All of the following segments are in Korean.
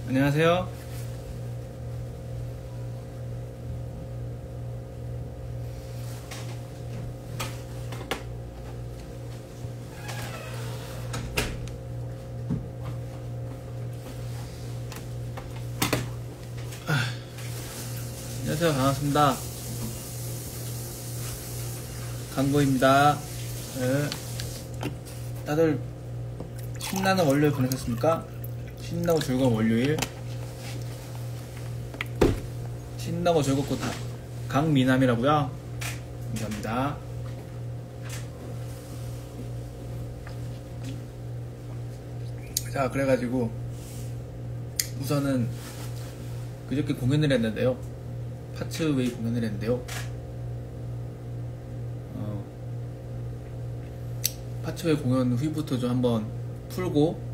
안녕하세요. 안녕하세요. 반갑습니다. 강고입니다. 네. 다들 신나는 월요일 보내셨습니까? 신나고 즐거운 월요일. 신나고 즐겁고 강미남이라고요? 감사합니다. 자, 그래가지고 우선은 그저께 공연을 했는데요. 파츠웨이 공연을 했는데요. 파츠웨이 공연 후부터 좀 한번 풀고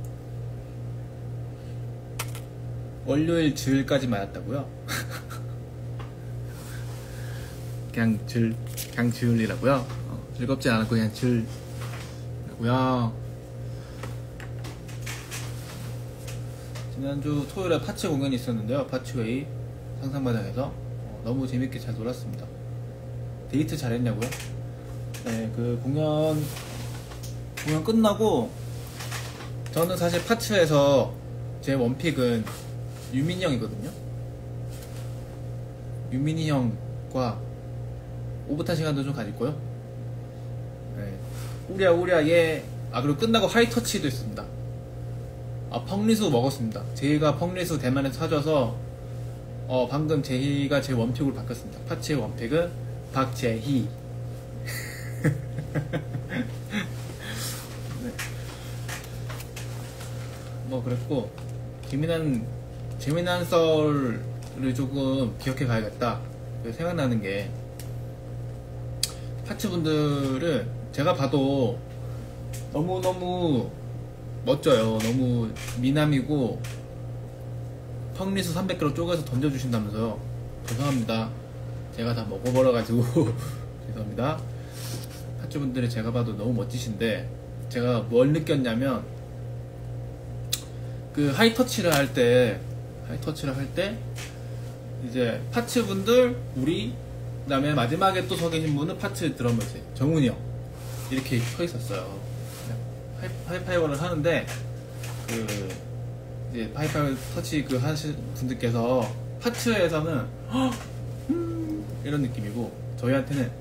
월요일 즈을까지 맞았다고요? 그냥 즈을이라고요? 즐겁지 않았고 그냥 즈을이라고요. 지난주 토요일에 파츠 공연이 있었는데요. 파츠웨이 상상마당에서 너무 재밌게 잘 놀았습니다. 데이트 잘했냐고요? 네, 그 공연 끝나고 저는 사실 파츠에서 제 원픽은 유민이 형이거든요. 유민이 형과 오붓한 시간도 좀 가졌고요. 네, 우랴 얘. 그리고 끝나고 하이터치도 있습니다. 펑리수 먹었습니다. 제이가 펑리수 대만에서 사줘서 방금 제이가 제 원픽으로 바뀌었습니다. 파츠의 원픽은 박재희. 네. 뭐 그랬고 재미난 썰을 조금 기억해 가야겠다. 생각나는 게 파츠분들은 제가 봐도 너무너무 멋져요. 너무 미남이고 펑리수 300kg 쪼개서 던져주신다면서요. 죄송합니다. 제가 다 먹어버려가지고 죄송합니다. 파츠분들이 제가 봐도 너무 멋지신데 제가 뭘 느꼈냐면 그 하이터치를 할 때 이제 파츠분들 우리 그다음에 마지막에 또 서 계신 분은 파츠 드러머즈 정훈이 형 이렇게 서 있었어요. 하이파이버를 하는데 이제 하이파이버 터치 하신 분들께서 파츠에서는 이런 느낌이고 저희한테는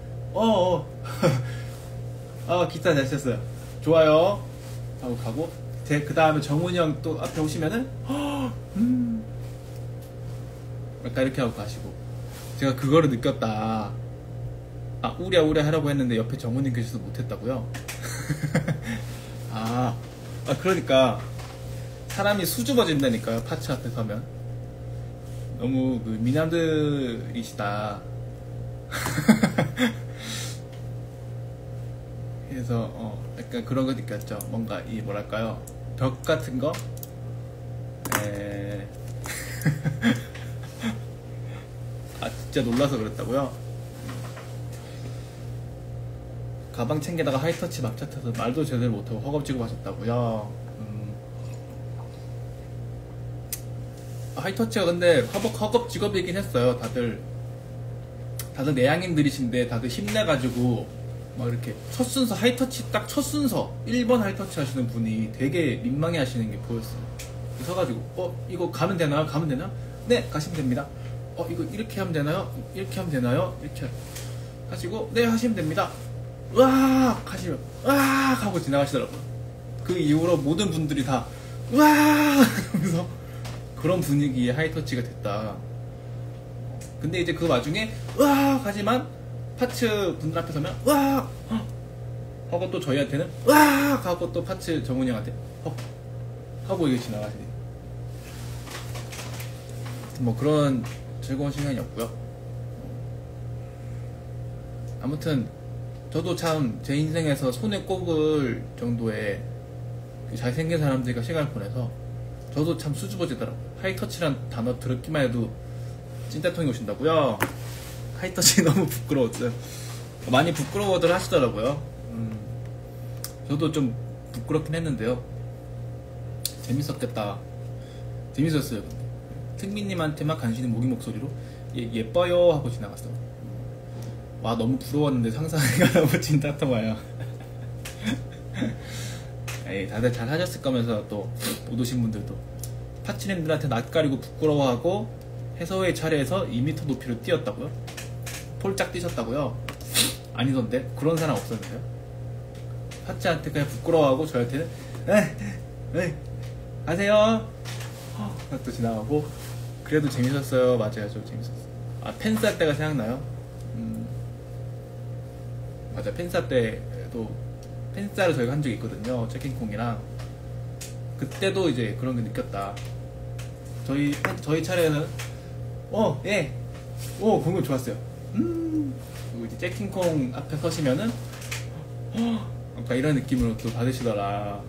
기타 잘 쳤어요. 좋아요 하고 가고 그 다음에 정훈이 형 또 앞에 오시면은 약간 이렇게 하고 가시고 제가 그거를 느꼈다. 우랴 하라고 했는데 옆에 정훈이 계셔서 못했다고요? 그러니까 사람이 수줍어진다니까요. 파츠 앞에 서면 너무 미남들이시다. 그래서 약간 그런 거 느꼈죠. 뭔가 뭐랄까요, 벽 같은 거. 진짜 놀라서 그랬다고요? 가방 챙기다가 하이터치 막차트에서 말도 제대로 못하고 허겁지겁 하셨다고요? 하이터치가 근데 허겁지겁이긴 했어요. 다들 내향인들이신데 다들 힘내가지고 막 이렇게 첫 순서 하이터치 딱 첫 순서 1번 하이터치 하시는 분이 되게 민망해 하시는 게 보였어요. 서가지고 이거 가면 되나요? 네, 가시면 됩니다. 이거 이렇게 하면 되나요? 이렇게 하면 되나요? 이렇게 하시고 네, 하시면 됩니다. 으악 하시면 으악 하고 지나가시더라고요. 그 이후로 모든 분들이 다 으악 하면서 그런 분위기의 하이터치가 됐다. 근데 이제 그 와중에 으악 하지만 파츠 분들 앞에 서면 으악 하고 또 저희한테는 으악 하고 또 파츠 정훈이 형한테 하고 이게 지나가시네. 뭐 그런 즐거운 시간이었고요. 아무튼 저도 참 제 인생에서 손에 꼽을 정도의 잘생긴 사람들과 시간을 보내서 저도 참 수줍어지더라고요. 하이터치란 단어 들었기만 해도 찐따통이 오신다고요? 하이터치 너무 부끄러웠어요. 많이 부끄러워들 하시더라고요. 저도 좀 부끄럽긴 했는데요. 재밌었겠다. 재밌었어요. 근데 승민님한테만 간신히 모기 목소리로 예뻐요 하고 지나갔어. 와 너무 부러웠는데 상상하기가 너무 진짜통화야. 다들 잘 하셨을 거면서 또 못 오신 분들도 파치님들한테 낯가리고 부끄러워하고 해서의 차례에서 2m 높이로 뛰었다고요? 폴짝 뛰셨다고요? 아니던데 그런 사람 없었는데요? 파치한테 그냥 부끄러워하고 저한테는 에이 가세요 또 지나가고. 그래도 재밌었어요. 맞아요, 저 재밌었어요. 아 펜스 때가 생각나요? 맞아, 펜스 때도 펜스를 저희가 한 적이 있거든요. 체킹콩이랑. 그때도 이제 그런 게 느꼈다. 저희 차례는 공연 좋았어요. 그리고 이제 체킹콩 앞에 서시면은 아까 이런 느낌으로 또 받으시더라.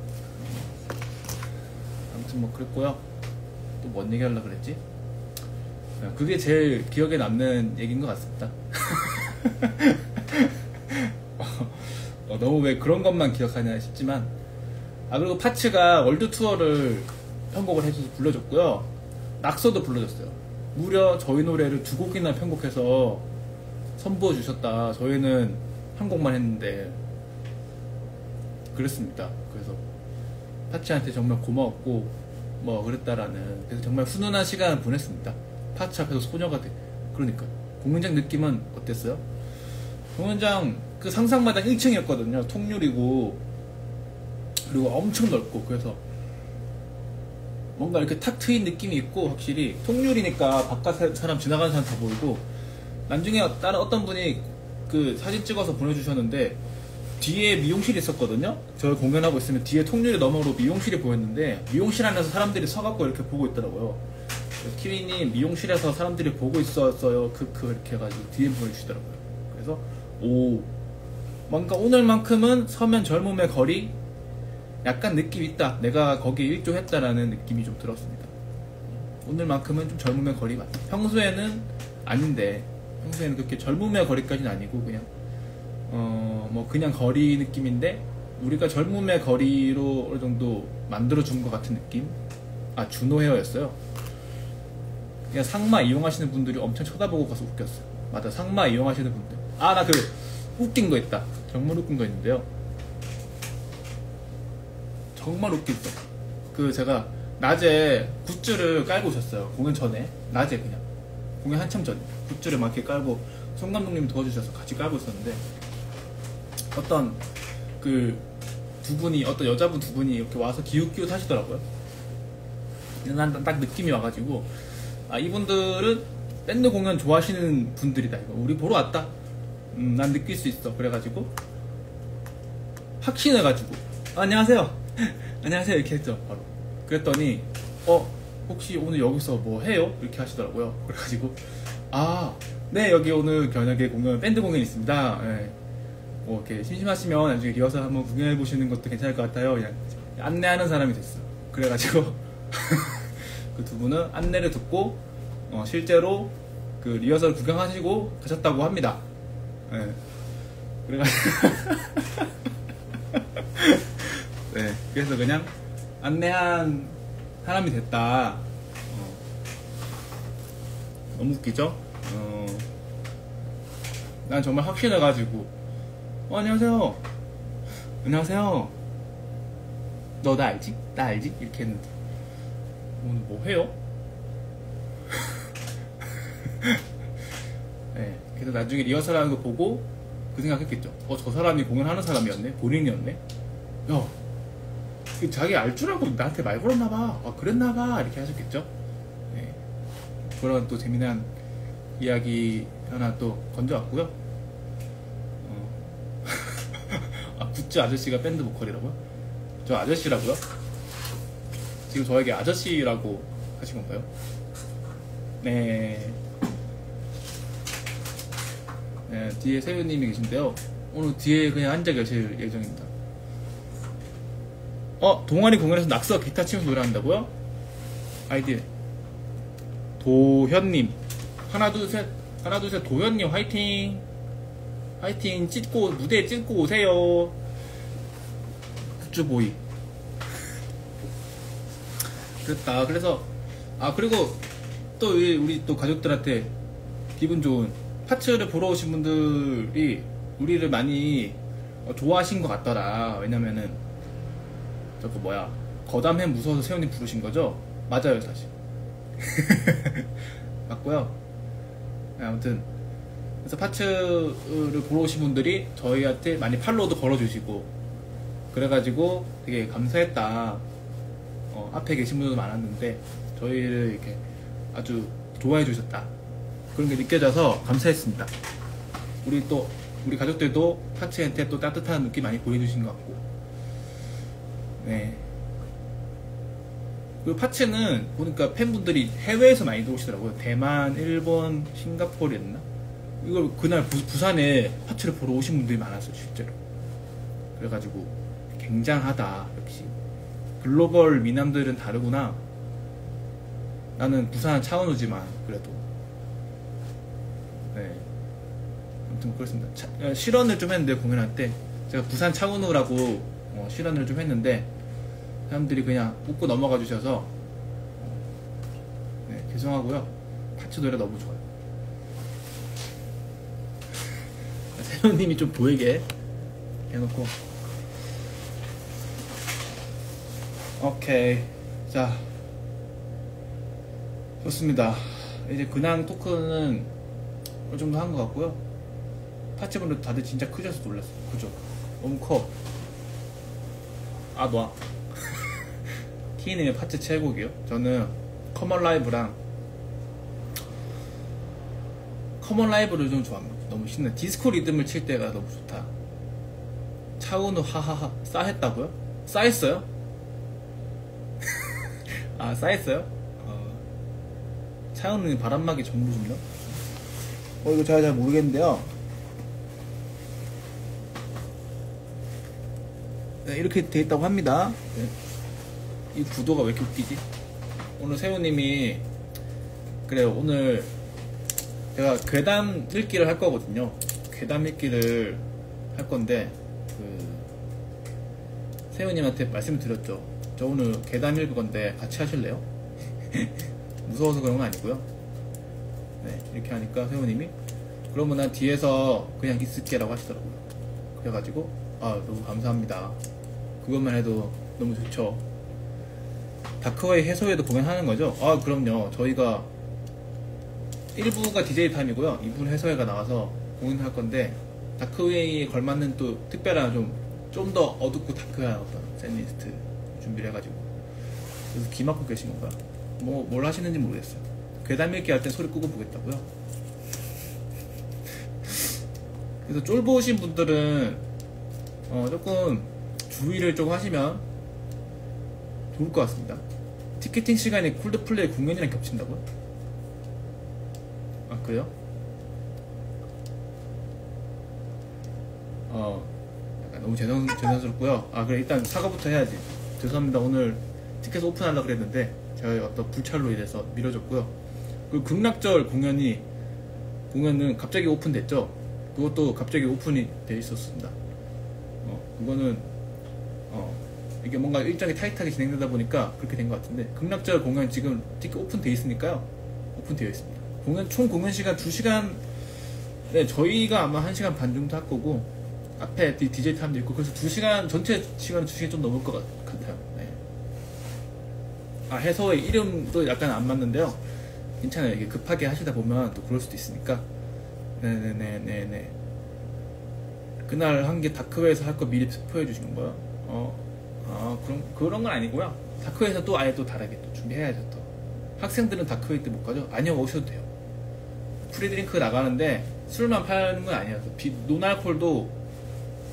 아무튼 뭐 그랬고요. 또 뭔 얘기 하려고 그랬지? 그게 제일 기억에 남는 얘기인 것 같습니다. 너무 왜 그런 것만 기억하냐 싶지만, 그리고 파츠가 월드 투어를 편곡을 해줘서 불러줬고요. 낙서도 불러줬어요. 무려 저희 노래를 2곡이나 편곡해서 선보여 주셨다. 저희는 한 곡만 했는데 그랬습니다. 그래서 파츠한테 정말 고마웠고 뭐 그랬다라는, 그래서 정말 훈훈한 시간을 보냈습니다. 파츠 앞에서 소녀가 돼. 그러니까 공연장 느낌은 어땠어요? 공연장 그 상상마당 1층이었거든요. 통유리고 그리고 엄청 넓고, 그래서 뭔가 이렇게 탁 트인 느낌이 있고, 확실히 통유리니까 바깥 사람 지나가는 사람 다 보이고. 나중에 다른 어떤 분이 그 사진 찍어서 보내주셨는데 뒤에 미용실이 있었거든요. 저희 공연하고 있으면 뒤에 통유리 너머로 미용실이 보였는데 미용실 안에서 사람들이 서갖고 이렇게 보고 있더라고요. 키위님 미용실에서 사람들이 보고 있었어요. 이렇게 해가지고 뒤에 보내주시더라고요. 그래서 뭔가 오늘만큼은 서면 젊음의 거리 약간 느낌 있다. 내가 거기에 일조했다라는 느낌이 좀 들었습니다. 오늘만큼은 좀 젊음의 거리 맞다. 평소에는 아닌데, 평소에는 그렇게 젊음의 거리까지는 아니고 그냥 뭐 그냥 거리 느낌인데 우리가 젊음의 거리로 어느 정도 만들어준 것 같은 느낌? 준호 헤어였어요. 그냥 상마 이용하시는 분들이 엄청 쳐다보고 가서 웃겼어요. 맞아, 상마 이용하시는 분들. 나 웃긴 거 있다. 정말 웃긴 거 있는데요. 정말 웃겼어. 제가 낮에 굿즈를 깔고 오셨어요. 공연 전에. 낮에 그냥. 공연 한참 전에. 굿즈를 막 이렇게 깔고, 송 감독님이 도와주셔서 같이 깔고 있었는데, 어떤 어떤 여자분 2분이 이렇게 와서 기웃기웃 하시더라고요. 난 딱 느낌이 와가지고, 이분들은 밴드 공연 좋아하시는 분들이다. 이거 우리 보러 왔다. 난 느낄 수 있어. 그래가지고 확신해가지고 안녕하세요 안녕하세요 이렇게 했죠. 바로 그랬더니 혹시 오늘 여기서 뭐 해요? 이렇게 하시더라고요. 그래가지고 네, 여기 오늘 저녁에 밴드 공연 있습니다. 네. 뭐 이렇게 심심하시면 나중에 리허설 한번 구경해보시는 것도 괜찮을 것 같아요. 그냥 안내하는 사람이 됐어. 그래가지고 그 2분은 안내를 듣고 실제로 그 리허설 구경하시고 가셨다고 합니다. 네. 그래가지고 네, 그래서 그냥 안내한 사람이 됐다. 너무 웃기죠? 난 정말 확신해가지고 안녕하세요 안녕하세요, 너 나 알지? 나 알지? 이렇게 했는데 오늘 뭐 해요? 네, 그래서 나중에 리허설 하는 거 보고 그 생각했겠죠. 저 사람이 공연하는 사람이었네? 본인이었네? 야, 자기 알 줄 알고 나한테 말 걸었나봐. 그랬나봐. 이렇게 하셨겠죠. 네, 그런 또 재미난 이야기 하나 또 건져왔고요. 굿즈 아저씨가 밴드 보컬이라고요? 저 아저씨라고요? 지금 저에게 아저씨라고 하신 건가요? 네. 네, 뒤에 세윤님이 계신데요. 오늘 뒤에 그냥 앉아 계실 예정입니다. 동아리 공연에서 낙서 기타 치면서 노래한다고요? 아이디 도현님, 하나 둘 셋 도현님 화이팅 화이팅. 무대에 찍고 오세요. 굿즈보이. 그랬다. 그래서 아, 그리고 또 우리 또 가족들한테 기분 좋은 파츠를 보러 오신 분들이 우리를 많이 좋아하신 것 같더라. 왜냐면은 저거 뭐야, 거담해 무서워서 세훈이 부르신 거죠? 맞아요, 사실. 맞고요. 네, 아무튼 그래서 파츠를 보러 오신 분들이 저희한테 많이 팔로우도 걸어주시고 그래가지고 되게 감사했다. 앞에 계신 분들도 많았는데 저희를 이렇게 아주 좋아해 주셨다, 그런 게 느껴져서 감사했습니다. 우리 가족들도 파츠한테 또 따뜻한 느낌 많이 보여주신 것 같고. 네. 그리고 파츠는 보니까 팬분들이 해외에서 많이 들어오시더라고요. 대만, 일본, 싱가포르였나? 이걸 그날 부산에 파츠를 보러 오신 분들이 많았어요, 실제로. 그래가지고 굉장하다. 역시 글로벌 미남들은 다르구나. 나는 부산 차은우지만 그래도. 네. 아무튼 그렇습니다. 실언을 좀 했는데, 공연할 때 제가 부산 차은우라고 실언을 좀 했는데 사람들이 그냥 웃고 넘어가 주셔서 네, 죄송하고요. 파츠 노래 너무 좋아요. 세훈님이 좀 보이게 해놓고. 오케이. 자, 좋습니다. 이제 근황 토크는 어느 정도 한 것 같고요. 파츠분들 다들 진짜 크셔서 놀랐어요. 그죠? 너무 커. 아, 놔. 키님의 파츠 최고기요? 저는 커먼 라이브를 좀 좋아합니다. 너무 신나. 디스코 리듬을 칠 때가 너무 좋다. 차은우 하하하. 싸했다고요? 싸했어요? 아, 싸했어요? 차은우는 바람막이 전부 줍나? 이거 제가 잘 모르겠는데요. 네, 이렇게 돼 있다고 합니다. 네. 이 구도가 왜 이렇게 웃기지? 오늘 세훈님이, 그래요, 오늘 제가 괴담 읽기를 할 거거든요. 괴담 읽기를 할 건데, 세훈님한테 말씀을 드렸죠. 저 오늘 괴담 읽을 건데 같이 하실래요? 무서워서 그런 건 아니고요. 네, 이렇게 하니까 세훈님이 그러면 난 뒤에서 그냥 있을게 라고 하시더라고요. 그래가지고 너무 감사합니다. 그것만 해도 너무 좋죠. 다크웨이 해소에도 공연하는 거죠? 그럼요. 저희가 1부가 DJ 타임이고요. 2부는 해소회가 나와서 공연할 건데, 다크웨이에 걸맞는 또 특별한 좀 더 어둡고 다크한 어떤 샌리스트 준비를 해가지고. 그래서 귀 막고 계신 건가? 뭘 하시는지 모르겠어요. 괴담 읽기 할 땐 소리 끄고 보겠다고요? 그래서 쫄보신 분들은 조금 주의를 좀 하시면 좋을 것 같습니다. 티켓팅 시간이 콜드플레이 공연이랑 겹친다고요? 아, 그래요? 약간 너무 죄송스럽고요. 그래, 일단 사과부터 해야지. 죄송합니다. 오늘 티켓 오픈하려고 그랬는데 저희 어떤 불찰로 인해서 미뤄졌고요. 그리고 극락절 공연은 갑자기 오픈됐죠. 그것도 갑자기 오픈이 돼 있었습니다. 그거는 이게 뭔가 일정이 타이트하게 진행되다 보니까 그렇게 된 것 같은데, 극락절 공연 지금 티켓 오픈돼 있으니까요. 오픈되어 있습니다. 총 공연 시간 2시간. 네, 저희가 아마 1시간 반 정도 할 거고, 앞에 DJ 타임도 있고, 그래서 2시간, 전체 시간은 2시간 좀 넘을 것 같아요. 네. 해서의 이름도 약간 안 맞는데요. 괜찮아요. 이게 급하게 하시다 보면 또 그럴 수도 있으니까. 네네네네네. 그날 한 게 다크웨이에서 할 거 미리 스포해 주신 거예요? 그런 건 아니고요. 다크웨이에서 또 아예 또 다르게 또 준비해야죠. 또 학생들은 다크웨이 때 못 가죠? 아니요, 오셔도 돼요. 프리드링크 나가는데 술만 파는 건 아니에요. 노알콜도,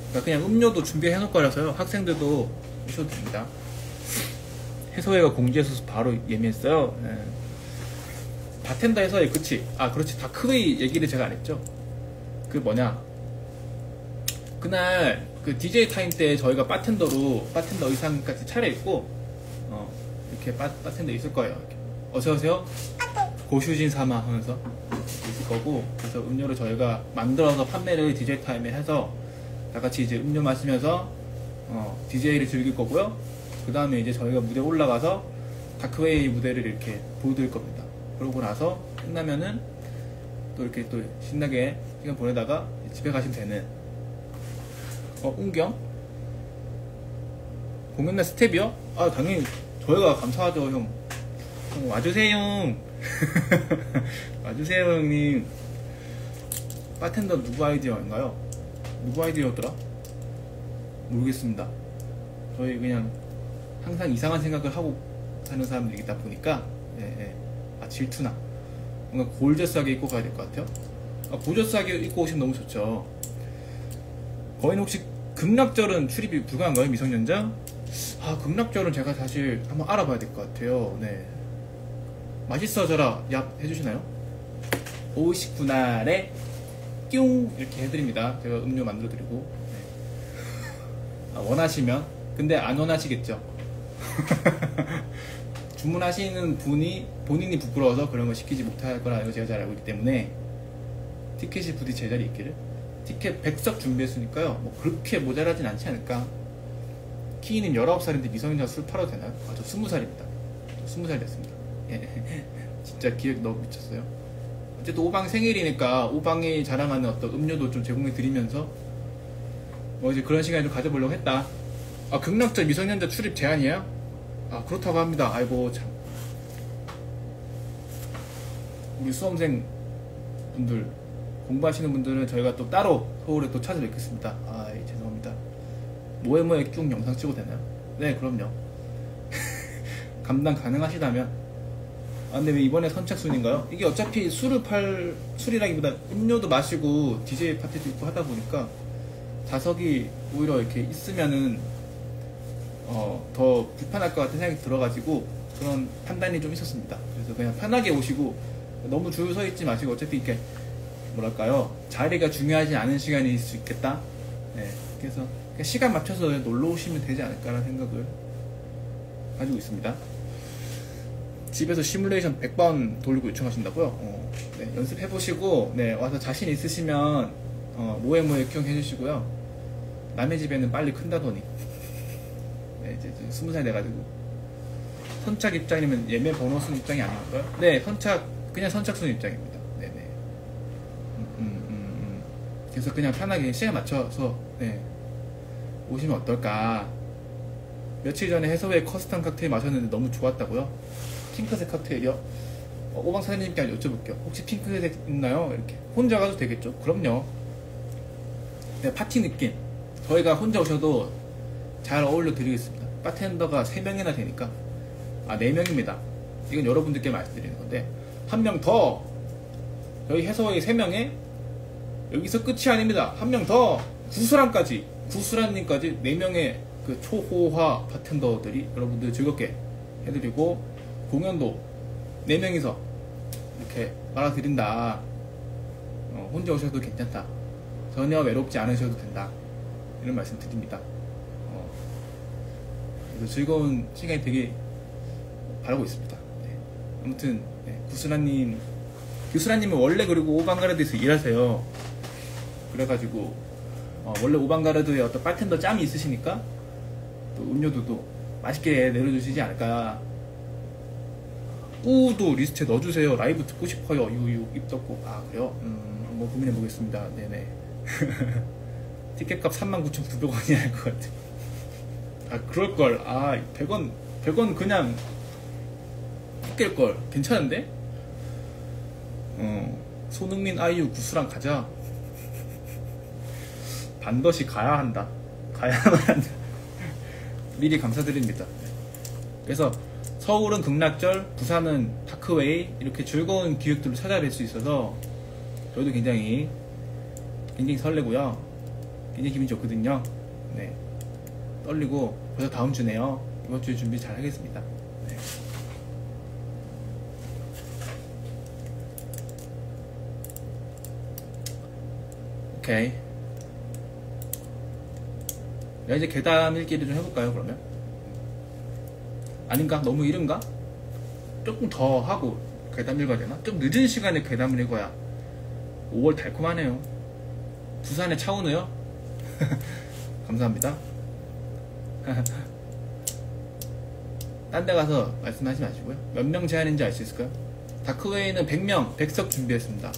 그러니까 그냥 음료도 준비해 놓을 거라서요. 학생들도 오셔도 됩니다. 해서회가 공지해서 바로 예매했어요. 네. 바텐더 해서회, 그치? 그렇지. 다크웨이 얘기를 제가 안 했죠. 그날 DJ 타임 때 저희가 바텐더 의상까지 차려입고 이렇게 바텐더 있을 거예요. 이렇게. 어서오세요, 고슈진 사마 하면서 있을 거고, 그래서 음료를 저희가 만들어서 판매를 DJ 타임에 해서 다같이 이제 음료 마시면서 DJ를 즐길 거고요. 그 다음에 이제 저희가 무대에 올라가서 다크웨이 무대를 이렇게 보여드릴 겁니다. 그러고 나서 끝나면은 또 이렇게 또 신나게 시간 보내다가 집에 가시면 되는. 운경? 공연날 스텝이요? 아, 당연히 저희가 감사하죠, 형. 형 와주세요. 와주세요, 형님. 바텐더 누구 아이디어인가요? 누구 아이디어였더라? 모르겠습니다. 저희 그냥 항상 이상한 생각을 하고 사는 사람들이다 보니까 질투나 뭔가 골저스하게 입고 가야 될 것 같아요. 골저스하게 입고 오시면 너무 좋죠. 거인 혹시 극락절은 출입이 불가한가요? 미성년자? 극락절은 제가 사실 한번 알아봐야 될 것 같아요. 네. 맛있어져라 얍 해주시나요? 59날에 뀨 이렇게 해드립니다. 제가 음료 만들어드리고. 네. 원하시면. 근데 안 원하시겠죠? 주문하시는 분이 본인이 부끄러워서 그런 거 시키지 못할 거라는 거 제가 잘 알고 있기 때문에 티켓이 부디 제자리에 있기를. 티켓 100석 준비했으니까요. 뭐 그렇게 모자라진 않지 않을까. 키이님 19살인데 미성년자 술 팔아도 되나요? 저 20살입니다. 20살 됐습니다. 진짜 기억 너무 미쳤어요. 어쨌든 오방 생일이니까 오방이 자랑하는 어떤 음료도 좀 제공해 드리면서 뭐 이제 그런 시간을 좀 가져보려고 했다. 극락절 미성년자 출입 제한이에요? 그렇다고 합니다. 아이고 참. 우리 수험생 분들 공부하시는 분들은 저희가 또 따로 서울에 또 찾아뵙겠습니다. 죄송합니다. 뭐에 쭉 영상 찍어도 되나요? 네, 그럼요. 감당 가능하시다면. 근데 왜 이번에 선착순인가요? 이게 어차피 술이라기보다 음료도 마시고 DJ 파티도 있고 하다 보니까 좌석이 오히려 이렇게 있으면은 더 불편할 것 같은 생각이 들어가지고 그런 판단이 좀 있었습니다. 그래서 그냥 편하게 오시고 너무 줄 서 있지 마시고 어차피 이렇게 뭐랄까요, 자리가 중요하지 않은 시간일 수 있겠다. 네, 그래서 그냥 시간 맞춰서 놀러 오시면 되지 않을까라는 생각을 가지고 있습니다. 집에서 시뮬레이션 100번 돌리고 요청하신다고요? 네, 연습해보시고 와서 자신 있으시면 뭐에 큐 해주시고요. 남의 집에는 빨리 큰다더니 이제 20살 돼가지고. 선착 입장이면 예매 번호순 입장이 아닌가요? 네, 그냥 선착순 입장입니다. 네네. 그래서 그냥 편하게 시간 맞춰서 오시면 어떨까. 며칠 전에 해서웨이 커스텀 칵테일 마셨는데 너무 좋았다고요? 핑크색 칵테일이요? 오방 사장님께 여쭤볼게요. 혹시 핑크색 있나요? 이렇게. 혼자 가도 되겠죠? 그럼요. 파티 느낌. 저희가 혼자 오셔도 잘 어울려 드리겠습니다. 바텐더가 3명이나 되니까. 4명입니다. 이건 여러분들께 말씀드리는 건데, 한 명 더! 여기 해서웨이 3명에 여기서 끝이 아닙니다. 한 명 더! 구수란님까지 4명의 그 초호화 바텐더들이 여러분들 즐겁게 해드리고, 공연도 4명이서 이렇게 말아드린다. 혼자 오셔도 괜찮다. 전혀 외롭지 않으셔도 된다. 이런 말씀 드립니다. 그래서 즐거운 시간이 되게 바라고 있습니다. 아무튼 규수라님은 원래 그리고 오방가르드에서 일하세요. 그래가지고 원래 오방가르드에 어떤 바텐더 짬이 있으시니까 또 음료도 또 맛있게 내려주시지 않을까. 우도 리스트에 넣어주세요. 라이브 듣고 싶어요. 유유 입덕고. 그래요? 한번 고민해 보겠습니다. 네네. 티켓값 39,900원이 할 것 같아. 그럴걸. 100원 그냥 낄걸. 괜찮은데? 손흥민, 아이유, 구수랑 가자. 반드시 가야 한다. 가야만 한다. 미리 감사드립니다. 그래서 서울은 극락절, 부산은 다크웨이, 이렇게 즐거운 기획들을 찾아뵐 수 있어서 저희도 굉장히 설레고요. 굉장히 기분이 좋거든요. 네. 떨리고 벌써 다음 주네요. 이번 주에 준비 잘 하겠습니다. 네. 오케이. 이제 괴담 읽기를 좀 해볼까요, 그러면? 아닌가? 너무 이른가? 조금 더 하고 괴담 읽어야 되나? 좀 늦은 시간에 괴담을 읽어야 5월 달콤하네요. 부산의 차은우요? 감사합니다. 딴 데 가서 말씀하지 마시고요. 몇 명 제한인지 알 수 있을까요? 다크웨이는 100명, 100석 준비했습니다.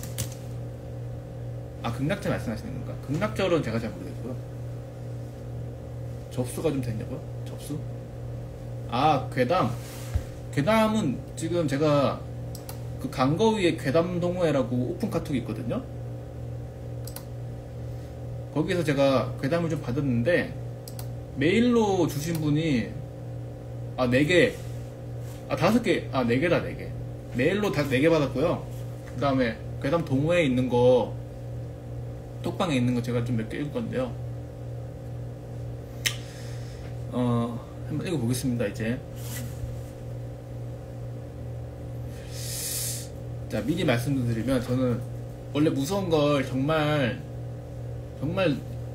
아, 극락자 말씀하시는 건가? 극락절은 제가 잘 모르겠고요. 접수가 좀 됐냐고요? 접수? 아, 괴담. 괴담은 지금 제가 그 강거위에 괴담 동호회라고 오픈 카톡이 있거든요. 거기서 제가 괴담을 좀 받았는데 메일로 주신 분이 4개, 5개, 4개다 4개. 메일로 다 4개 받았고요. 그 다음에 괴담 동호회에 있는 거, 톡방에 있는 거 제가 좀 몇 개 읽을 건데요. 한번 읽어보겠습니다. 이제 자, 미리 말씀드리면 저는 원래 무서운 걸 정말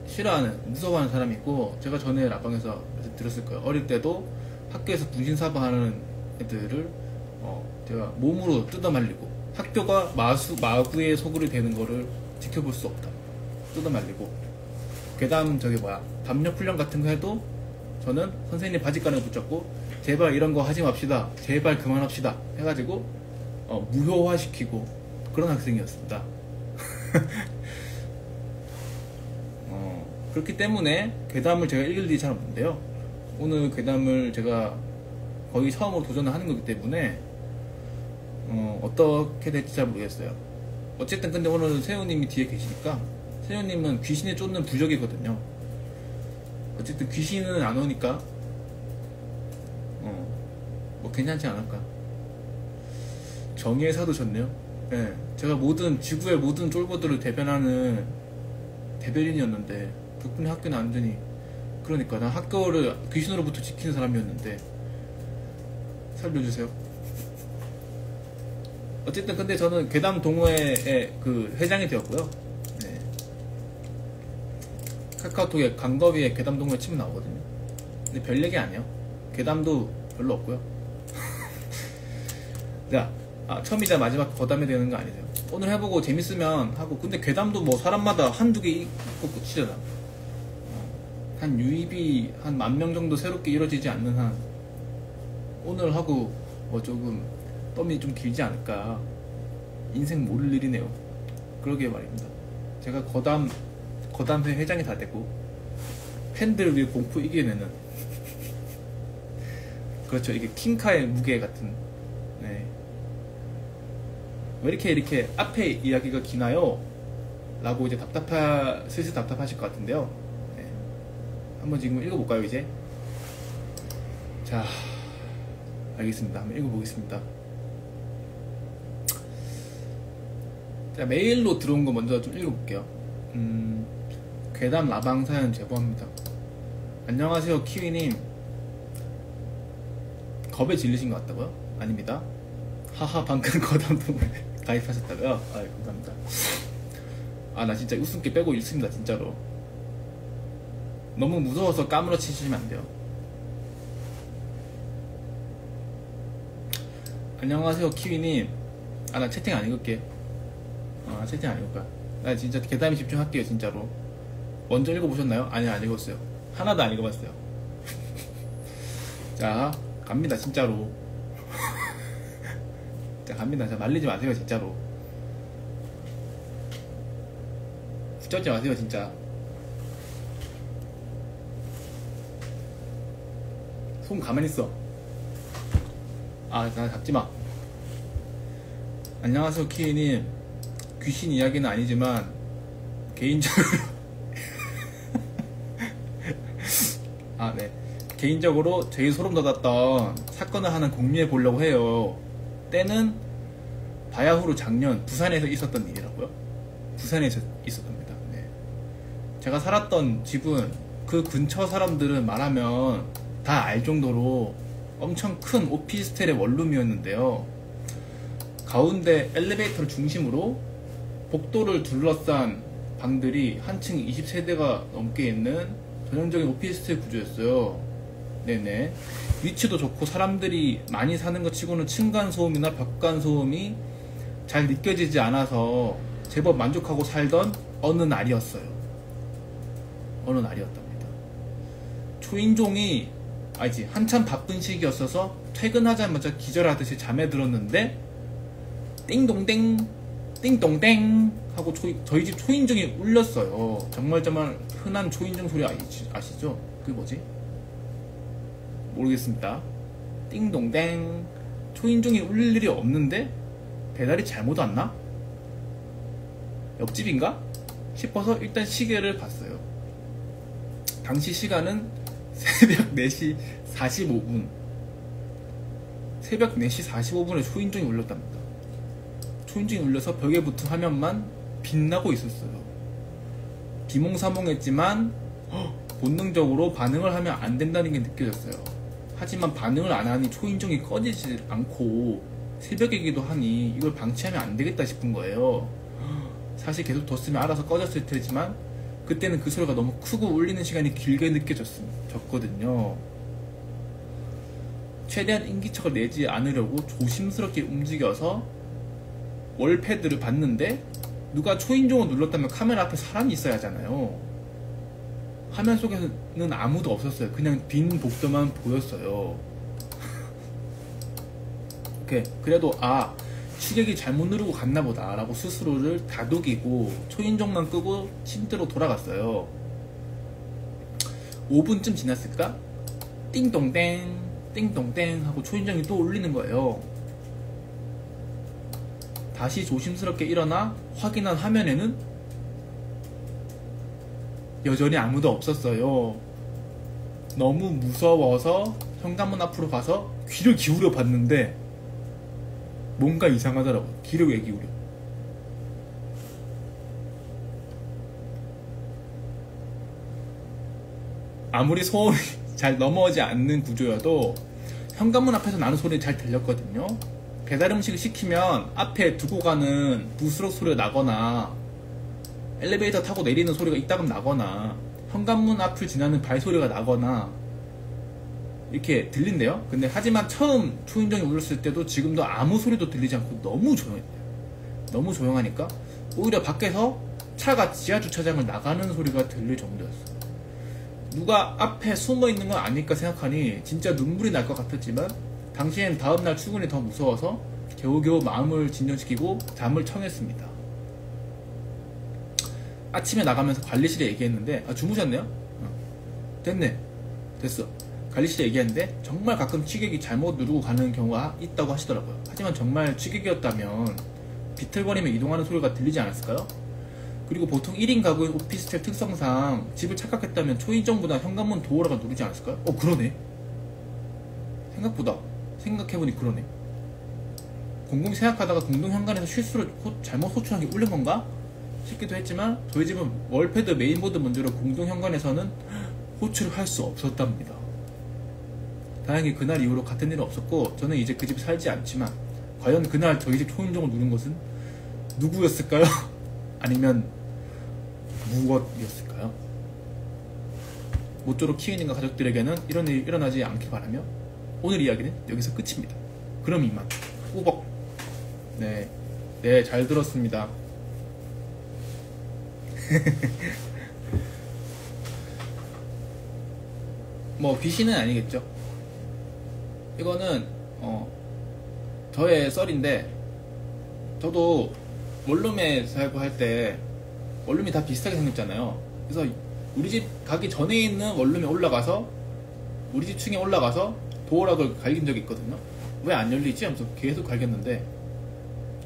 싫어하는, 무서워하는 사람이 있고, 제가 전에 라방에서 들었을 거예요. 어릴 때도 학교에서 분신사바하는 애들을 제가 몸으로 뜯어말리고, 학교가 마구의 소굴이 되는 거를 지켜볼 수 없다. 뜯어말리고, 괴담 담력 훈련 같은 거 해도 저는 선생님 바짓가랑을 붙잡고 제발 이런 거 하지 맙시다, 제발 그만합시다 해가지고 무효화시키고 그런 학생이었습니다. 그렇기 때문에 괴담을 제가 읽을 일이 잘 없는데요. 오늘 괴담을 제가 거의 처음으로 도전을 하는 거기 때문에 어떻게 될지 잘 모르겠어요. 어쨌든 근데 오늘 세훈님이 뒤에 계시니까, 세훈님은 귀신에 쫓는 부적이거든요. 어쨌든 귀신은 안 오니까 뭐 괜찮지 않을까. 정의의 사도 좋네요. 네, 제가 지구의 모든 쫄보들을 대변하는 대변인이었는데 덕분에 학교는 완전히, 그러니까 난 학교를 귀신으로부터 지키는 사람이었는데 살려주세요. 어쨌든 근데 저는 괴담 동호회의 그 회장이 되었고요. 네. 카카오톡에 강거위에 괴담 동호회 치면 나오거든요. 근데 별 얘기 아니에요. 괴담도 별로 없고요. 자, 처음이자 마지막 거담이 되는 거 아니세요? 오늘 해보고 재밌으면 하고, 근데 괴담도 뭐 사람마다 한두 개 있고 끝이잖아. 한 유입이 한 10,000명 정도 새롭게 이루어지지 않는 한 오늘 하고 뭐 조금 덤이 좀 길지 않을까. 인생 모를 일이네요. 그러게 말입니다. 제가 거담회 회장이 다 되고 팬들을 위해 공포 이겨내는, 그렇죠, 이게 킹카의 무게 같은. 네. 왜 이렇게 앞에 이야기가 기나요? 라고 이제 슬슬 답답하실 것 같은데요. 네. 한번 지금 읽어볼까요, 이제? 자, 알겠습니다. 한번 읽어보겠습니다. 자, 메일로 들어온 거 먼저 좀 읽어볼게요. 괴담 라방 사연 제보합니다. 안녕하세요, 키위님. 겁에 질리신 것 같다고요? 아닙니다. 하하, 방금 거담 동호회 가입하셨다고요? 아, 감사합니다. 나 진짜 웃음기 빼고 읽습니다, 진짜로. 너무 무서워서 까무러치시면 안 돼요. 안녕하세요, 키위님. 나 채팅 안 읽을게. 채팅 안 읽을까? 나 진짜 괴담에 집중할게요, 진짜로. 먼저 읽어보셨나요? 아니, 안 읽었어요. 하나도 안 읽어봤어요. 자, 갑니다, 진짜로. 자, 갑니다. 자, 말리지 마세요, 진짜로. 붙잡지 마세요, 진짜. 손 가만히 있어. 나 잡지마. 안녕하세요, 키위님. 귀신 이야기는 아니지만 개인적으로 네, 개인적으로 제일 소름 돋았던 사건을 하나 공유해 보려고 해요. 때는 바야흐로 작년 부산에서 있었던 일이라고요. 부산에서 있었답니다. 네. 제가 살았던 집은 그 근처 사람들은 말하면 다 알 정도로 엄청 큰 오피스텔의 원룸이었는데요. 가운데 엘리베이터를 중심으로 복도를 둘러싼 방들이 한 층 20세대가 넘게 있는 전형적인 오피스텔 구조였어요. 네네. 위치도 좋고 사람들이 많이 사는 것 치고는 층간소음이나 벽간소음이 잘 느껴지지 않아서 제법 만족하고 살던 어느 날이었어요. 어느 날이었답니다. 초인종이 아니지, 한참 바쁜 시기였어서 퇴근하자마자 기절하듯이 잠에 들었는데 띵동댕 띵동댕 하고 저희 집 초인종이 울렸어요. 정말 흔한 초인종 소리 아시죠? 그게 뭐지? 모르겠습니다. 띵동댕. 초인종이 울릴 일이 없는데 배달이 잘못 왔나? 옆집인가? 싶어서 일단 시계를 봤어요. 당시 시간은 새벽 4시 45분. 새벽 4시 45분에 초인종이 울렸답니다. 초인종이 울려서 벽에 붙은 화면만 빛나고 있었어요. 비몽사몽했지만 본능적으로 반응을 하면 안 된다는 게 느껴졌어요. 하지만 반응을 안 하니 초인종이 꺼지지 않고 새벽이기도 하니 이걸 방치하면 안 되겠다 싶은 거예요. 사실 계속 뒀으면 알아서 꺼졌을 테지만 그때는 그 소리가 너무 크고 울리는 시간이 길게 느껴졌거든요. 최대한 인기척을 내지 않으려고 조심스럽게 움직여서 월패드를 봤는데 누가 초인종을 눌렀다면 카메라 앞에 사람이 있어야 하잖아요. 화면 속에는 아무도 없었어요. 그냥 빈 복도만 보였어요. 오케이. 그래도 취객이 잘못 누르고 갔나 보다 라고 스스로를 다독이고 초인종만 끄고 침대로 돌아갔어요. 5분쯤 지났을까? 띵동댕 띵동댕 하고 초인종이 또 울리는 거예요. 다시 조심스럽게 일어나 확인한 화면에는 여전히 아무도 없었어요. 너무 무서워서 현관문 앞으로 가서 귀를 기울여 봤는데 뭔가 이상하더라고요. 귀를 왜 기울여? 아무리 소음이 잘 넘어오지 않는 구조여도 현관문 앞에서 나는 소리 잘 들렸거든요. 배달 음식을 시키면 앞에 두고 가는 부스럭 소리가 나거나 엘리베이터 타고 내리는 소리가 이따금 나거나 현관문 앞을 지나는 발소리가 나거나 이렇게 들린대요. 근데 하지만 처음 초인종이 울렸을 때도 지금도 아무 소리도 들리지 않고 너무 조용했대요. 너무 조용하니까 오히려 밖에서 차가 지하주차장을 나가는 소리가 들릴 정도였어요. 누가 앞에 숨어 있는 건 아닐까 생각하니 진짜 눈물이 날 것 같았지만 당시엔 다음날 출근이 더 무서워서 겨우겨우 마음을 진정시키고 잠을 청했습니다. 아침에 나가면서 관리실에 얘기했는데 주무셨네요? 됐네. 됐어. 관리실에 얘기했는데 정말 가끔 취객이 잘못 누르고 가는 경우가 있다고 하시더라고요. 하지만 정말 취객이었다면 비틀거리며 이동하는 소리가 들리지 않았을까요? 그리고 보통 1인 가구의 오피스텔 특성상 집을 착각했다면 초인종보다 현관문 도어락을 누르지 않았을까요? 그러네. 생각보다 생각해보니 그러네. 곰곰이 생각하다가 공동현관에서 실수로 잘못 호출한 게 울린 건가? 싶기도 했지만 저희 집은 월패드 메인보드 문제로 공동현관에서는 호출을 할 수 없었답니다. 다행히 그날 이후로 같은 일은 없었고 저는 이제 그 집 살지 않지만 과연 그날 저희 집 초인종을 누른 것은 누구였을까요? 아니면 무엇이었을까요? 모쪼록 키우님과 가족들에게는 이런 일이 일어나지 않길 바라며 오늘 이야기는 여기서 끝입니다. 그럼 이만. 꾸벅. 네, 잘 들었습니다. 뭐 귀신은 아니겠죠. 이거는 저의 썰인데 저도 원룸에 살고 할 때 원룸이 다 비슷하게 생겼잖아요. 그래서 우리 집 가기 전에 있는 원룸에 올라가서 우리 집 층에 올라가서 도어락을 갈긴 적이 있거든요. 왜 안 열리지? 하면서 계속 갈겼는데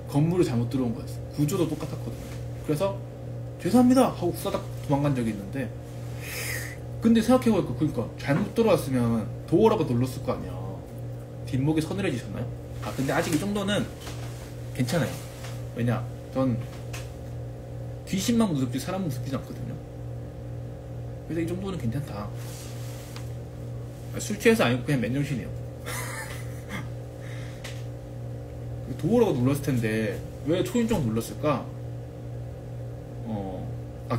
건물을 잘못 들어온 거였어요. 구조도 똑같았거든요. 그래서 죄송합니다 하고 후다닥 도망간 적이 있는데 근데 생각해보니까 그러니까 잘못 들어왔으면 도어락을 눌렀을 거 아니야. 뒷목이 서늘해지셨나요? 근데 아직 이 정도는 괜찮아요. 왜냐 전 귀신만 무섭지 사람은 무섭지 않거든요. 그래서 이 정도는 괜찮다. 술 취해서 아니고 그냥 맨정신이에요. 도어라고 눌렀을 텐데 왜 초인종 눌렀을까?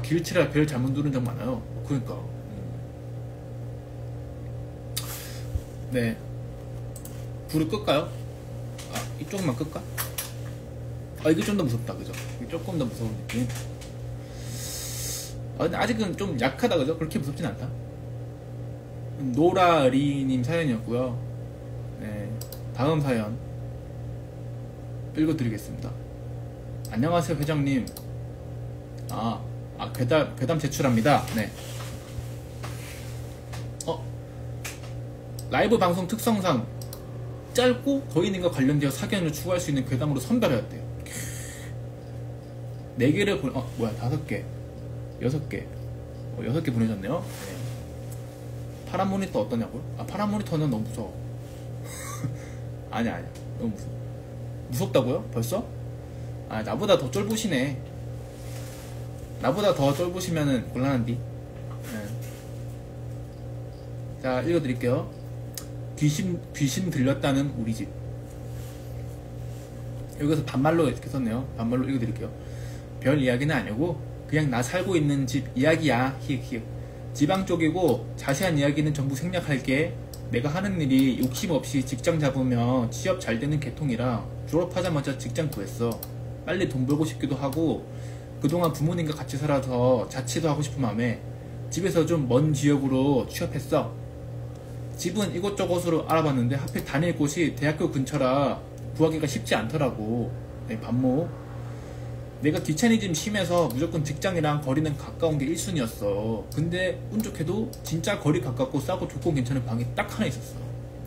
길치라 벨 잘못 누른 적 많아요. 그러니까 네, 불을 끌까요? 이쪽만 끌까? 이게 좀 더 무섭다, 그죠? 이게 조금 더 무서운 느낌. 근데 아직은 좀 약하다, 그죠? 그렇게 무섭진 않다. 노라리님 사연이었고요. 네, 다음 사연 읽어드리겠습니다. 안녕하세요 회장님. 괴담 제출합니다. 네. 라이브 방송 특성상 짧고 거인님과 관련되어 사견을 추구할 수 있는 괴담으로 선별하였대요. 4개를 5개 6개 6개 보내셨네요. 네. 파란 모니터 어떠냐고요? 파란 모니터는 너무 무서워. 아니야 너무 무섭다고요? 벌써? 나보다 더 쫄보시네. 나보다 더 쫄보시면은 곤란한디. 네. 자, 읽어드릴게요. 귀신 들렸다는 우리 집. 여기서 반말로 이렇게 썼네요. 반말로 읽어드릴게요. 별 이야기는 아니고 그냥 나 살고 있는 집 이야기야. 히읗히읗. 지방 쪽이고 자세한 이야기는 전부 생략할게. 내가 하는 일이 욕심 없이 직장 잡으면 취업 잘 되는 계통이라 졸업하자마자 직장 구했어. 빨리 돈 벌고 싶기도 하고 그동안 부모님과 같이 살아서 자취도 하고 싶은 마음에 집에서 좀 먼 지역으로 취업했어. 집은 이곳저곳으로 알아봤는데 하필 다닐 곳이 대학교 근처라 구하기가 쉽지 않더라고. 네, 반모. 내가 귀차니즘 심해서 무조건 직장이랑 거리는 가까운 게 1순위였어. 근데 운 좋게도 진짜 거리 가깝고 싸고 좋고 괜찮은 방이 딱 하나 있었어.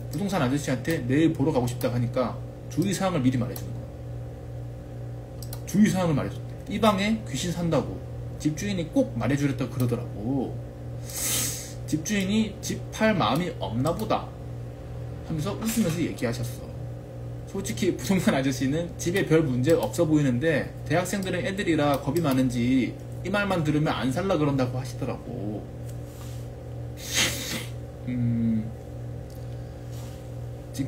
부동산 아저씨한테 내일 보러 가고 싶다 하니까 주의사항을 미리 말해주는 거야. 주의사항을 말해줬대. 이 방에 귀신 산다고 집주인이 꼭 말해주랬다고 그러더라고. 집주인이 집 팔 마음이 없나 보다 하면서 웃으면서 얘기하셨어. 솔직히 부동산 아저씨는 집에 별 문제 없어 보이는데 대학생들은 애들이라 겁이 많은지 이 말만 들으면 안 살라 그런다고 하시더라고. 지금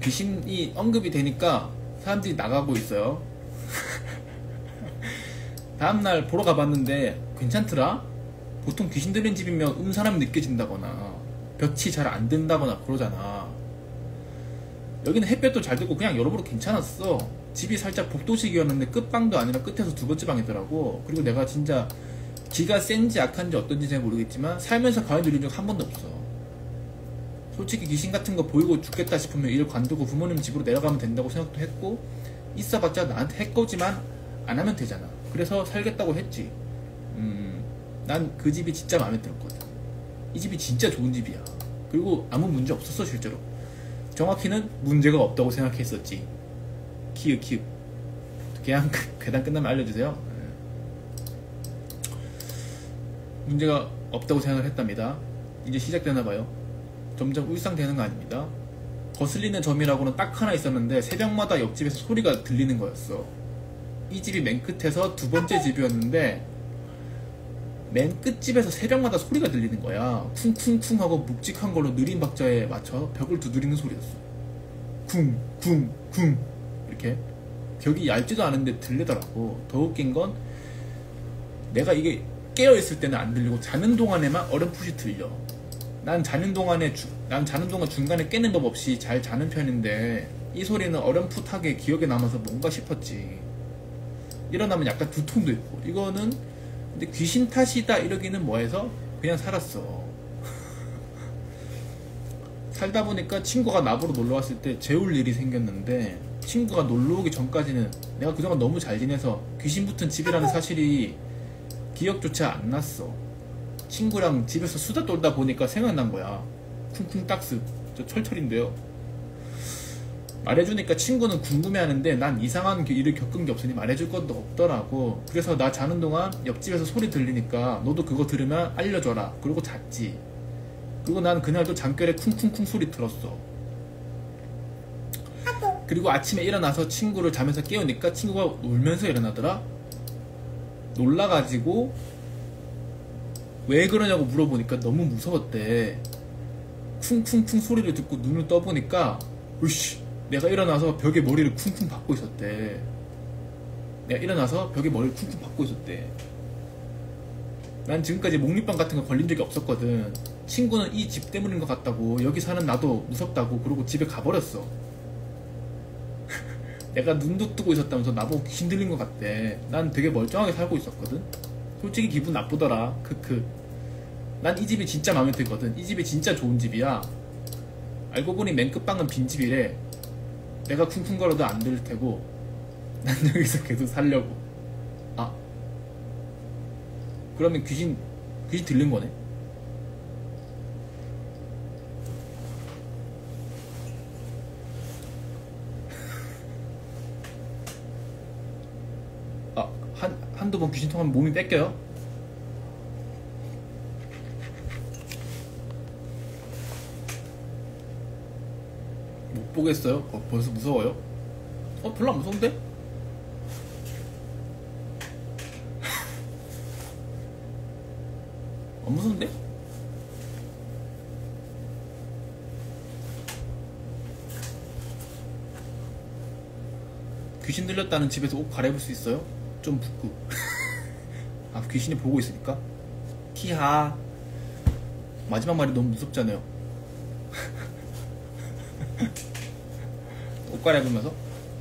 귀신이 언급이 되니까 사람들이 나가고 있어요. 다음날 보러 가봤는데 괜찮더라? 보통 귀신 들린 집이면 사람이 느껴진다거나 볕이 잘 안 든다거나 그러잖아. 여기는 햇볕도 잘 들고 그냥 여러모로 괜찮았어. 집이 살짝 복도식이었는데 끝방도 아니라 끝에서 두 번째 방이더라고. 그리고 내가 진짜 기가 센지 약한지 어떤지 잘 모르겠지만 살면서 가위 눌린 적 한 번도 없어. 솔직히 귀신 같은 거 보이고 죽겠다 싶으면 일 관두고 부모님 집으로 내려가면 된다고 생각도 했고 있어봤자 나한테 해코지만 안 하면 되잖아. 그래서 살겠다고 했지. 난 그 집이 진짜 마음에 들었거든. 이 집이 진짜 좋은 집이야. 그리고 아무 문제 없었어 실제로. 정확히는 문제가 없다고 생각했었지. 키읔 그냥 괴담 끝나면 알려주세요. 문제가 없다고 생각을 했답니다. 이제 시작되나봐요. 점점 울상되는 거 아닙니다. 거슬리는 점이라고는 딱 하나 있었는데 새벽마다 옆집에서 소리가 들리는 거였어. 이 집이 맨 끝에서 두 번째 집이었는데 맨 끝집에서 새벽마다 소리가 들리는 거야. 쿵쿵쿵 하고 묵직한 걸로 느린 박자에 맞춰 벽을 두드리는 소리였어. 쿵쿵쿵 이렇게. 벽이 얇지도 않은데 들리더라고. 더 웃긴 건 내가 이게 깨어있을 때는 안 들리고 자는 동안에만 어렴풋이 들려. 난 자는 동안 중간에 깨는 법 없이 잘 자는 편인데 이 소리는 어렴풋하게 기억에 남아서 뭔가 싶었지. 일어나면 약간 두통도 있고. 이거는 근데 귀신 탓이다 이러기는 뭐해서 그냥 살았어. 살다 보니까 친구가 나보러 놀러왔을 때 재울 일이 생겼는데 친구가 놀러오기 전까지는 내가 그동안 너무 잘 지내서 귀신 붙은 집이라는 사실이 기억조차 안 났어. 친구랑 집에서 수다 떨다 보니까 생각난 거야. 쿵쿵 딱스 저 철철인데요. 말해주니까 친구는 궁금해하는데 난 이상한 일을 겪은 게 없으니 말해줄 것도 없더라고. 그래서 나 자는 동안 옆집에서 소리 들리니까 너도 그거 들으면 알려줘라. 그러고 잤지. 그리고 난 그날도 잠결에 쿵쿵쿵 소리 들었어. 그리고 아침에 일어나서 친구를 자면서 깨우니까 친구가 울면서 일어나더라. 놀라가지고 왜 그러냐고 물어보니까 너무 무서웠대. 쿵쿵쿵 소리를 듣고 눈을 떠보니까 으씨 내가 일어나서 벽에 머리를 쿵쿵 박고 있었대. 난 지금까지 목립방 같은 거 걸린 적이 없었거든. 친구는 이 집 때문인 것 같다고, 여기 사는 나도 무섭다고 그러고 집에 가버렸어. 내가 눈도 뜨고 있었다면서 나보고 귀신 들린 것 같대. 난 되게 멀쩡하게 살고 있었거든. 솔직히 기분 나쁘더라. 크크. 난 이 집이 진짜 마음에 들거든. 이 집이 진짜 좋은 집이야. 알고 보니 맨 끝방은 빈집이래. 내가 쿵쿵거려도 안 들을 테고 난 여기서 계속 살려고. 아, 그러면 귀신 들린 거네. 아, 한두 번 귀신 통하면 몸이 뺏겨요? 못 보겠어요? 벌써 무서워요? 별로 안 무서운데? 안 무서운데? 귀신 들렸다는 집에서 옷 갈아입을 수 있어요? 좀 붓고. 아, 귀신이 보고 있으니까? 히하. 마지막 말이 너무 무섭잖아요. 옷 갈아입으면서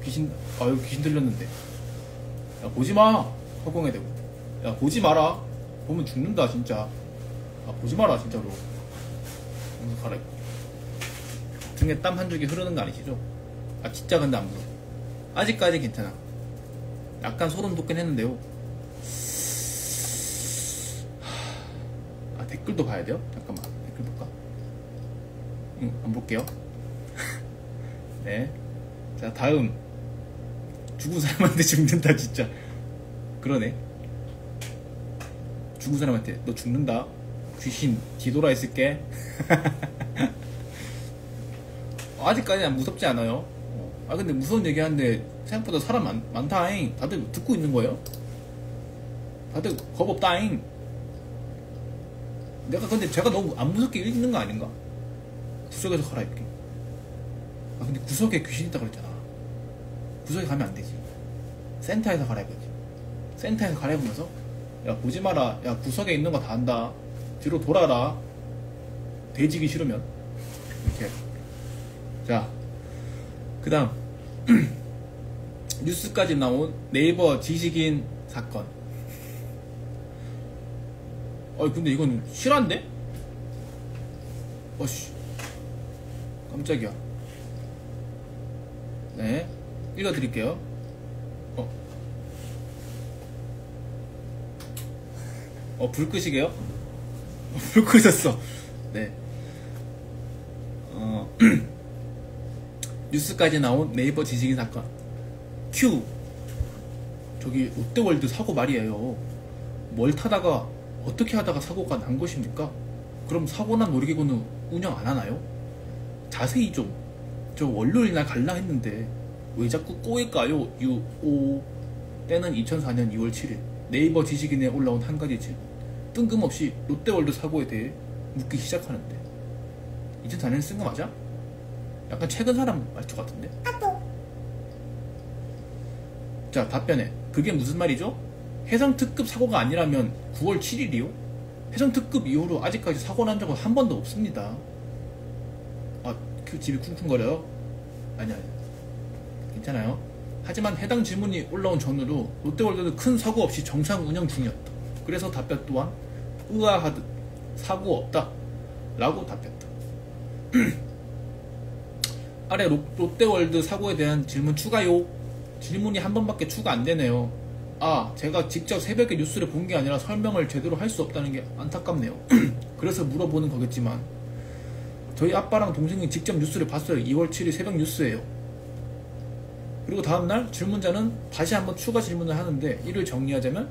귀신 들렸는데, 야 보지마 허공에 대고, 야 보지마라, 보면 죽는다 진짜. 아 보지마라 진짜로. 하면서 갈아입고 등에 땀 한 줄기 흐르는 거 아니시죠? 아 진짜 근데 안 무서워. 아직까지 괜찮아. 약간 소름 돋긴 했는데요. 아 댓글도 봐야 돼요? 잠깐만 댓글 볼까? 안 볼게요. 네. 자 다음. 죽은 사람한테 죽는다 진짜. 그러네. 죽은 사람한테 너 죽는다. 귀신 뒤돌아 있을게. 아직까지 안 무섭지 않아요. 아 근데 무서운 얘기 하는데 생각보다 사람 많다잉. 다들 듣고 있는 거예요? 다들 겁 없다잉. 근데 제가 너무 안 무섭게 읽는 거 아닌가? 구석에서 갈아입기. 아 근데 구석에 귀신 있다 그랬잖아. 구석에 가면 안 되지. 센터에서 갈아입어야지. 센터에서 갈아입으면서 야 보지 마라. 야 구석에 있는 거 다 안다. 뒤로 돌아라. 돼지기 싫으면 이렇게. 자 그 다음. 뉴스까지 나온 네이버 지식인 사건. 근데 이건 실화인데? 어씨 깜짝이야. 네 읽어드릴게요. 불 끄시게요? 불 끄셨어. 네. 뉴스까지 나온 네이버 지식인 사건. 큐. 저기 롯데월드 사고 말이에요. 뭘 타다가 어떻게 하다가 사고가 난 것입니까? 그럼 사고 난 놀이기구는 운영 안 하나요? 자세히 좀. 저 월요일날 갈라 했는데 왜 자꾸 꼬일까요? 유오. 때는 2004년 2월 7일 네이버 지식인에 올라온 한 가지 질문. 뜬금없이 롯데월드 사고에 대해 묻기 시작하는데 2004년에 쓴 거 맞아? 약간 최근 사람 말투 같은데? 자 답변해. 그게 무슨 말이죠? 해상특급 사고가 아니라면 9월 7일이요? 해상특급 이후로 아직까지 사고 난 적은 한 번도 없습니다. 그 집이 쿵쿵거려요? 아니야 괜찮아요. 하지만 해당 질문이 올라온 전후로 롯데월드는 큰 사고 없이 정상 운영 중이었다. 그래서 답변 또한 의아하듯 사고 없다 라고 답했다. 아래 롯데월드 사고에 대한 질문 추가요. 질문이 한 번밖에 추가 안 되네요. 제가 직접 새벽에 뉴스를 본 게 아니라 설명을 제대로 할 수 없다는 게 안타깝네요. 그래서 물어보는 거겠지만 저희 아빠랑 동생이 직접 뉴스를 봤어요. 2월 7일 새벽 뉴스예요. 그리고 다음날 질문자는 다시 한번 추가 질문을 하는데 이를 정리하자면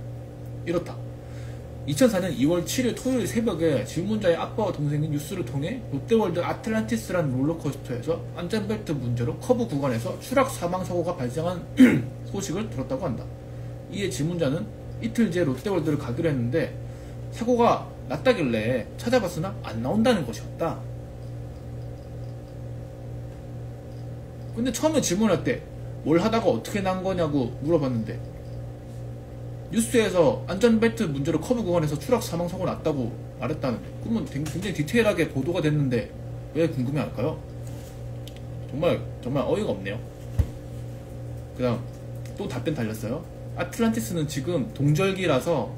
이렇다. 2004년 2월 7일 토요일 새벽에 질문자의 아빠와 동생이 뉴스를 통해 롯데월드 아틀란티스라는 롤러코스터에서 안전벨트 문제로 커브 구간에서 추락 사망사고가 발생한 소식을 들었다고 한다. 이에 질문자는 이틀 뒤에 롯데월드를 가기로 했는데 사고가 났다길래 찾아봤으나 안 나온다는 것이었다. 근데 처음에 질문할 때 뭘 하다가 어떻게 난 거냐고 물어봤는데 뉴스에서 안전벨트 문제로 커브 구간에서 추락 사망 사고 났다고 말했다는데 그러면 굉장히 디테일하게 보도가 됐는데 왜 궁금해할까요? 정말 어이가 없네요. 그 다음 또 답변 달렸어요. 아틀란티스는 지금 동절기라서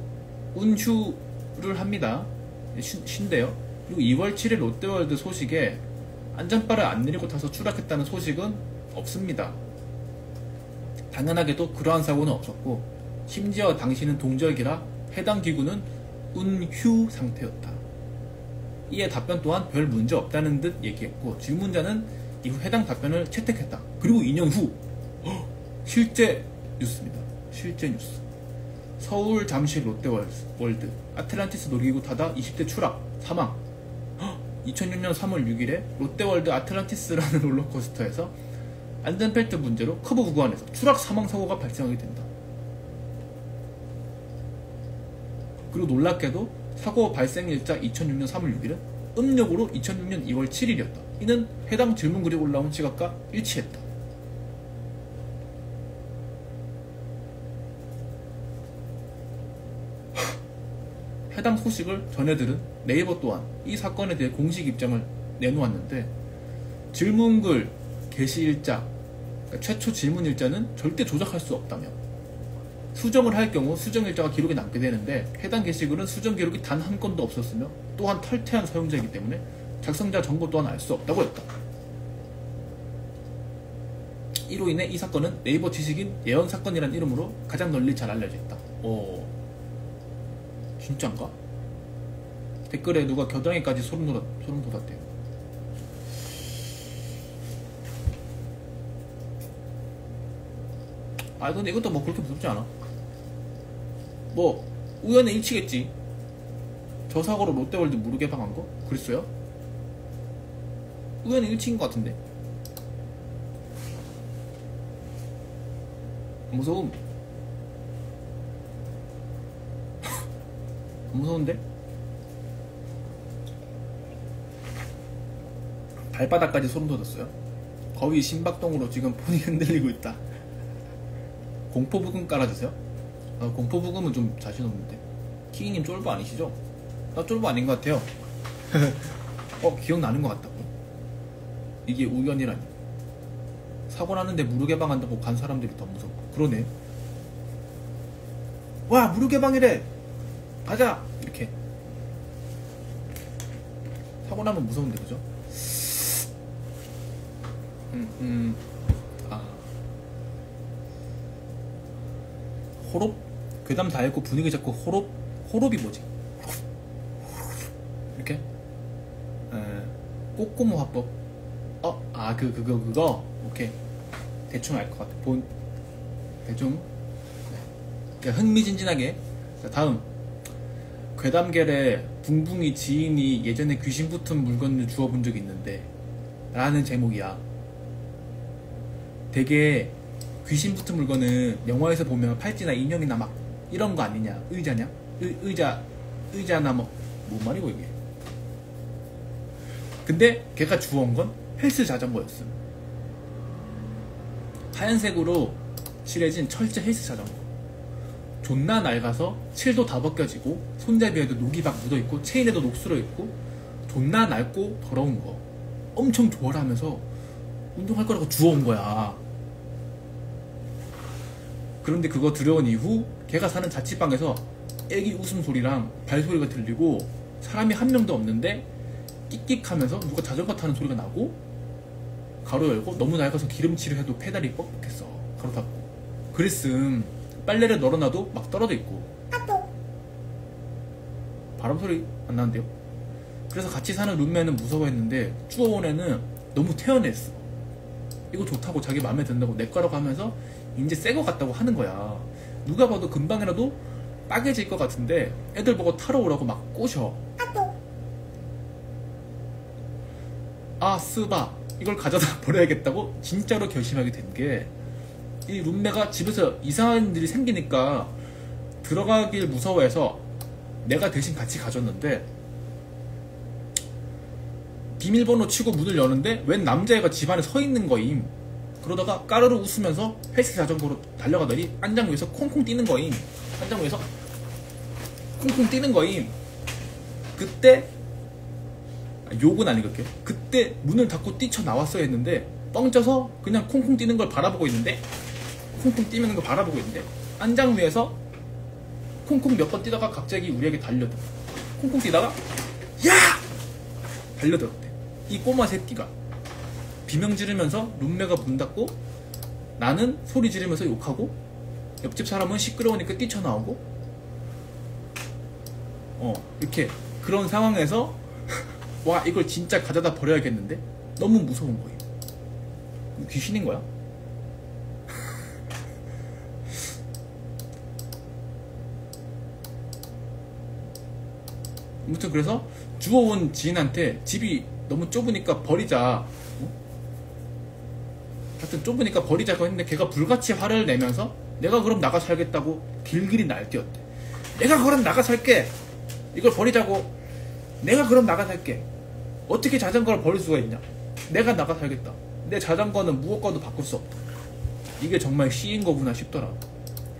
운휴를 합니다. 쉰데요. 그리고 2월 7일 롯데월드 소식에 안전바를 안 내리고 타서 추락했다는 소식은 없습니다. 당연하게도 그러한 사고는 없었고, 심지어 당시는 동절기라 해당 기구는 운휴 상태였다. 이에 답변 또한 별 문제 없다는 듯 얘기했고, 질문자는 이후 해당 답변을 채택했다. 그리고 2년 후 실제 뉴스입니다. 실제 뉴스. 서울 잠실 롯데월드 아틀란티스 놀이기구 타다 20대 추락 사망. 2006년 3월 6일에 롯데월드 아틀란티스라는 롤러코스터에서 안전벨트 문제로 커브 구간에서 추락 사망 사고가 발생하게 된다. 그리고 놀랍게도 사고 발생 일자 2006년 3월 6일은 음력으로 2006년 2월 7일이었다. 이는 해당 질문글이 올라온 시각과 일치했다. 해당 소식을 전해들은 네이버 또한 이 사건에 대해 공식 입장을 내놓았는데, 질문글 게시 일자, 그러니까 최초 질문 일자는 절대 조작할 수 없다며, 수정을 할 경우 수정 일자가 기록에 남게 되는데 해당 게시글은 수정 기록이 단 한 건도 없었으며 또한 탈퇴한 사용자이기 때문에 작성자 정보 또한 알 수 없다고 했다. 이로 인해 이 사건은 네이버 지식인 예언 사건이라는 이름으로 가장 널리 잘 알려져 있다. 진짠가? 댓글에 누가 겨드랑이까지 소름 돋았대요. 근데 이것도 뭐 그렇게 무섭지 않아. 뭐 우연의 일치겠지. 저 사고로 롯데월드 무료 개방한 거? 그랬어요? 우연의 일치인 것 같은데. 무서움. 무서운데? 발바닥까지 소름 돋았어요. 거의 심박동으로 지금 폰이 흔들리고 있다. 공포부금 깔아주세요. 공포부금은 좀 자신 없는데. 키이님 쫄보 아니시죠? 나 쫄보 아닌 것 같아요. 기억나는 것 같다고. 이게 우연이라니. 사고 나는데 무료 개방한다고 간 사람들이 더 무섭고. 그러네. 와, 무료 개방이래. 가자! 이렇게. 사고 나면 무서운데, 그죠? 호롭? 괴담 다 읽고 분위기 잡고 호롭? 호롭이 뭐지? 이렇게? 꼬꼬모 화법? 그거? 오케이. 대충 알 것 같아. 대충. 네. 흥미진진하게. 자, 다음. 괴담결에 붕붕이 지인이 예전에 귀신 붙은 물건을 주워본 적이 있는데 라는 제목이야. 되게 귀신 붙은 물건은 영화에서 보면 팔찌나 인형이나 막 이런 거 아니냐. 의자냐? 의자나 뭔 말이고 이게. 근데 걔가 주워온 건 헬스 자전거였음. 하얀색으로 칠해진 철제 헬스 자전거. 존나 낡아서 칠도 다 벗겨지고 손잡이에도 녹이 막 묻어있고 체인에도 녹 슬어있고 존나 낡고 더러운 거 엄청 좋아라 하면서 운동할 거라고 주워온 거야. 그런데 그거 들여온 이후 걔가 사는 자취방에서 애기 웃음소리랑 발소리가 들리고 사람이 한 명도 없는데 끽끽하면서 누가 자전거 타는 소리가 나고 가로 열고 너무 낡아서 기름칠을 해도 페달이 뻑뻑했어. 가로 닫고. 그랬음. 빨래를 널어놔도 막 떨어져 있고. 바람 소리 안 나는데요? 그래서 같이 사는 룸메는 무서워했는데 주워온 애는 너무 태연했어. 이거 좋다고 자기 마음에 든다고 내 거라고 하면서 이제 새 거 같다고 하는 거야. 누가 봐도 금방이라도 빠개질 것 같은데 애들 보고 타러 오라고 막 꼬셔. 쓰바 이걸 가져다 버려야겠다고 진짜로 결심하게 된 게, 이 룸메가 집에서 이상한 일이 생기니까 들어가길 무서워해서 내가 대신 같이 가졌는데, 비밀번호 치고 문을 여는데 웬 남자애가 집 안에 서 있는 거임. 그러다가 까르르 웃으면서 헬스 자전거로 달려가더니 안장 위에서 콩콩 뛰는 거임. 안장 위에서 콩콩 뛰는 거임. 그때 욕은 아니겠게. 그때 문을 닫고 뛰쳐나왔어야 했는데 뻥쳐서 그냥 콩콩 뛰는 걸 바라보고 있는데, 콩콩 뛰는 걸 바라보고 있는데 안장 위에서 콩콩 몇 번 뛰다가 갑자기 우리에게 달려들어. 콩콩 뛰다가 야! 달려들었대. 이 꼬마 새끼가 비명 지르면서 룸메가 문 닫고, 나는 소리 지르면서 욕하고, 옆집 사람은 시끄러우니까 뛰쳐나오고, 이렇게 그런 상황에서 와, 이걸 진짜 가져다 버려야겠는데? 너무 무서운 거예요. 귀신인 거야? 아무튼 그래서 주워온 지인한테 집이 너무 좁으니까 버리자. 하여튼 좁으니까 버리자고 했는데 걔가 불같이 화를 내면서 내가 그럼 나가 살겠다고 길길이 날뛰었대. 내가 그럼 나가 살게. 이걸 버리자고. 내가 그럼 나가 살게. 어떻게 자전거를 버릴 수가 있냐. 내가 나가 살겠다. 내 자전거는 무엇과도 바꿀 수 없다. 이게 정말 시인 거구나 싶더라.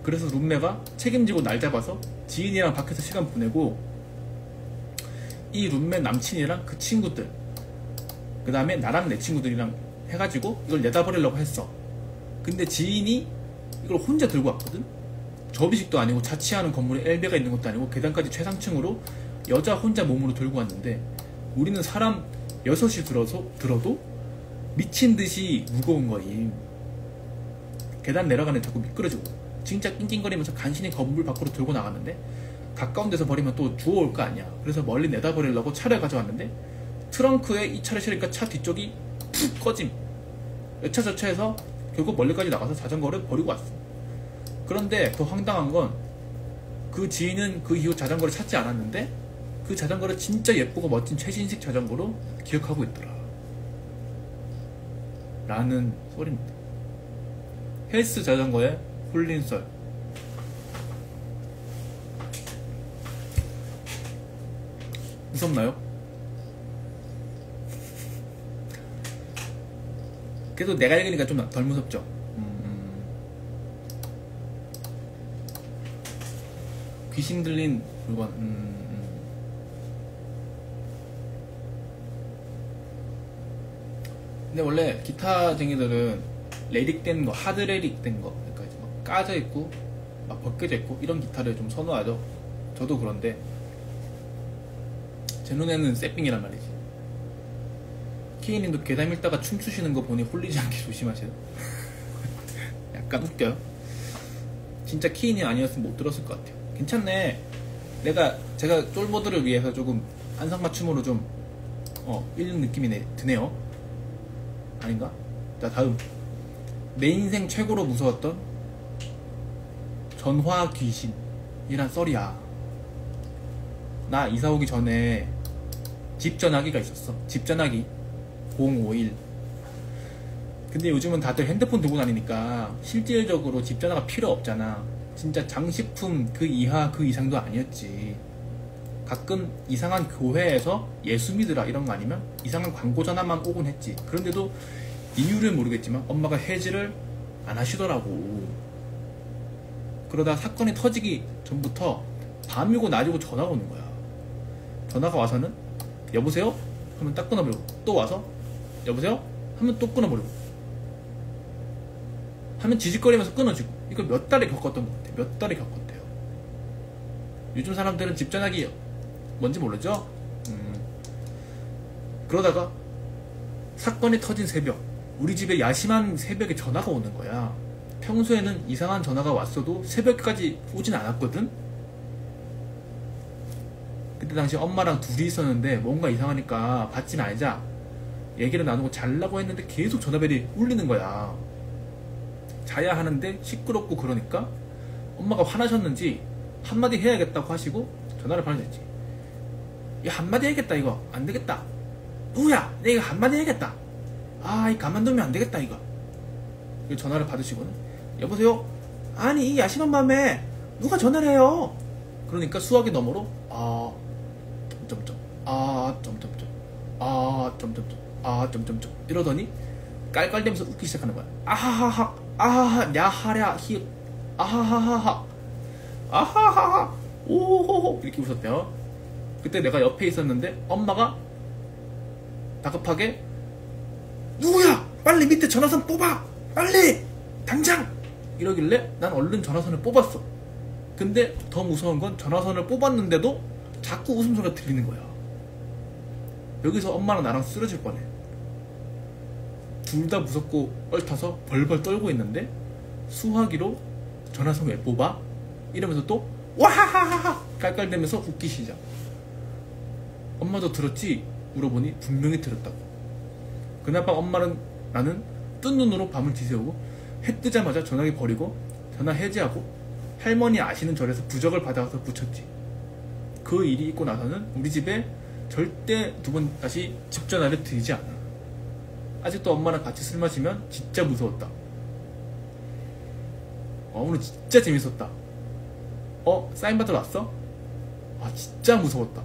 그래서 룸메가 책임지고 날 잡아서 지인이랑 밖에서 시간 보내고, 이 룸메 남친이랑 그 친구들, 그 다음에 나랑 내 친구들이랑 해가지고 이걸 내다 버리려고 했어. 근데 지인이 이걸 혼자 들고 왔거든. 접이식도 아니고 자취하는 건물에 엘베가 있는 것도 아니고 계단까지 최상층으로 여자 혼자 몸으로 들고 왔는데, 우리는 사람 6이 들어도 미친듯이 무거운 거임. 계단 내려가는 자꾸 미끄러지고 진짜 낑낑거리면서 간신히 건물 밖으로 들고 나갔는데, 가까운 데서 버리면 또 주워올 거 아니야. 그래서 멀리 내다 버리려고 차를 가져왔는데, 트렁크에 이 차를 실으니까 차 뒤쪽이 푹 꺼짐. 여차저차해서 결국 멀리까지 나가서 자전거를 버리고 왔어. 그런데 더 황당한 건, 그 지인은 그 이후 자전거를 찾지 않았는데 그 자전거를 진짜 예쁘고 멋진 최신식 자전거로 기억하고 있더라. 라는 소리입니다. 헬스 자전거의 홀린 썰. 무섭나요? 그래도 내가 읽으니까 좀 덜 무섭죠? 귀신 들린 물건. 근데 원래 기타쟁이들은 레릭된 거, 하드 레릭된 거, 그러니까 이제 막 까져 있고 막 벗겨져 있고 이런 기타를 좀 선호하죠. 저도 그런데 제 눈에는 세핑이란 말이지. 키이님도 계단 밀다가 춤추시는 거 보니 홀리지 않게 조심하세요. 약간 웃겨요. 진짜 키이님 아니었으면 못 들었을 것 같아요. 괜찮네. 제가 쫄보들을 위해서 조금 안성맞춤으로 좀 읽는 느낌이 드네요. 아닌가? 자, 다음. 내 인생 최고로 무서웠던 전화 귀신이란 썰이야. 나 이사 오기 전에 집 전화기가 있었어. 집 전화기 051. 근데 요즘은 다들 핸드폰 들고 다니니까 실질적으로 집 전화가 필요 없잖아. 진짜 장식품 그 이하 그 이상도 아니었지. 가끔 이상한 교회에서 예수 믿으라 이런 거 아니면 이상한 광고 전화만 오곤 했지. 그런데도 이유를 모르겠지만 엄마가 해지를 안 하시더라고. 그러다 사건이 터지기 전부터 밤이고 낮이고 전화가 오는 거야. 전화가 와서는 여보세요? 하면 딱 끊어버리고, 또 와서 여보세요? 하면 또 끊어버리고, 하면 지직거리면서 끊어지고. 이걸 몇 달에 겪었던 것 같아. 몇 달에 겪었대요. 요즘 사람들은 집 전화기 뭔지 모르죠? 그러다가 사건이 터진 새벽, 우리 집에 야심한 새벽에 전화가 오는 거야. 평소에는 이상한 전화가 왔어도 새벽까지 오진 않았거든? 그때 당시 엄마랑 둘이 있었는데 뭔가 이상하니까 받지 말자 얘기를 나누고 자려고 했는데 계속 전화벨이 울리는 거야. 자야 하는데 시끄럽고 그러니까 엄마가 화나셨는지 한마디 해야겠다고 하시고 전화를 받으셨지. 야, 한마디 해야겠다. 이거 안되겠다. 누구야? 내가 한마디 해야겠다. 아, 이 가만두면 안되겠다 이거. 전화를 받으시고는 여보세요? 아니, 이 야심한 밤에 누가 전화를 해요? 그러니까 수화기 너머로 이러더니 깔깔대면서 웃기 시작하는 거야. 아하하하, 아하하, 야하랴, 히, 아하하하하, 아하하하, 오호호, 이렇게 웃었대요. 그때 내가 옆에 있었는데 엄마가 다급하게 누구야? 빨리 밑에 전화선 뽑아! 빨리! 당장! 이러길래 난 얼른 전화선을 뽑았어. 근데 더 무서운 건 전화선을 뽑았는데도 자꾸 웃음소리가 들리는 거야. 여기서 엄마랑 나랑 쓰러질 뻔해. 둘 다 무섭고 얼타서 벌벌 떨고 있는데 수화기로 전화선 왜 뽑아? 이러면서 또 와하하하 깔깔대면서 웃기 시작. 엄마도 들었지? 물어보니 분명히 들었다고. 그날 밤 엄마는 나는 뜬 눈으로 밤을 지새우고 해 뜨자마자 전화기 버리고 전화 해지하고 할머니 아시는 절에서 부적을 받아와서 붙였지. 그 일이 있고 나서는 우리 집에 절대 두 번 다시 집 전화를 드리지 않아. 아직도 엄마랑 같이 술 마시면 진짜 무서웠다. 오늘 진짜 재밌었다. 사인 받으러 왔어? 진짜 무서웠다.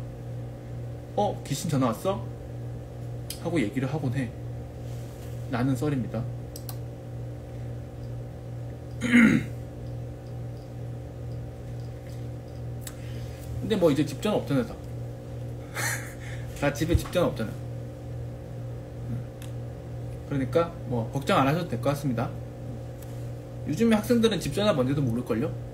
귀신 전화 왔어? 하고 얘기를 하곤 해. 나는 썰입니다. 근데 뭐 이제 집 전화 없잖아. 다 집에 집 전화 없잖아. 그러니까 뭐 걱정 안 하셔도 될 것 같습니다. 요즘에 학생들은 집 전화 뭔지도 모를걸요?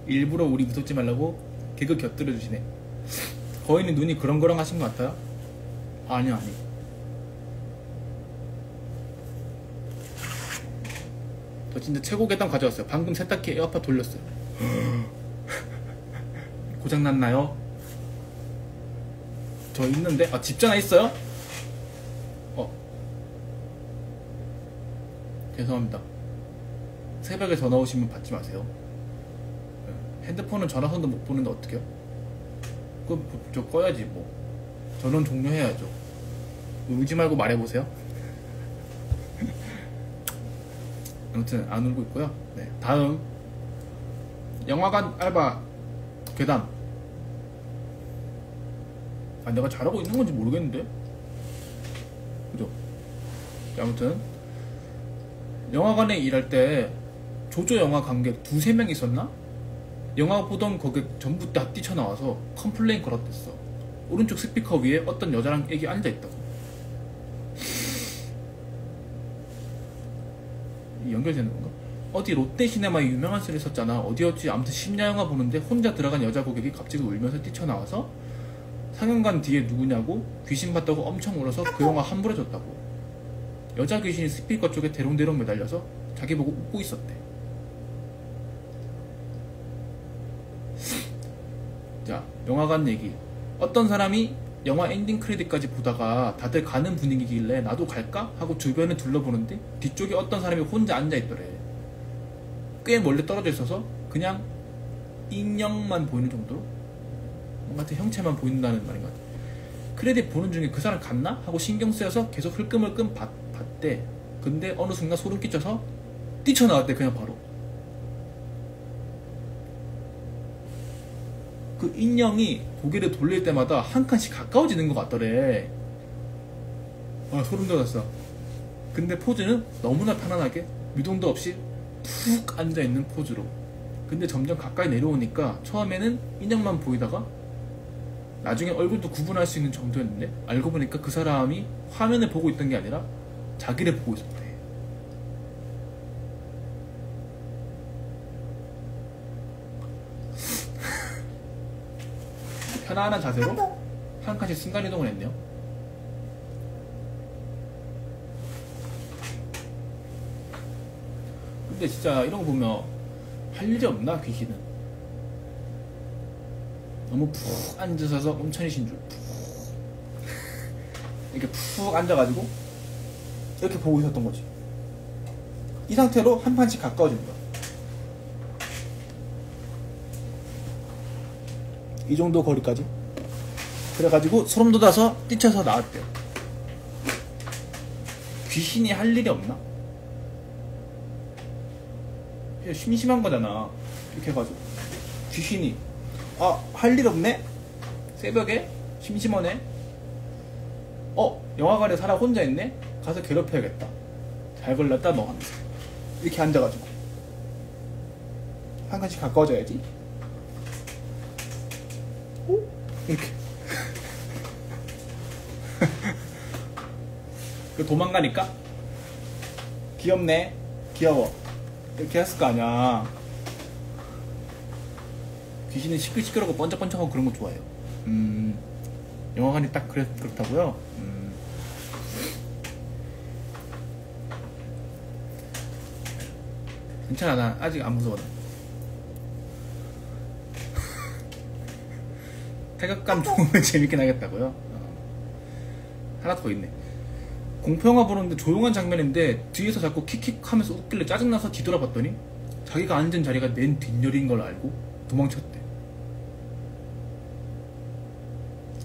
일부러 우리 무섭지 말라고 개그 곁들여 주시네. 거인이 눈이 그렁그렁 하신 것 같아요? 아니. 저 진짜 최고 계단 가져왔어요. 방금 세탁기 에어팟 돌렸어요. 고장났나요? 저 있는데? 집 전화 있어요? 죄송합니다. 새벽에 전화 오시면 받지 마세요. 핸드폰은 전화선도 못 보는데 어떡해요? 저 꺼야지 뭐. 전원 종료해야죠. 울지 말고 말해보세요. 아무튼 안 울고 있고요. 네, 다음 영화관 알바 괴담. 내가 잘하고 있는 건지 모르겠는데, 그죠? 아무튼 영화관에 일할 때 조조 영화 관객 2~3명 있었나? 영화 보던 고객 전부 다 뛰쳐나와서 컴플레인 걸었댔어. 오른쪽 스피커 위에 어떤 여자랑 애기 앉아있다고. 연결되는 건가? 어디 롯데시네마에 유명한 썰이 있었잖아. 어디였지? 아무튼 심야 영화 보는데 혼자 들어간 여자 고객이 갑자기 울면서 뛰쳐나와서 상영관 뒤에 누구냐고 귀신 봤다고 엄청 울어서 그 영화 환불해줬다고. 여자 귀신이 스피커 쪽에 대롱대롱 매달려서 자기 보고 웃고 있었대. 자, 영화관 얘기. 어떤 사람이 영화 엔딩 크레딧까지 보다가 다들 가는 분위기길래 나도 갈까? 하고 주변을 둘러보는데 뒤쪽에 어떤 사람이 혼자 앉아있더래. 꽤 멀리 떨어져 있어서 그냥 인형만 보이는 정도로 뭔가 형체만 보인다는 말인 것 같아. 크레딧 보는 중에 그 사람 갔나? 하고 신경 쓰여서 계속 흘끔흘끔 봤대. 근데 어느 순간 소름 끼쳐서 뛰쳐나왔대. 그냥 바로. 그 인형이 고개를 돌릴 때마다 한 칸씩 가까워지는 것 같더래. 소름 돋았어. 근데 포즈는 너무나 편안하게 미동도 없이 푹 앉아있는 포즈로. 근데 점점 가까이 내려오니까 처음에는 인형만 보이다가 나중에 얼굴도 구분할 수 있는 정도였는데 알고 보니까 그 사람이 화면을 보고 있던 게 아니라 자기를 보고 있었대. 편안한 자세로 한 칸씩 순간이동을 했네요. 근데 진짜 이런 거 보면 할 일이 없나? 귀신은 너무 푹 앉으셔서 온천이신 줄. 이렇게 푹 앉아가지고 이렇게 보고 있었던 거지. 이 상태로 한 판씩 가까워진 거야. 이 정도 거리까지. 그래가지고 소름 돋아서 뛰쳐서 나왔대요. 귀신이 할 일이 없나? 심심한 거잖아. 이렇게 해가지고 귀신이 할 일 없네? 새벽에? 심심하네? 영화관에 사람 혼자 있네? 가서 괴롭혀야겠다. 잘 걸렸다 너 하면서 이렇게 앉아가지고 한 칸씩 가까워져야지. 이렇게 그 도망가니까 귀엽네, 귀여워 이렇게 했을 거 아니야. 귀신은 시끌시끌하고 번쩍번쩍하고 그런 거 좋아해요. 영화관이 딱 그렇다고요? 괜찮아, 나 아직 안 무서워. 타격감 좋으면 재밌긴 하겠다고요? 하나 더 있네. 공포영화 보는데 조용한 장면인데 뒤에서 자꾸 킥킥 하면서 웃길래 짜증나서 뒤돌아봤더니 자기가 앉은 자리가 맨 뒷열인 걸 알고 도망쳤대.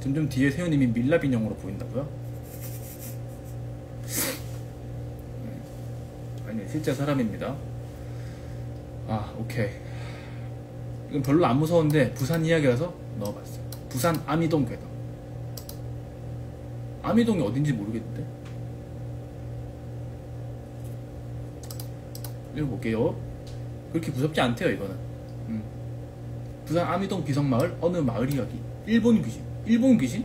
점점 뒤에 세훈님이 밀랍 인형으로 보인다고요? 아니, 실제 사람입니다. 아, 오케이. 이건 별로 안 무서운데 부산 이야기라서 넣어봤어요. 부산 아미동 괴담. 아미동이 어딘지 모르겠는데. 읽어볼게요. 그렇게 무섭지 않대요, 이거는. 부산 아미동 비성마을 어느 마을 이야기. 일본 귀신. 일본 귀신?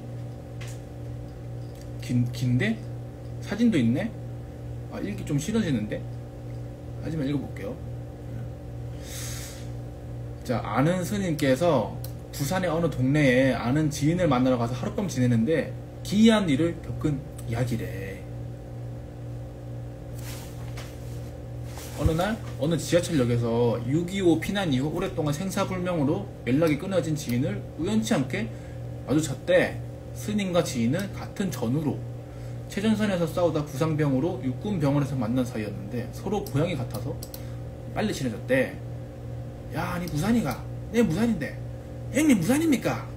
긴데? 사진도 있네? 아, 읽기 좀 싫어지는데? 하지만 읽어볼게요. 자, 아는 스님께서 부산의 어느 동네에 아는 지인을 만나러 가서 하룻밤 지내는데 기이한 일을 겪은 이야기래. 어느 날 어느 지하철역에서 6.25 피난 이후 오랫동안 생사불명으로 연락이 끊어진 지인을 우연치 않게 마주쳤대. 스님과 지인은 같은 전우로 최전선에서 싸우다 부상병으로 육군병원에서 만난 사이였는데 서로 고향이 같아서 빨리 친해졌대. 야, 니 부산이가? 내 부산인데. 형님 부산입니까?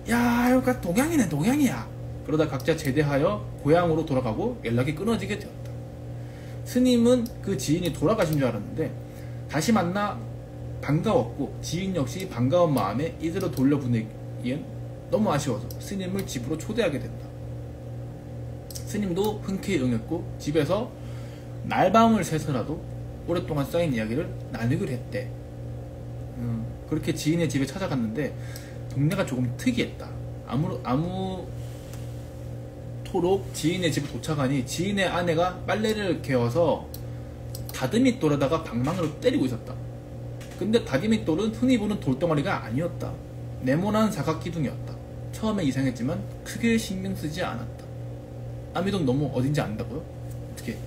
야, 여기가 동양이네, 동양이야. 그러다 각자 제대하여 고향으로 돌아가고 연락이 끊어지게 되었다. 스님은 그 지인이 돌아가신 줄 알았는데 다시 만나 반가웠고 지인 역시 반가운 마음에 이대로 돌려보내기엔 너무 아쉬워서 스님을 집으로 초대하게 된다. 스님도 흔쾌히 응했고 집에서 날밤을 새서라도 오랫동안 쌓인 이야기를 나누기로 했대. 그렇게 지인의 집에 찾아갔는데 동네가 조금 특이했다. 아무토록 지인의 집에 도착하니 지인의 아내가 빨래를 개어서 다듬이돌에다가 방망이로 때리고 있었다. 근데 다듬이돌은 흔히 보는 돌덩어리가 아니었다. 네모난 사각기둥이었다. 처음에 이상했지만 크게 신경 쓰지 않았다. 아미동 너무 어딘지 안다고요? 어떻게?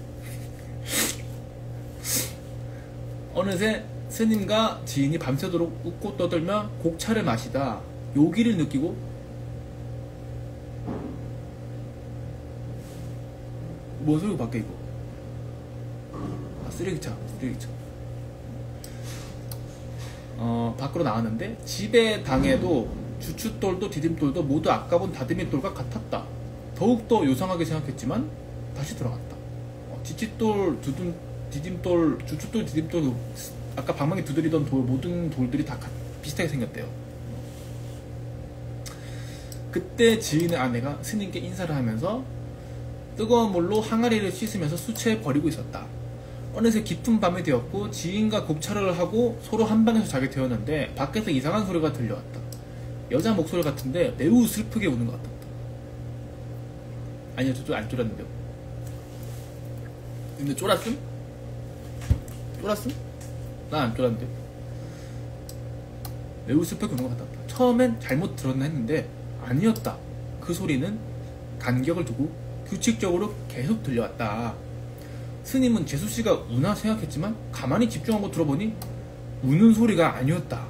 어느새 스님과 지인이 밤새도록 웃고 떠들며 곡차를 마시다 요기를 느끼고 뭐 소리가 밖에 이거? 아, 쓰레기차. 밖으로 나왔는데 집의 당에도 주춧돌도 디딤돌도 모두 아까 본 다듬이돌과 같았다. 더욱더 요상하게 생각했지만 다시 들어갔다. 지칫돌, 디딤돌, 주춧돌, 디딤돌, 아까 방망이 두드리던 모든 돌들이 다 비슷하게 생겼대요. 그때 지인의 아내가 스님께 인사를 하면서 뜨거운 물로 항아리를 씻으면서 수체에 버리고 있었다. 어느새 깊은 밤이 되었고 지인과 곡차를 하고 서로 한 방에서 자게 되었는데 밖에서 이상한 소리가 들려왔다. 여자 목소리 같은데 매우 슬프게 우는 것 같았다. 아니요, 저도 안 쫄았는데요. 근데 쫄았음? 난 안 쫄았는데. 매우 슬프게 우는 것 같았다. 처음엔 잘못 들었나 했는데 아니었다. 그 소리는 간격을 두고 규칙적으로 계속 들려왔다. 스님은 재수씨가 우나 생각했지만 가만히 집중하고 들어보니 우는 소리가 아니었다.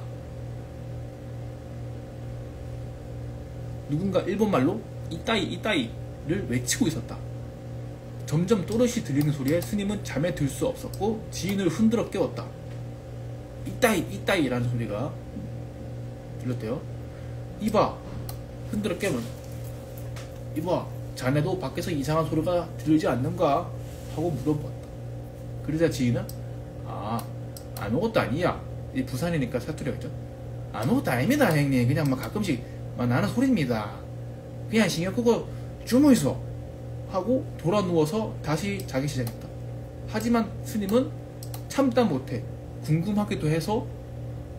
누군가 일본말로 이따이를 외치고 있었다. 점점 또렷이 들리는 소리에 스님은 잠에 들 수 없었고 지인을 흔들어 깨웠다. 이따이라는 소리가 들렸대요. 이봐, 흔들어 깨면 이봐, 자네도 밖에서 이상한 소리가 들리지 않는가? 하고 물어보았다. 그러자 지인은 아무것도 아니야. 이 부산이니까 사투리였죠. 아무것도 아닙니다, 형님. 그냥 막 가끔씩 나는 소리입니다. 그냥 신경 끄고 주무이소 하고 돌아 누워서 다시 자기 시작했다. 하지만 스님은 참다 못해 궁금하기도 해서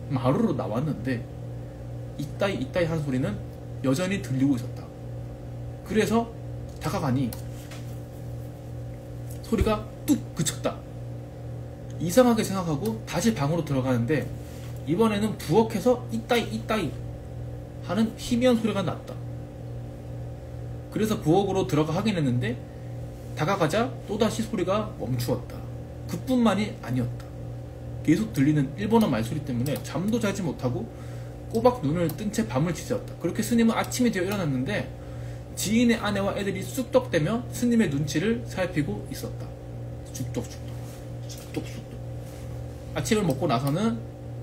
마루로 나왔는데 이따이 하는 소리는 여전히 들리고 있었다. 그래서 다가가니 소리가 뚝 그쳤다. 이상하게 생각하고 다시 방으로 들어가는데 이번에는 부엌에서 이따이 하는 희미한 소리가 났다. 그래서 부엌으로 들어가 확인했는데 다가가자 또다시 소리가 멈추었다. 그뿐만이 아니었다. 계속 들리는 일본어 말소리 때문에 잠도 자지 못하고 꼬박 눈을 뜬 채 밤을 지새웠다. 그렇게 스님은 아침이 되어 일어났는데 지인의 아내와 애들이 쑥덕대며 스님의 눈치를 살피고 있었다. 쑥덕. 아침을 먹고 나서는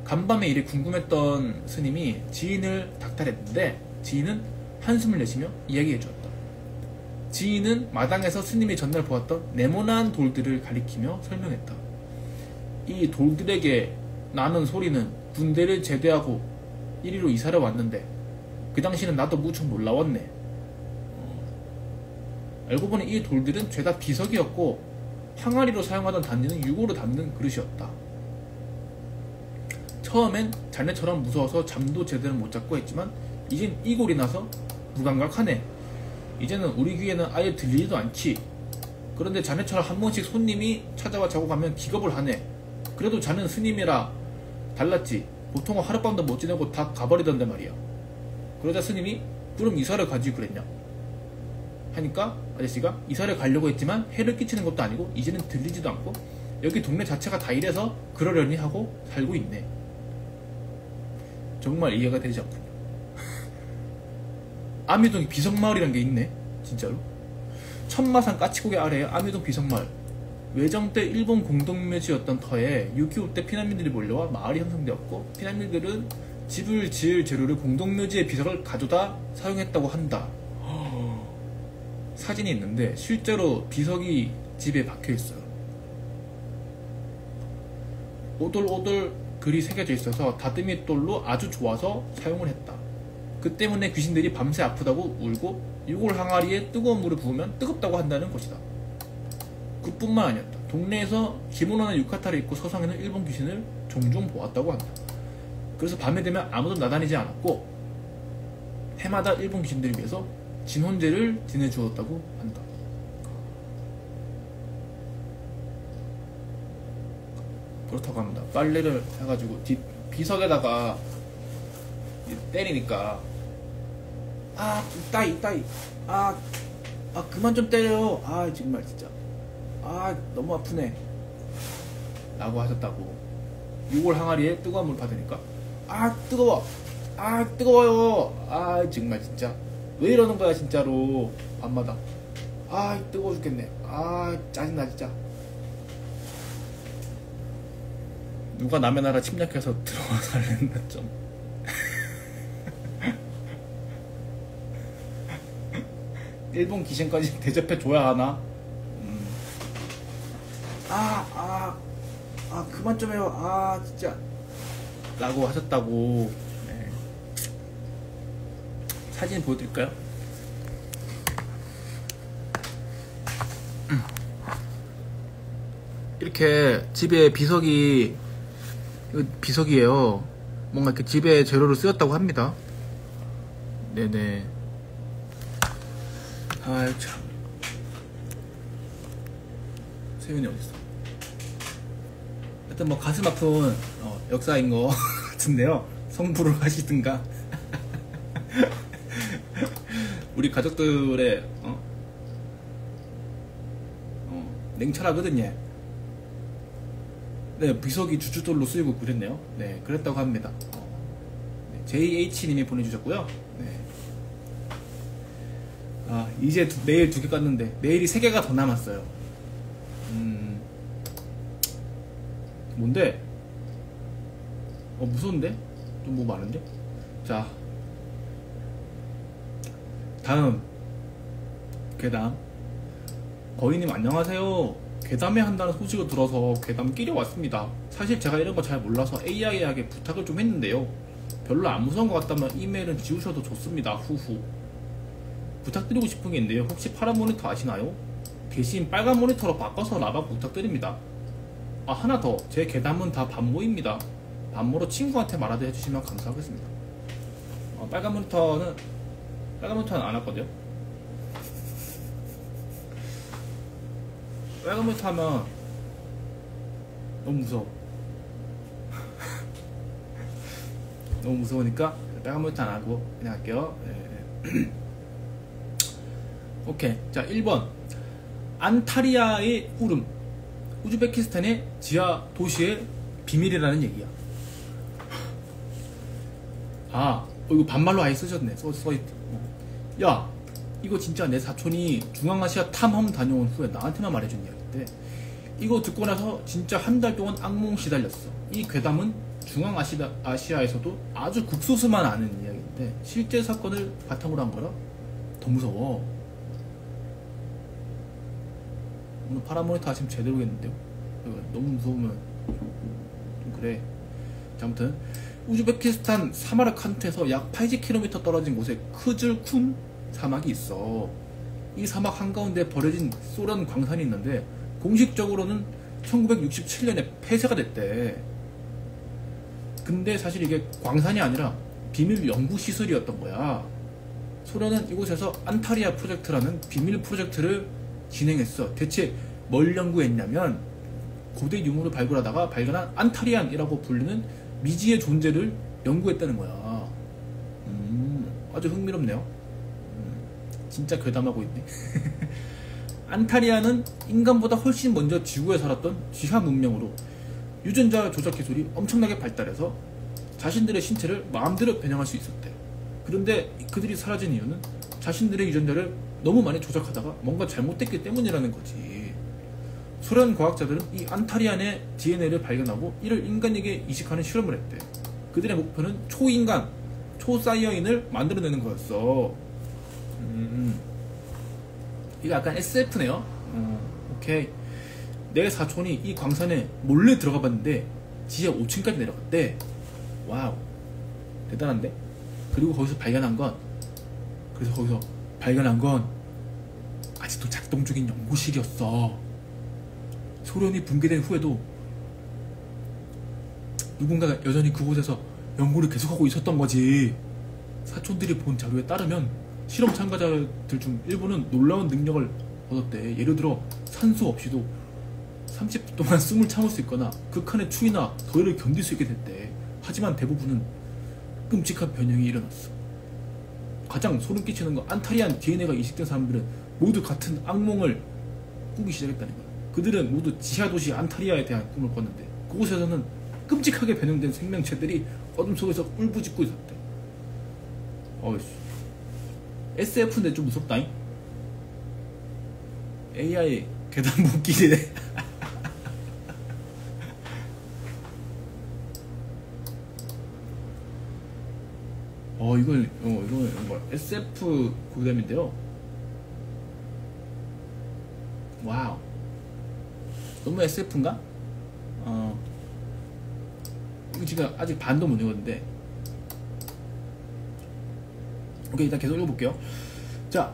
간밤의 일이 궁금했던 스님이 지인을 닥달했는데 지인은 한숨을 내쉬며 이야기해주었다. 지인은 마당에서 스님이 전날 보았던 네모난 돌들을 가리키며 설명했다. 이 돌들에게 나는 소리는 군대를 제대하고 이리로 이사를 왔는데 그 당시는 나도 무척 놀라웠네. 알고 보니 이 돌들은 죄다 비석이었고 항아리로 사용하던 단지는 유골로 담는 그릇이었다. 처음엔 자네처럼 무서워서 잠도 제대로 못 잤고 했지만 이젠 이골이 나서 무감각하네. 이제는 우리 귀에는 아예 들리지도 않지. 그런데 자네처럼 한 번씩 손님이 찾아와 자고 가면 기겁을 하네. 그래도 자는 스님이라 달랐지. 보통은 하룻밤도 못 지내고 다 가버리던데 말이야. 그러자 스님이 그럼 이사를 가지 그랬냐 하니까 아저씨가 이사를 가려고 했지만 해를 끼치는 것도 아니고 이제는 들리지도 않고 여기 동네 자체가 다 이래서 그러려니 하고 살고 있네. 정말 이해가 되지 않군요. 아미동에 비석마을이란 게 있네. 진짜로. 천마산 까치고개 아래에 아미동 비석마을. 외정 때 일본 공동묘지였던 터에 6.25 때 피난민들이 몰려와 마을이 형성되었고 피난민들은 집을 지을 재료를 공동묘지의 비석을 가져다 사용했다고 한다. 사진이 있는데 실제로 비석이 집에 박혀있어요. 오돌오돌 글이 새겨져 있어서 다듬이 돌로 아주 좋아서 사용을 했다. 그 때문에 귀신들이 밤새 아프다고 울고 유골 항아리에 뜨거운 물을 부으면 뜨겁다고 한다는 것이다. 그뿐만 아니었다. 동네에서 기모노나 유카타를 입고 서성이는 일본 귀신을 종종 보았다고 한다. 그래서 밤에 되면 아무도 나다니지 않았고 해마다 일본 귀신들을 위해서 진혼제를 지내주었다고 한다. 그렇다고 합니다. 빨래를 해가지고 비석에다가 때리니까 이따이 그만 좀 때려요. 정말 진짜 너무 아프네 라고 하셨다고. 유골 항아리에 뜨거운 물 받으니까 뜨거워요. 정말 진짜 왜 이러는 거야 진짜로. 밤마다 뜨거워 죽겠네. 짜증나 진짜. 누가 남의 나라 침략해서 들어와 살랬나 좀. 일본 귀신까지 대접해줘야 하나? 그만 좀 해요. 진짜 라고 하셨다고. 네. 사진 보여드릴까요? 이렇게 집에 비석이에요. 뭔가 이렇게 집에 재료로 쓰였다고 합니다. 네네. 참. 세윤이 어딨어? 하여튼 뭐 가슴 아픈 역사인 거 같은데요. 성불을 하시든가. 우리 가족들의 냉철하거든요. 네, 비석이 주춧돌로 쓰이고 그랬네요. 네, 그랬다고 합니다. 네, JH님이 보내주셨고요. 네. 이제 내일 2개 깠는데 내일이 3개가 더 남았어요. 뭔데? 무서운데? 좀 뭐 많은데? 자, 다음 괴담. 거인님 안녕하세요. 괴담회 한다는 소식을 들어서 괴담끼리 왔습니다. 사실 제가 이런 거 잘 몰라서 AI에게 부탁을 좀 했는데요. 별로 안 무서운 것 같다면 이메일은 지우셔도 좋습니다. 후후. 부탁드리고 싶은 게 있는데요. 혹시 파란 모니터 아시나요? 대신 빨간 모니터로 바꿔서 라방 부탁드립니다. 하나 더. 제 괴담은 다 반모입니다. 반모로 친구한테 말하듯 해주시면 감사하겠습니다. 빨간 모니터는 안 왔거든요. 빨간 모니터 하면 너무 무서워. 너무 무서우니까 빨간 모니터 안 하고 그냥 할게요. 예. 오케이. 자, 1번. 안타리아의 울음. 우즈베키스탄의 지하 도시의 비밀이라는 얘기야. 아, 이거 반말로 아예 쓰셨네. 써있. 야, 이거 진짜 내 사촌이 중앙아시아 탐험 다녀온 후에 나한테만 말해준 이야기인데, 이거 듣고 나서 진짜 한 달 동안 악몽 시달렸어. 이 괴담은 중앙아시아에서도 아주 극소수만 아는 이야기인데, 실제 사건을 바탕으로 한 거라 더 무서워. 오늘 파라모니터 하시면 제대로겠는데요? 너무 무서우면 좀 그래. 자, 아무튼 우즈베키스탄 사마르칸트에서 약 80km 떨어진 곳에 크즐쿰 사막이 있어. 이 사막 한가운데 버려진 소련 광산이 있는데 공식적으로는 1967년에 폐쇄가 됐대. 근데 사실 이게 광산이 아니라 비밀 연구시설이었던 거야. 소련은 이곳에서 안타리아 프로젝트라는 비밀 프로젝트를 진행했어. 대체 뭘 연구했냐면 고대 유물을 발굴하다가 발견한 안타리안이라고 불리는 미지의 존재를 연구했다는 거야. 아주 흥미롭네요. 진짜 괴담하고 있네. 안타리아는 인간보다 훨씬 먼저 지구에 살았던 지하 문명으로 유전자 조작 기술이 엄청나게 발달해서 자신들의 신체를 마음대로 변형할 수 있었대. 그런데 그들이 사라진 이유는 자신들의 유전자를 너무 많이 조작하다가 뭔가 잘못됐기 때문이라는 거지. 소련 과학자들은 이 안타리안의 DNA를 발견하고 이를 인간에게 이식하는 실험을 했대. 그들의 목표는 초인간, 초사이어인을 만들어내는 거였어. 이거 약간 SF네요. 오케이. 내 사촌이 이 광산에 몰래 들어가 봤는데 지하 5층까지 내려갔대. 와우, 대단한데? 그리고 거기서 발견한 건 아직도 작동 중인 연구실이었어. 소련이 붕괴된 후에도 누군가가 여전히 그곳에서 연구를 계속하고 있었던 거지. 사촌들이 본 자료에 따르면 실험 참가자들 중 일부는 놀라운 능력을 얻었대. 예를 들어 산소 없이도 30분 동안 숨을 참을 수 있거나 극한의 추위나 더위를 견딜 수 있게 됐대. 하지만 대부분은 끔찍한 변형이 일어났어. 가장 소름 끼치는 건 안타리안 DNA가 이식된 사람들은 모두 같은 악몽을 꾸기 시작했다는 거야. 그들은 모두 지하도시 안타리아에 대한 꿈을 꿨는데 그곳에서는 끔찍하게 변형된 생명체들이 어둠 속에서 울부짖고 있었대. 어이씨, SF인데 좀 무섭다잉? AI 괴담 복귀네. 이건 SF 괴담인데요. 와우, 너무 SF인가? 이거 지금 아직 반도 못 읽었는데. 오케이, 일단 계속 읽어볼게요. 자,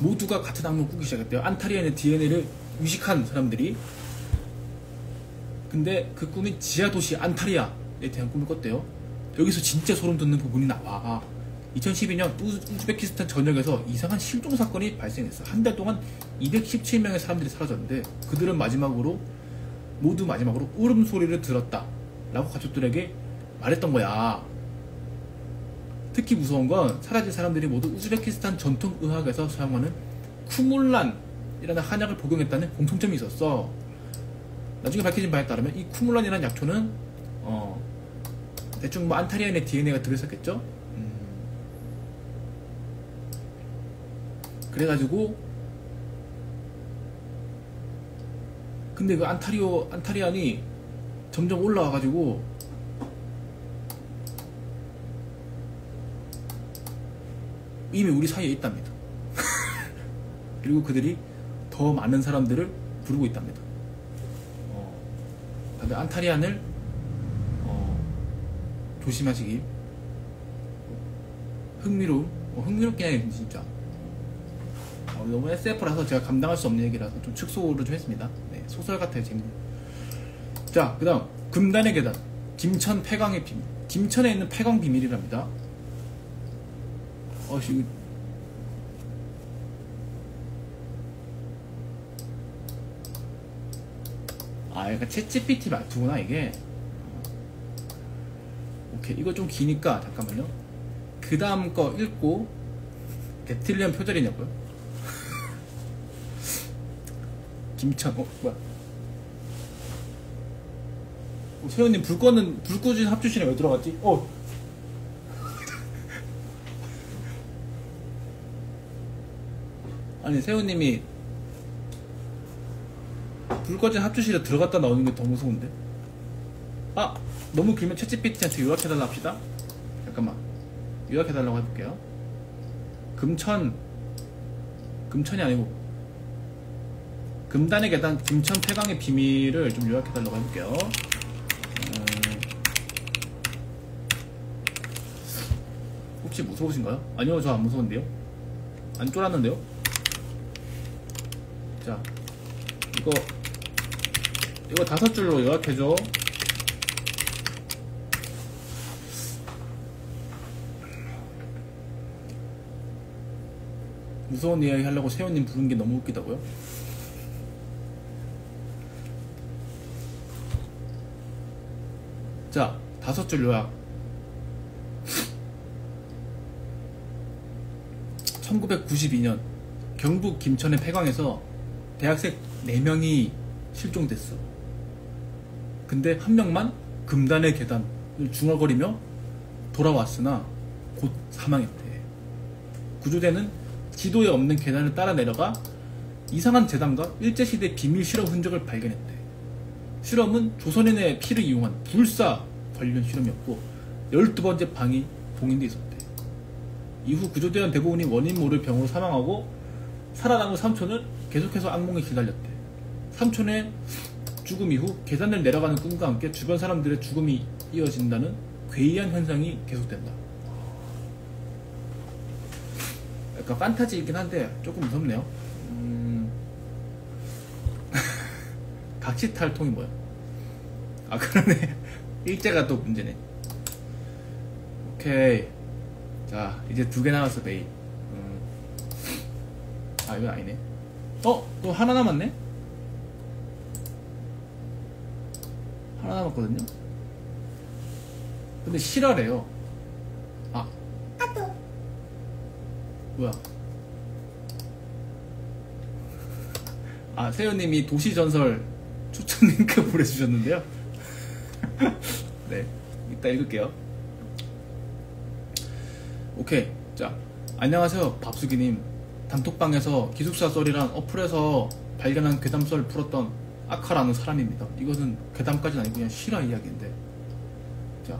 모두가 같은 악몽을 꾸기 시작했대요. 안타리안의 DNA를 유식한 사람들이. 근데 그 꿈이 지하도시 안타리아에 대한 꿈을 꿨대요. 여기서 진짜 소름 돋는 부분이 나와. 2012년 우즈베키스탄 전역에서 이상한 실종 사건이 발생했어. 한 달 동안 217명의 사람들이 사라졌는데 그들은 모두 마지막으로 울음소리를 들었다 라고 가족들에게 말했던 거야. 특히 무서운 건 사라진 사람들이 모두 우즈베키스탄 전통 의학에서 사용하는 쿠물란이라는 한약을 복용했다는 공통점이 있었어. 나중에 밝혀진 바에 따르면 이 쿠물란이라는 약초는 대충 안타리안의 DNA가 들어있었겠죠. 그래가지고 근데 그 안타리안이 점점 올라와가지고 이미 우리 사이에 있답니다. 그리고 그들이 더 많은 사람들을 부르고 있답니다. 다들 안타리안을 조심하시기. 흥미롭긴 해 진짜. 너무 SF라서 제가 감당할 수 없는 얘기라서 좀 축소를 좀 했습니다. 네, 소설 같아요, 재밌는. 자, 그 다음 금단의 계단, 김천 폐광의 비밀. 김천에 있는 폐광 비밀이랍니다. 약간 챗GPT 말투구나 이게. 오케이, 이거 좀 기니까 잠깐만요. 그 다음 거 읽고 베틀리엄 표절이냐고요? 김천, 뭐야? 세훈님 불 끄진 합주실에 왜 들어갔지? 아니, 세훈님이 불 꺼진 합주실에 들어갔다 나오는 게 더 무서운데? 아! 너무 길면 챗GPT한테 요약해달라 합시다. 잠깐만, 요약해달라고 해볼게요. 금천이 아니고 금단의 계단 김천 폐광의 비밀을 좀 요약해달라고 해볼게요. 혹시 무서우신가요? 아니요, 저 안 무서운데요? 안 쫄았는데요? 자, 이거 5줄로 요약해줘. 무서운 이야기 하려고 세훈님 부른 게 너무 웃기다고요? 자, 5줄 요약. 1992년 경북 김천의 폐광에서 대학생 4명이 실종됐어. 근데 한 명만 금단의 계단을 중얼거리며 돌아왔으나 곧 사망했대. 구조대는 지도에 없는 계단을 따라 내려가 이상한 재단과 일제시대 비밀 실험 흔적을 발견했대. 실험은 조선인의 피를 이용한 불사 관련 실험이었고 12번째 방이 봉인돼 있었대. 이후 구조대원 대부분이 원인 모를 병으로 사망하고 살아남은 삼촌은 계속해서 악몽에 시달렸대. 삼촌의 죽음 이후 계단을 내려가는 꿈과 함께 주변 사람들의 죽음이 이어진다는 괴이한 현상이 계속된다. 약간 판타지이긴 한데 조금 무섭네요. 각시탈통이 뭐야? 아, 그러네. 일제가 또 문제네. 오케이. 자, 이제 2개 남았어, 메인. 아, 이건 아니네. 또 하나 남았네? 하나 남았거든요? 근데 실화래요. 아. 뭐야? 아, 세연님이 도시전설 추천 링크 보내주셨는데요. 네, 이따 읽을게요. 오케이. 자, 안녕하세요, 밥수기님. 단톡방에서 기숙사 썰이란 어플에서 발견한 괴담 썰을 풀었던 아카라는 사람입니다. 이것은 괴담까지는 아니고 그냥 실화 이야기인데, 자,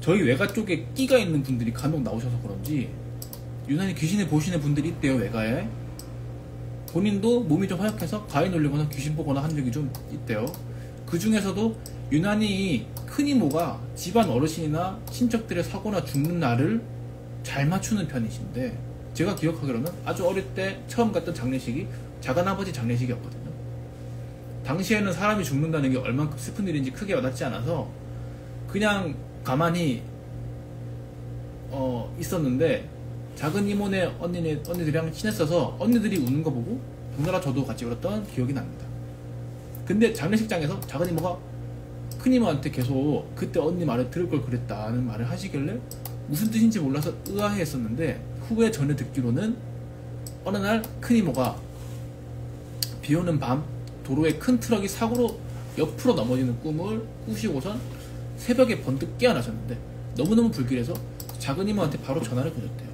저희 외가 쪽에 끼가 있는 분들이 간혹 나오셔서 그런지 유난히 귀신을 보시는 분들이 있대요, 외가에. 본인도 몸이 좀 허약해서 가위 눌리거나 귀신 보거나 한 적이 좀 있대요. 그 중에서도 유난히 큰 이모가 집안 어르신이나 친척들의 사고나 죽는 날을 잘 맞추는 편이신데, 제가 기억하기로는 아주 어릴 때 처음 갔던 장례식이 작은아버지 장례식이었거든요. 당시에는 사람이 죽는다는 게 얼만큼 슬픈 일인지 크게 와닿지 않아서 그냥 가만히 있었는데, 작은 이모네 언니들이랑 친했어서 언니들이 우는 거 보고 동나라 저도 같이 울었던 기억이 납니다. 근데 장례식장에서 작은 이모가 큰 이모한테 계속 그때 언니 말을 들을 걸 그랬다는 말을 하시길래 무슨 뜻인지 몰라서 의아해했었는데, 후에 전해 듣기로는 어느 날 큰 이모가 비 오는 밤 도로에 큰 트럭이 사고로 옆으로 넘어지는 꿈을 꾸시고선 새벽에 번뜩 깨어나셨는데 너무너무 불길해서 작은 이모한테 바로 전화를 걸었대요.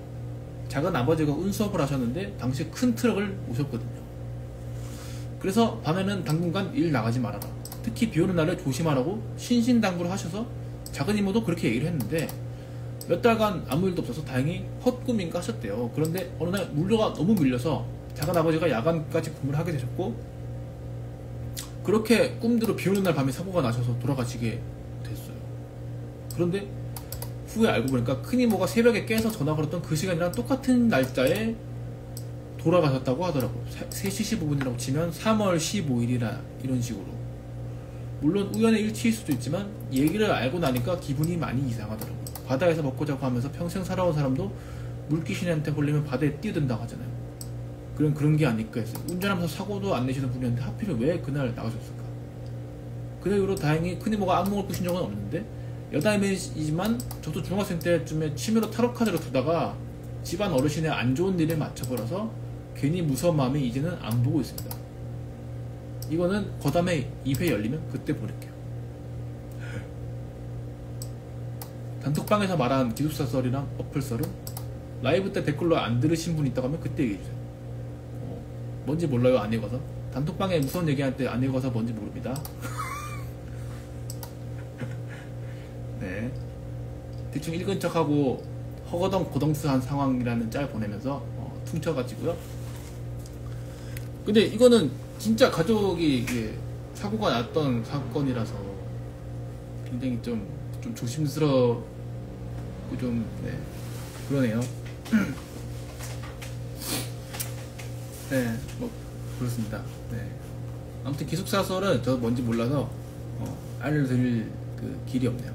작은 아버지가 운수업을 하셨는데 당시 큰 트럭을 모셨거든요. 그래서 밤에는 당분간 일 나가지 말아라, 특히 비 오는 날을 조심하라고 신신당부를 하셔서 작은 이모도 그렇게 얘기를 했는데 몇 달간 아무 일도 없어서 다행히 헛꿈인가 하셨대요. 그런데 어느 날 물류가 너무 밀려서 작은 아버지가 야간까지 근무를 하게 되셨고, 그렇게 꿈대로 비 오는 날 밤에 사고가 나셔서 돌아가시게 됐어요. 그런데 후에 알고 보니까 큰 이모가 새벽에 깨서 전화 걸었던 그 시간이랑 똑같은 날짜에 돌아가셨다고 하더라고요. 3시 15분이라고 치면 3월 15일이라 이런 식으로. 물론 우연의 일치일 수도 있지만 얘기를 알고 나니까 기분이 많이 이상하더라고요. 바다에서 먹고 자고 하면서 평생 살아온 사람도 물귀신한테 걸리면 바다에 뛰어든다고 하잖아요. 그런 게 아닐까 했어요. 운전하면서 사고도 안 내시는 분이었는데 하필 왜 그날 나가셨을까. 그 이후로 다행히 큰 이모가 악몽을 꾸신 적은 없는데 여담이지만 저도 중학생 때쯤에 취미로 타로 카드를 두다가 집안 어르신의 안 좋은 일에 맞춰버려서 괜히 무서운 마음이 이제는 안 보고 있습니다. 이거는 거담에 2회 열리면 그때 보낼게요. 단톡방에서 말한 기숙사 썰이랑 어플 썰은 라이브 때 댓글로 안 들으신 분 있다고 하면 그때 얘기해주세요. 뭔지 몰라요, 안 읽어서. 단톡방에 무서운 얘기할 때 안 읽어서 뭔지 모릅니다. 네. 대충 읽은 척하고 허거덩 고덩스한 상황이라는 짤 보내면서 퉁쳐가지고요. 근데 이거는 진짜 가족이 이게 사고가 났던 사건이라서 굉장히 좀 조심스럽고 좀 네, 그러네요. 네, 뭐 그렇습니다. 네. 아무튼 기숙사 썰은 저 뭔지 몰라서 알려드릴 그 길이 없네요.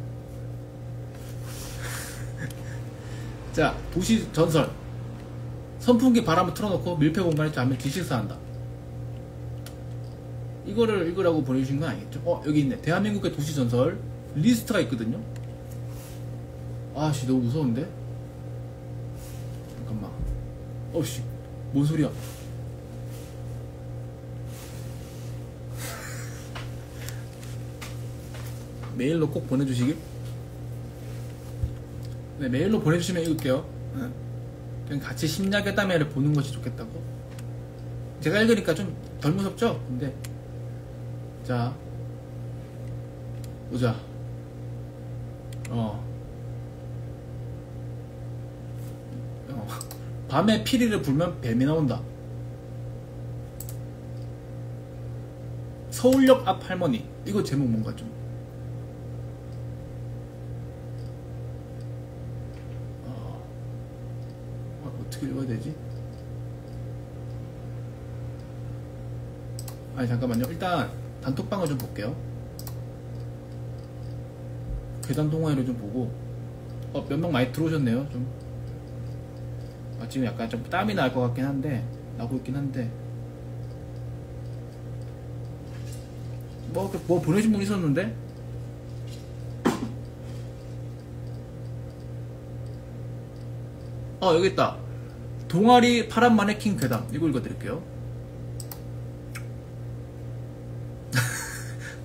자, 도시 전설. 선풍기 바람을 틀어놓고 밀폐 공간에 자면 기식사한다. 이거를 읽으라고 보내주신 건 아니겠죠? 여기 있네. 대한민국의 도시 전설 리스트가 있거든요. 아씨, 너무 무서운데? 잠깐만. 어씨, 뭔 소리야? 메일로 꼭 보내주시길. 네, 메일로 보내주시면 읽을게요. 그냥 같이 심야괴담회를 보는 것이 좋겠다고. 제가 읽으니까 좀 덜 무섭죠? 근데 자, 보자. 밤에 피리를 불면 뱀이 나온다. 서울역 앞 할머니. 이거 제목 뭔가 좀 어떻게 읽어야 되지? 아니 잠깐만요. 일단 단톡방을 좀 볼게요. 괴담 동화회를 좀 보고 몇 명 많이 들어오셨네요. 좀 지금 약간 좀 땀이 날 것 같긴 한데 나고 있긴 한데 뭐 보내신 분 있었는데 여기 있다. 동아리 파란 마네킹 괴담. 이거 읽어드릴게요.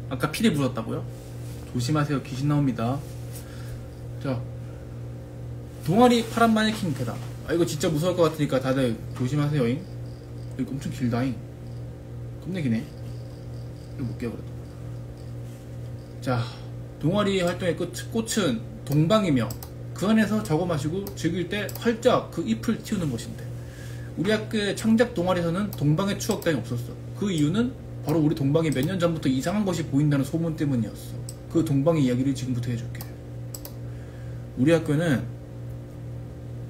아까 피리 불었다고요? 조심하세요. 귀신 나옵니다. 자, 동아리 파란 마네킹 괴담. 이거 진짜 무서울 것 같으니까 다들 조심하세요잉. 이거 엄청 길다잉. 겁내 기네. 이거 볼게요 그래도. 자, 동아리 활동의 꽃은 동방이며 그 안에서 저거 마시고 즐길 때 활짝 그 잎을 틔우는 것인데 우리 학교의 창작 동아리에서는 동방의 추억 따위 없었어. 그 이유는 바로 우리 동방이 몇 년 전부터 이상한 것이 보인다는 소문 때문이었어. 그 동방의 이야기를 지금부터 해줄게. 우리 학교는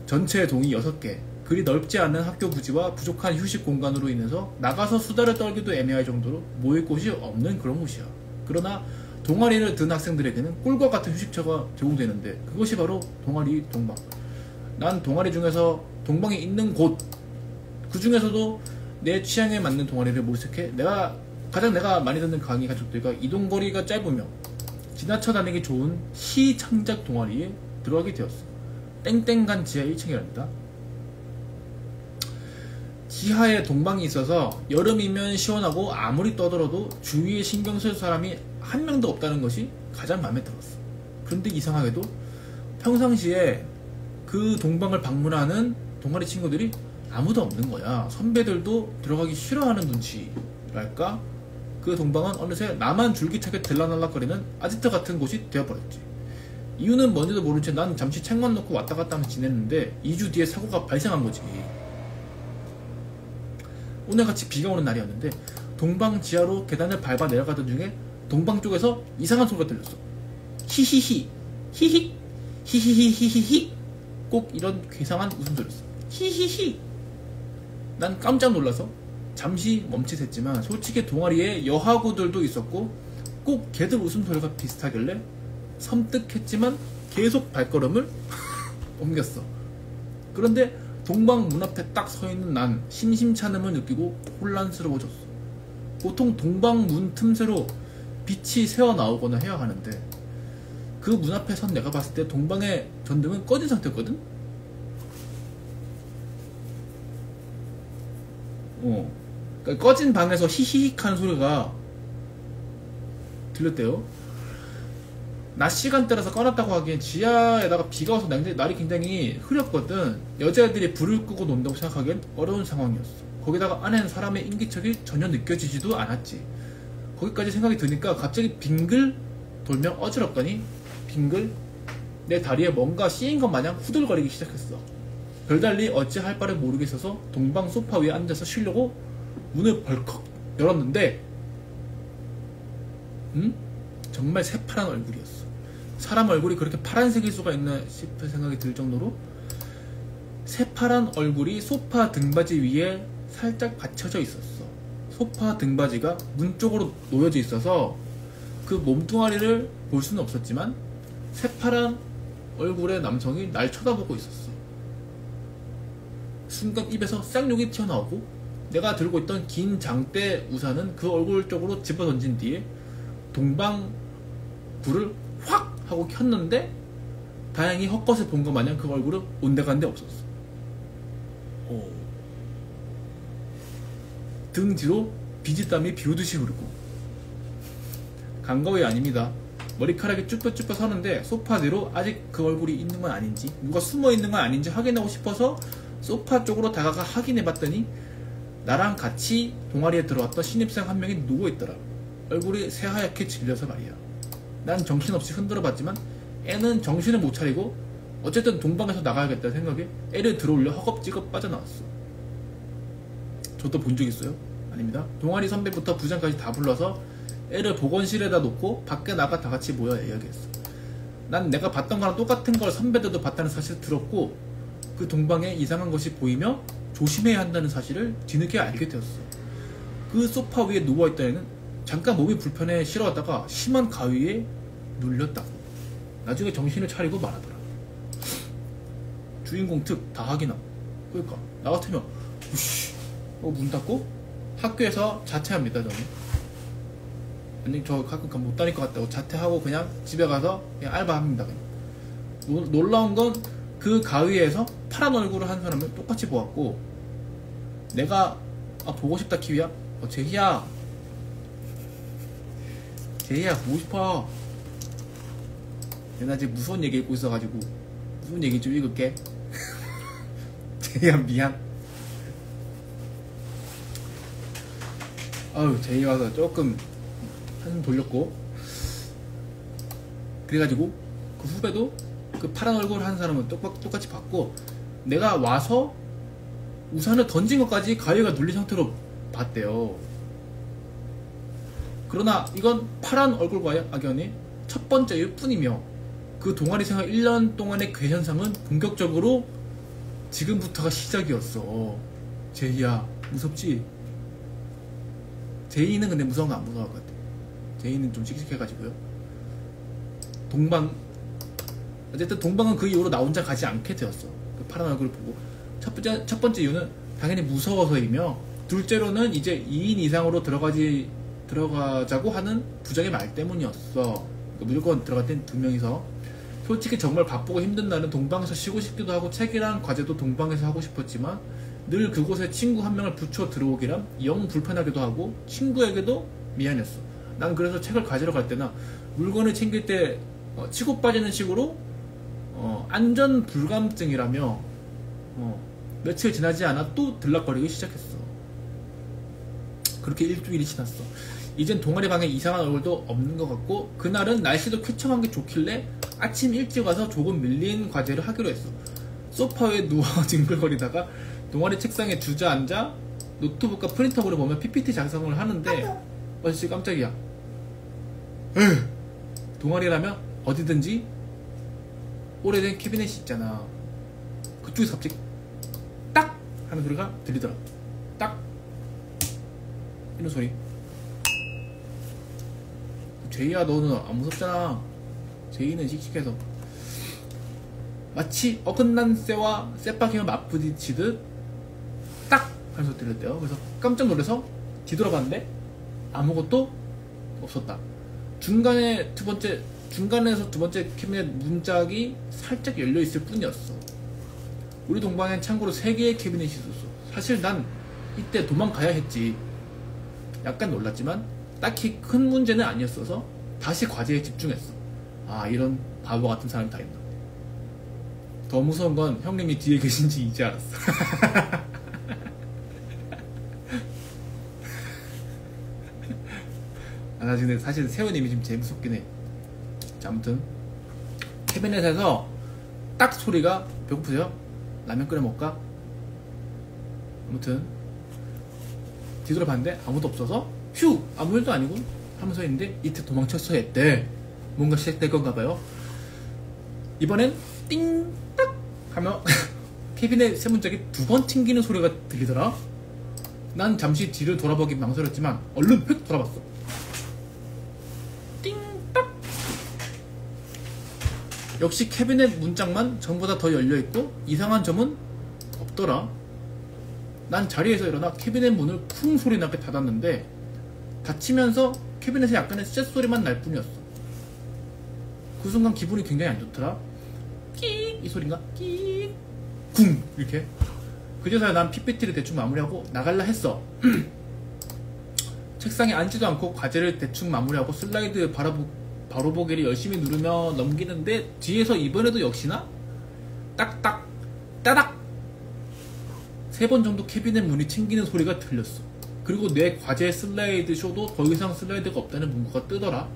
전체 동이 6개, 그리 넓지 않은 학교 부지와 부족한 휴식 공간으로 인해서 나가서 수다를 떨기도 애매할 정도로 모일 곳이 없는 그런 곳이야. 그러나 동아리를 든 학생들에게는 꿀과 같은 휴식처가 제공되는데 그것이 바로 동아리 동방. 난 동아리 중에서 동방이 있는 곳, 그 중에서도 내 취향에 맞는 동아리를 모색해 가장 내가 많이 듣는 강의 가족들과 이동거리가 짧으며 지나쳐 다니기 좋은 시창작 동아리에 들어가게 되었어. 땡땡간 지하 1층이랍니다. 지하에 동방이 있어서 여름이면 시원하고 아무리 떠들어도 주위에 신경 쓸 사람이 한 명도 없다는 것이 가장 마음에 들었어. 그런데 이상하게도 평상시에 그 동방을 방문하는 동아리 친구들이 아무도 없는 거야. 선배들도 들어가기 싫어하는 눈치랄까? 그 동방은 어느새 나만 줄기차게 들락날락거리는 아지트 같은 곳이 되어버렸지. 이유는 뭔지도 모른 채 난 잠시 책만 놓고 왔다 갔다 하면서 지냈는데 2주 뒤에 사고가 발생한 거지. 오늘같이 비가 오는 날이었는데 동방 지하로 계단을 밟아 내려가던 중에 동방 쪽에서 이상한 소리가 들렸어. 히히히 히히 히히히히히히 꼭 이런 괴상한 웃음소리였어. 히히히. 난 깜짝 놀라서 잠시 멈칫했지만 솔직히 동아리에 여하구들도 있었고 꼭 걔들 웃음소리가 비슷하길래 섬뜩했지만 계속 발걸음을 옮겼어. 그런데 동방 문 앞에 딱 서있는 난 심심찮음을 느끼고 혼란스러워졌어. 보통 동방 문 틈새로 빛이 새어나오거나 해야 하는데 그 문 앞에 선 내가 봤을 때 동방의 전등은 꺼진 상태였거든? 그러니까 꺼진 방에서 히히익 하는 소리가 들렸대요. 낮 시간대라서 꺼놨다고 하기엔 지하에다가 비가 와서 날이 굉장히 흐렸거든. 여자애들이 불을 끄고 논다고 생각하기엔 어려운 상황이었어. 거기다가 안에는 사람의 인기척이 전혀 느껴지지도 않았지. 거기까지 생각이 드니까 갑자기 빙글 돌면 어지럽더니 빙글 내 다리에 뭔가 씌인 것 마냥 후들거리기 시작했어. 별달리 어찌할 바를 모르겠어서 동방 소파 위에 앉아서 쉬려고 문을 벌컥 열었는데 정말 새파란 얼굴이었어. 사람 얼굴이 그렇게 파란색일 수가 있나 싶은 생각이 들 정도로 새파란 얼굴이 소파 등받이 위에 살짝 받쳐져 있었어. 소파 등받이가 문 쪽으로 놓여져 있어서 그 몸뚱아리를 볼 수는 없었지만 새파란 얼굴의 남성이 날 쳐다보고 있었어. 순간 입에서 쌍욕이 튀어나오고 내가 들고 있던 긴 장대 우산은 그 얼굴 쪽으로 집어던진 뒤에 동방 불을 확 하고 켰는데 다행히 헛것을 본 것 마냥 그 얼굴은 온데간데 없었어. 등 뒤로 비지땀이 비오듯이 흐르고 간거이 아닙니다. 머리카락이 쭈뼛쭈뼛 서는데 소파 뒤로 아직 그 얼굴이 있는 건 아닌지 누가 숨어 있는 건 아닌지 확인하고 싶어서 소파 쪽으로 다가가 확인해봤더니 나랑 같이 동아리에 들어왔던 신입생 한 명이 누워있더라. 얼굴이 새하얗게 질려서 말이야. 난 정신없이 흔들어봤지만 애는 정신을 못 차리고 어쨌든 동방에서 나가야겠다는 생각에 애를 들어올려 허겁지겁 빠져나왔어. 저도 본 적 있어요? 아닙니다. 동아리 선배부터 부장까지 다 불러서 애를 보건실에다 놓고 밖에 나가 다 같이 모여 이야기했어. 난 내가 봤던 거랑 똑같은 걸 선배들도 봤다는 사실을 들었고 그 동방에 이상한 것이 보이며 조심해야 한다는 사실을 뒤늦게 알게 되었어. 그 소파 위에 누워있던 애는 잠깐 몸이 불편해 싫어하다가 심한 가위에 눌렸다고. 나중에 정신을 차리고 말하더라. 주인공 특 다 확인함. 그러니까 나 같으면 우씨 문 닫고 학교에서 자퇴합니다. 저는 아니 저 가끔 못 다닐 것 같다고 자퇴하고 그냥 집에 가서 그냥 알바합니다. 그냥. 놀라운 건 그 가위에서 파란 얼굴을 한 사람을 똑같이 보았고 내가 보고 싶다 키위야? 제희야 보고 싶어. 나 지금 무서운 얘기 읽고 있어가지고 무슨 얘기 좀 읽을게. 제희야 미안. 제희 와서 조금 한숨 돌렸고 그래가지고 그 후배도 그 파란 얼굴 한 사람은 똑같이 봤고 내가 와서 우산을 던진 것까지 가위가 눌린 상태로 봤대요. 그러나 이건 파란 얼굴과의 악연이 첫 번째일 뿐이며 그 동아리 생활 1년 동안의 괴현상은 본격적으로 지금부터가 시작이었어. 제이야 무섭지? 제이는 근데 무서운 거 안 무서울 것 같아. 제이는 좀 씩씩해가지고요. 어쨌든 동방은 그 이후로 나 혼자 가지 않게 되었어. 그 파란 얼굴을 보고 첫 번째 이유는 당연히 무서워서이며 둘째로는 이제 2인 이상으로 들어가자고 하는 부장의 말 때문이었어. 그러니까 무조건 들어갈 땐 2명이서. 솔직히 정말 바쁘고 힘든 날은 동방에서 쉬고 싶기도 하고 책이랑 과제도 동방에서 하고 싶었지만 늘 그곳에 친구 한 명을 붙여 들어오기란 영 불편하기도 하고 친구에게도 미안했어. 난 그래서 책을 가지러 갈 때나 물건을 챙길 때 치고 빠지는 식으로 안전 불감증이라며 며칠 지나지 않아 또 들락거리기 시작했어. 그렇게 일주일이 지났어. 이젠 동아리 방에 이상한 얼굴도 없는 것 같고 그날은 날씨도 쾌청한 게 좋길래 아침 일찍 와서 조금 밀린 과제를 하기로 했어. 소파 위에 누워 징글거리다가 동아리 책상에 주저앉아 노트북과 프린터블을 보며 PPT 작성을 하는데 어씨 깜짝이야. 동아리라면 어디든지 오래된 캐비넷이 있잖아. 그쪽에서 갑자기 딱 하는 소리가 들리더라. 딱 이런 소리. 제이야 너는 안 무섭잖아. 제이는 씩씩해서. 마치 어긋난 쇠와 쇠바퀴가 맞부딪히듯 딱 하는 소리 들렸대요. 그래서 깜짝 놀라서 뒤돌아봤는데 아무것도 없었다. 중간에 두 번째 중간에서 두 번째 캐비넷 문짝이 살짝 열려있을 뿐이었어. 우리 동방엔 참고로 3개의 캐비넷이 있었어. 사실 난 이때 도망가야 했지. 약간 놀랐지만 딱히 큰 문제는 아니었어서 다시 과제에 집중했어. 아, 이런 바보 같은 사람이 다 있나. 더 무서운 건 형님이 뒤에 계신지 이제 알았어. 아, 나 지금 사실 세훈님이 지금 제일 무섭긴 해. 자, 아무튼 캐비넷에서 딱 소리가 배고프세요? 라면 끓여 먹을까? 아무튼 뒤돌아봤는데 아무도 없어서 휴! 아무 일도 아니고 하면서 있는데 이때 도망쳤어야 했대. 뭔가 시작될 건가 봐요. 이번엔 띵딱 하며 캐비넷 세 문짝이 2번 튕기는 소리가 들리더라. 난 잠시 뒤를 돌아보기 망설였지만 얼른 휙 돌아봤어. 띵딱. 역시 캐비넷 문짝만 전보다 더 열려있고 이상한 점은 없더라. 난 자리에서 일어나 캐비넷 문을 쿵 소리 나게 닫았는데 닫히면서 캐비넷에 약간의 쇳소리만 날 뿐이었어. 그 순간 기분이 굉장히 안 좋더라. 끼 이 소린가? 끼 쿵 이렇게. 그제서야 난 PPT를 대충 마무리하고 나갈라 했어. 책상에 앉지도 않고 과제를 대충 마무리하고 슬라이드 바로 보기를 열심히 누르며 넘기는데 뒤에서 이번에도 역시나 딱딱 따닥 3번 정도 캐비넷 문이 튕기는 소리가 들렸어. 그리고 내 과제 슬라이드 쇼도 더 이상 슬라이드가 없다는 문구가 뜨더라.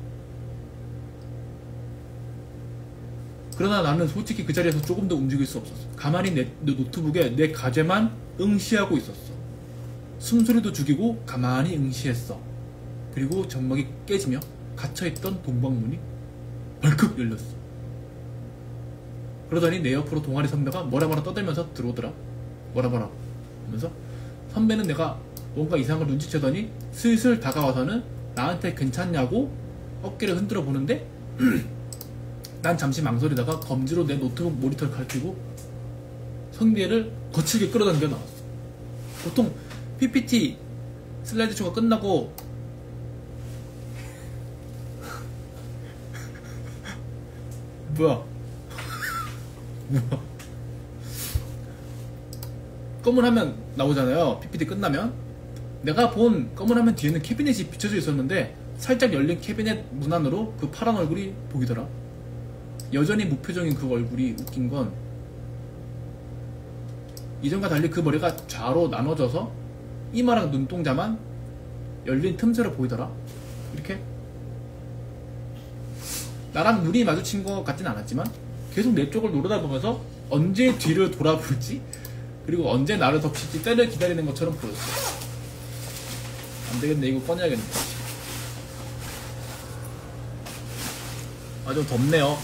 그러나 나는 솔직히 그 자리에서 조금 더 움직일 수 없었어. 가만히 내 노트북에 내 과제만 응시하고 있었어. 숨소리도 죽이고 가만히 응시했어. 그리고 점막이 깨지며 갇혀있던 동방문이 벌컥 열렸어. 그러더니 내 옆으로 동아리 선배가 뭐라 떠들면서 들어오더라. 뭐라 하면서 선배는 내가 뭔가 이상한 걸 눈치채더니 슬슬 다가와서는 나한테 괜찮냐고 어깨를 흔들어 보는데 난 잠시 망설이다가 검지로 내 노트북 모니터를 가리키고 성비를 거칠게 끌어당겨 나왔어. 보통 PPT 슬라이드 쇼가 끝나고 뭐야 검은 화면 나오잖아요. PPT 끝나면 내가 본 검은 화면 뒤에는 캐비넷이 비춰져 있었는데 살짝 열린 캐비넷 문 안으로 그 파란 얼굴이 보이더라. 여전히 무표정인 그 얼굴이 웃긴 건 이전과 달리 그 머리가 좌로 나눠져서 이마랑 눈동자만 열린 틈새로 보이더라. 이렇게 나랑 눈이 마주친 것 같진 않았지만 계속 내 쪽을 노려다보면서 언제 뒤를 돌아볼지 그리고 언제 나를 덮칠지 때를 기다리는 것처럼 보였어. 안되겠네. 이거 꺼내야겠네. 아, 좀 덥네요.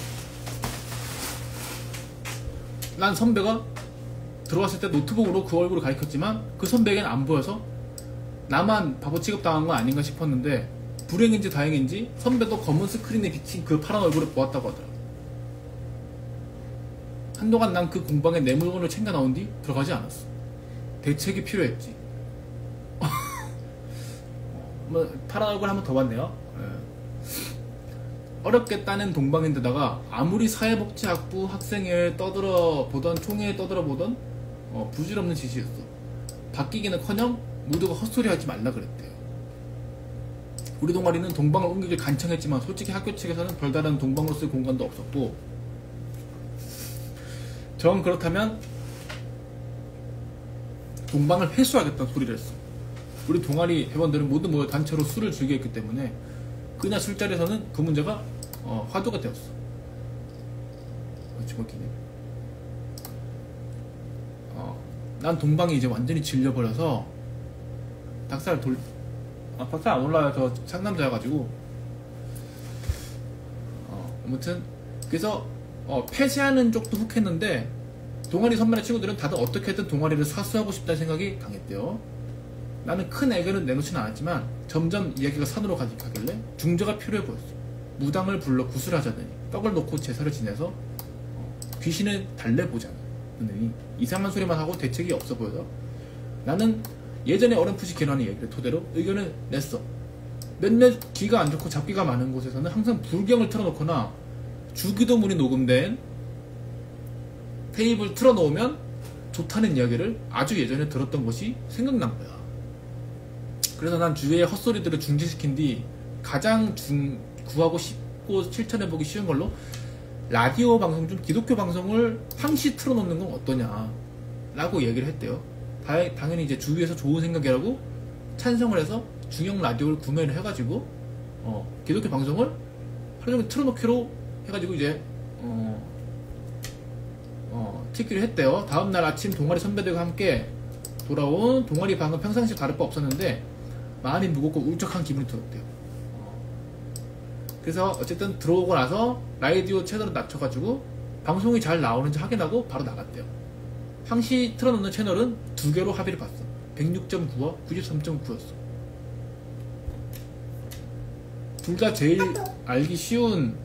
난 선배가 들어왔을 때 노트북으로 그 얼굴을 가리켰지만 그 선배에겐 안 보여서 나만 바보 취급당한 건 아닌가 싶었는데 불행인지 다행인지 선배도 검은 스크린에 비친 그 파란 얼굴을 보았다고 하더라. 한동안 난 그 공방에 내 물건을 챙겨 나온 뒤 들어가지 않았어. 대책이 필요했지. 뭐 파란 얼굴 한번 더 봤네요. 어렵겠다는 동방인데다가 아무리 사회복지학부 학생회에 떠들어 보던 총회에 떠들어 보던 부질없는 짓이었어. 바뀌기는커녕 모두가 헛소리하지 말라 그랬대요. 우리 동아리는 동방을 옮기길 간청했지만 솔직히 학교 측에서는 별다른 동방으로서의 공간도 없었고 정 그렇다면 동방을 회수하겠다는 소리를 했어. 우리 동아리 회원들은 모두 모여 단체로 술을 즐겨했기 때문에 그날 술자리에서는 그 문제가 화두가 되었어. 정확히네. 난 동방이 이제 완전히 질려버려서 닭살 닭살 안 올라요. 저 상남자여가지고 아무튼 그래서 폐쇄하는 쪽도 훅했는데 동아리 선배의 친구들은 다들 어떻게든 동아리를 사수하고 싶다는 생각이 강했대요. 나는 큰 애교는 내놓지는 않았지만 점점 이야기가 산으로 가길래 중재가 필요해 보였어. 무당을 불러 구슬하자더니 떡을 놓고 제사를 지내서 귀신을 달래보자더니 이상한 소리만 하고 대책이 없어 보여서 나는 예전에 어렴풋이 기록하는 얘기를 토대로 의견을 냈어. 몇몇 귀가 안 좋고 잡기가 많은 곳에서는 항상 불경을 틀어놓거나 주기도문이 녹음된 테이프를 틀어놓으면 좋다는 이야기를 아주 예전에 들었던 것이 생각난 거야. 그래서 난 주위의 헛소리들을 중지시킨 뒤 가장 구하고 쉽고 실천해보기 쉬운 걸로 라디오 방송 중 기독교 방송을 항시 틀어놓는 건 어떠냐 라고 얘기를 했대요. 당연히 이제 주위에서 좋은 생각이라고 찬성을 해서 중형 라디오를 구매를 해가지고 기독교 방송을 하루 종일 틀어놓기로 해가지고 이제 찍기로 했대요. 다음날 아침 동아리 선배들과 함께 돌아온 동아리 방은 평상시 다를 바 없었는데 마음이 무겁고 울적한 기분이 들었대요. 그래서 어쨌든 들어오고 나서 라디오 채널을 낮춰가지고 방송이 잘 나오는지 확인하고 바로 나갔대요. 항시 틀어놓는 채널은 2개로 합의를 봤어. 106.9와 93.9였어. 둘 다 제일 알기 쉬운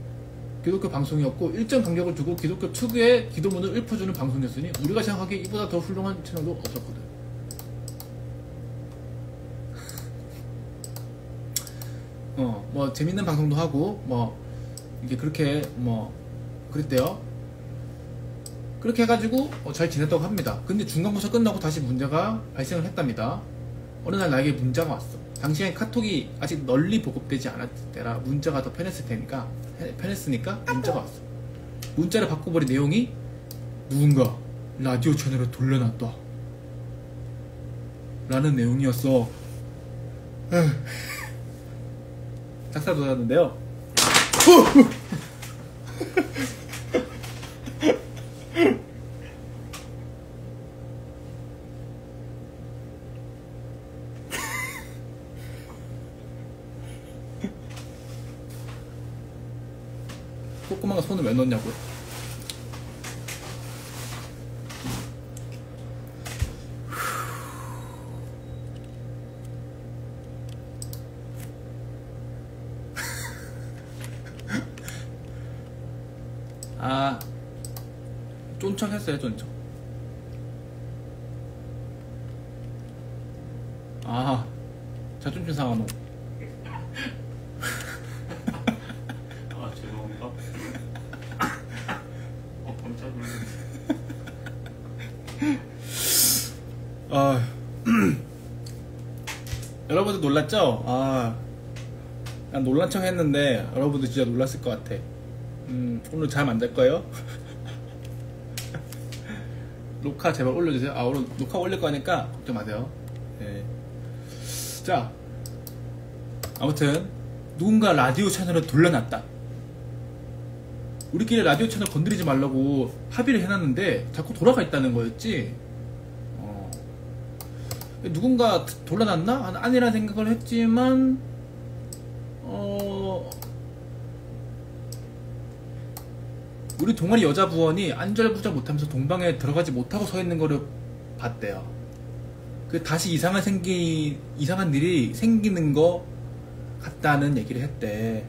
기독교 방송이었고 일정 간격을 두고 기독교 특유의 기도문을 읊어주는 방송이었으니 우리가 생각하기에 이보다 더 훌륭한 채널도 없었거든. 뭐 재밌는 방송도 하고 뭐 이게 그렇게 뭐 그랬대요. 그렇게 해가지고 잘 지냈다고 합니다. 근데 중간고사 끝나고 다시 문제가 발생을 했답니다. 어느 날 나에게 문자가 왔어. 당시엔 카톡이 아직 널리 보급되지 않았을 때라 문자가 더 편했으니까 문자가 왔어. 문자를 바꿔버린 내용이 누군가 라디오 채널을 돌려놨다 라는 내용이었어. 작사 돋았는데요. 조그만 거 손을 왜 넣냐고요? 아, 쫀척 했어요, 쫀척. 아, 자존심 상하노. 아, 죄송합니다. 깜짝 놀랐네. 아, 여러분들 놀랐죠? 난 놀란 척 했는데 여러분들 진짜 놀랐을 것 같아. 오늘 잠 안 잘 거예요? 녹화 제발 올려주세요. 오늘 녹화 올릴 거니까 걱정 마세요. 네. 자, 아무튼 누군가 라디오 채널을 돌려놨다. 우리끼리 라디오 채널 건드리지 말라고 합의를 해놨는데 자꾸 돌아가 있다는 거였지. 누군가 돌려놨나? 아니라는 생각을 했지만 우리 동아리 여자 부원이 안절부절 못하면서 동방에 들어가지 못하고 서 있는 거를 봤대요. 다시 이상한 일이 생기는 거 같다는 얘기를 했대.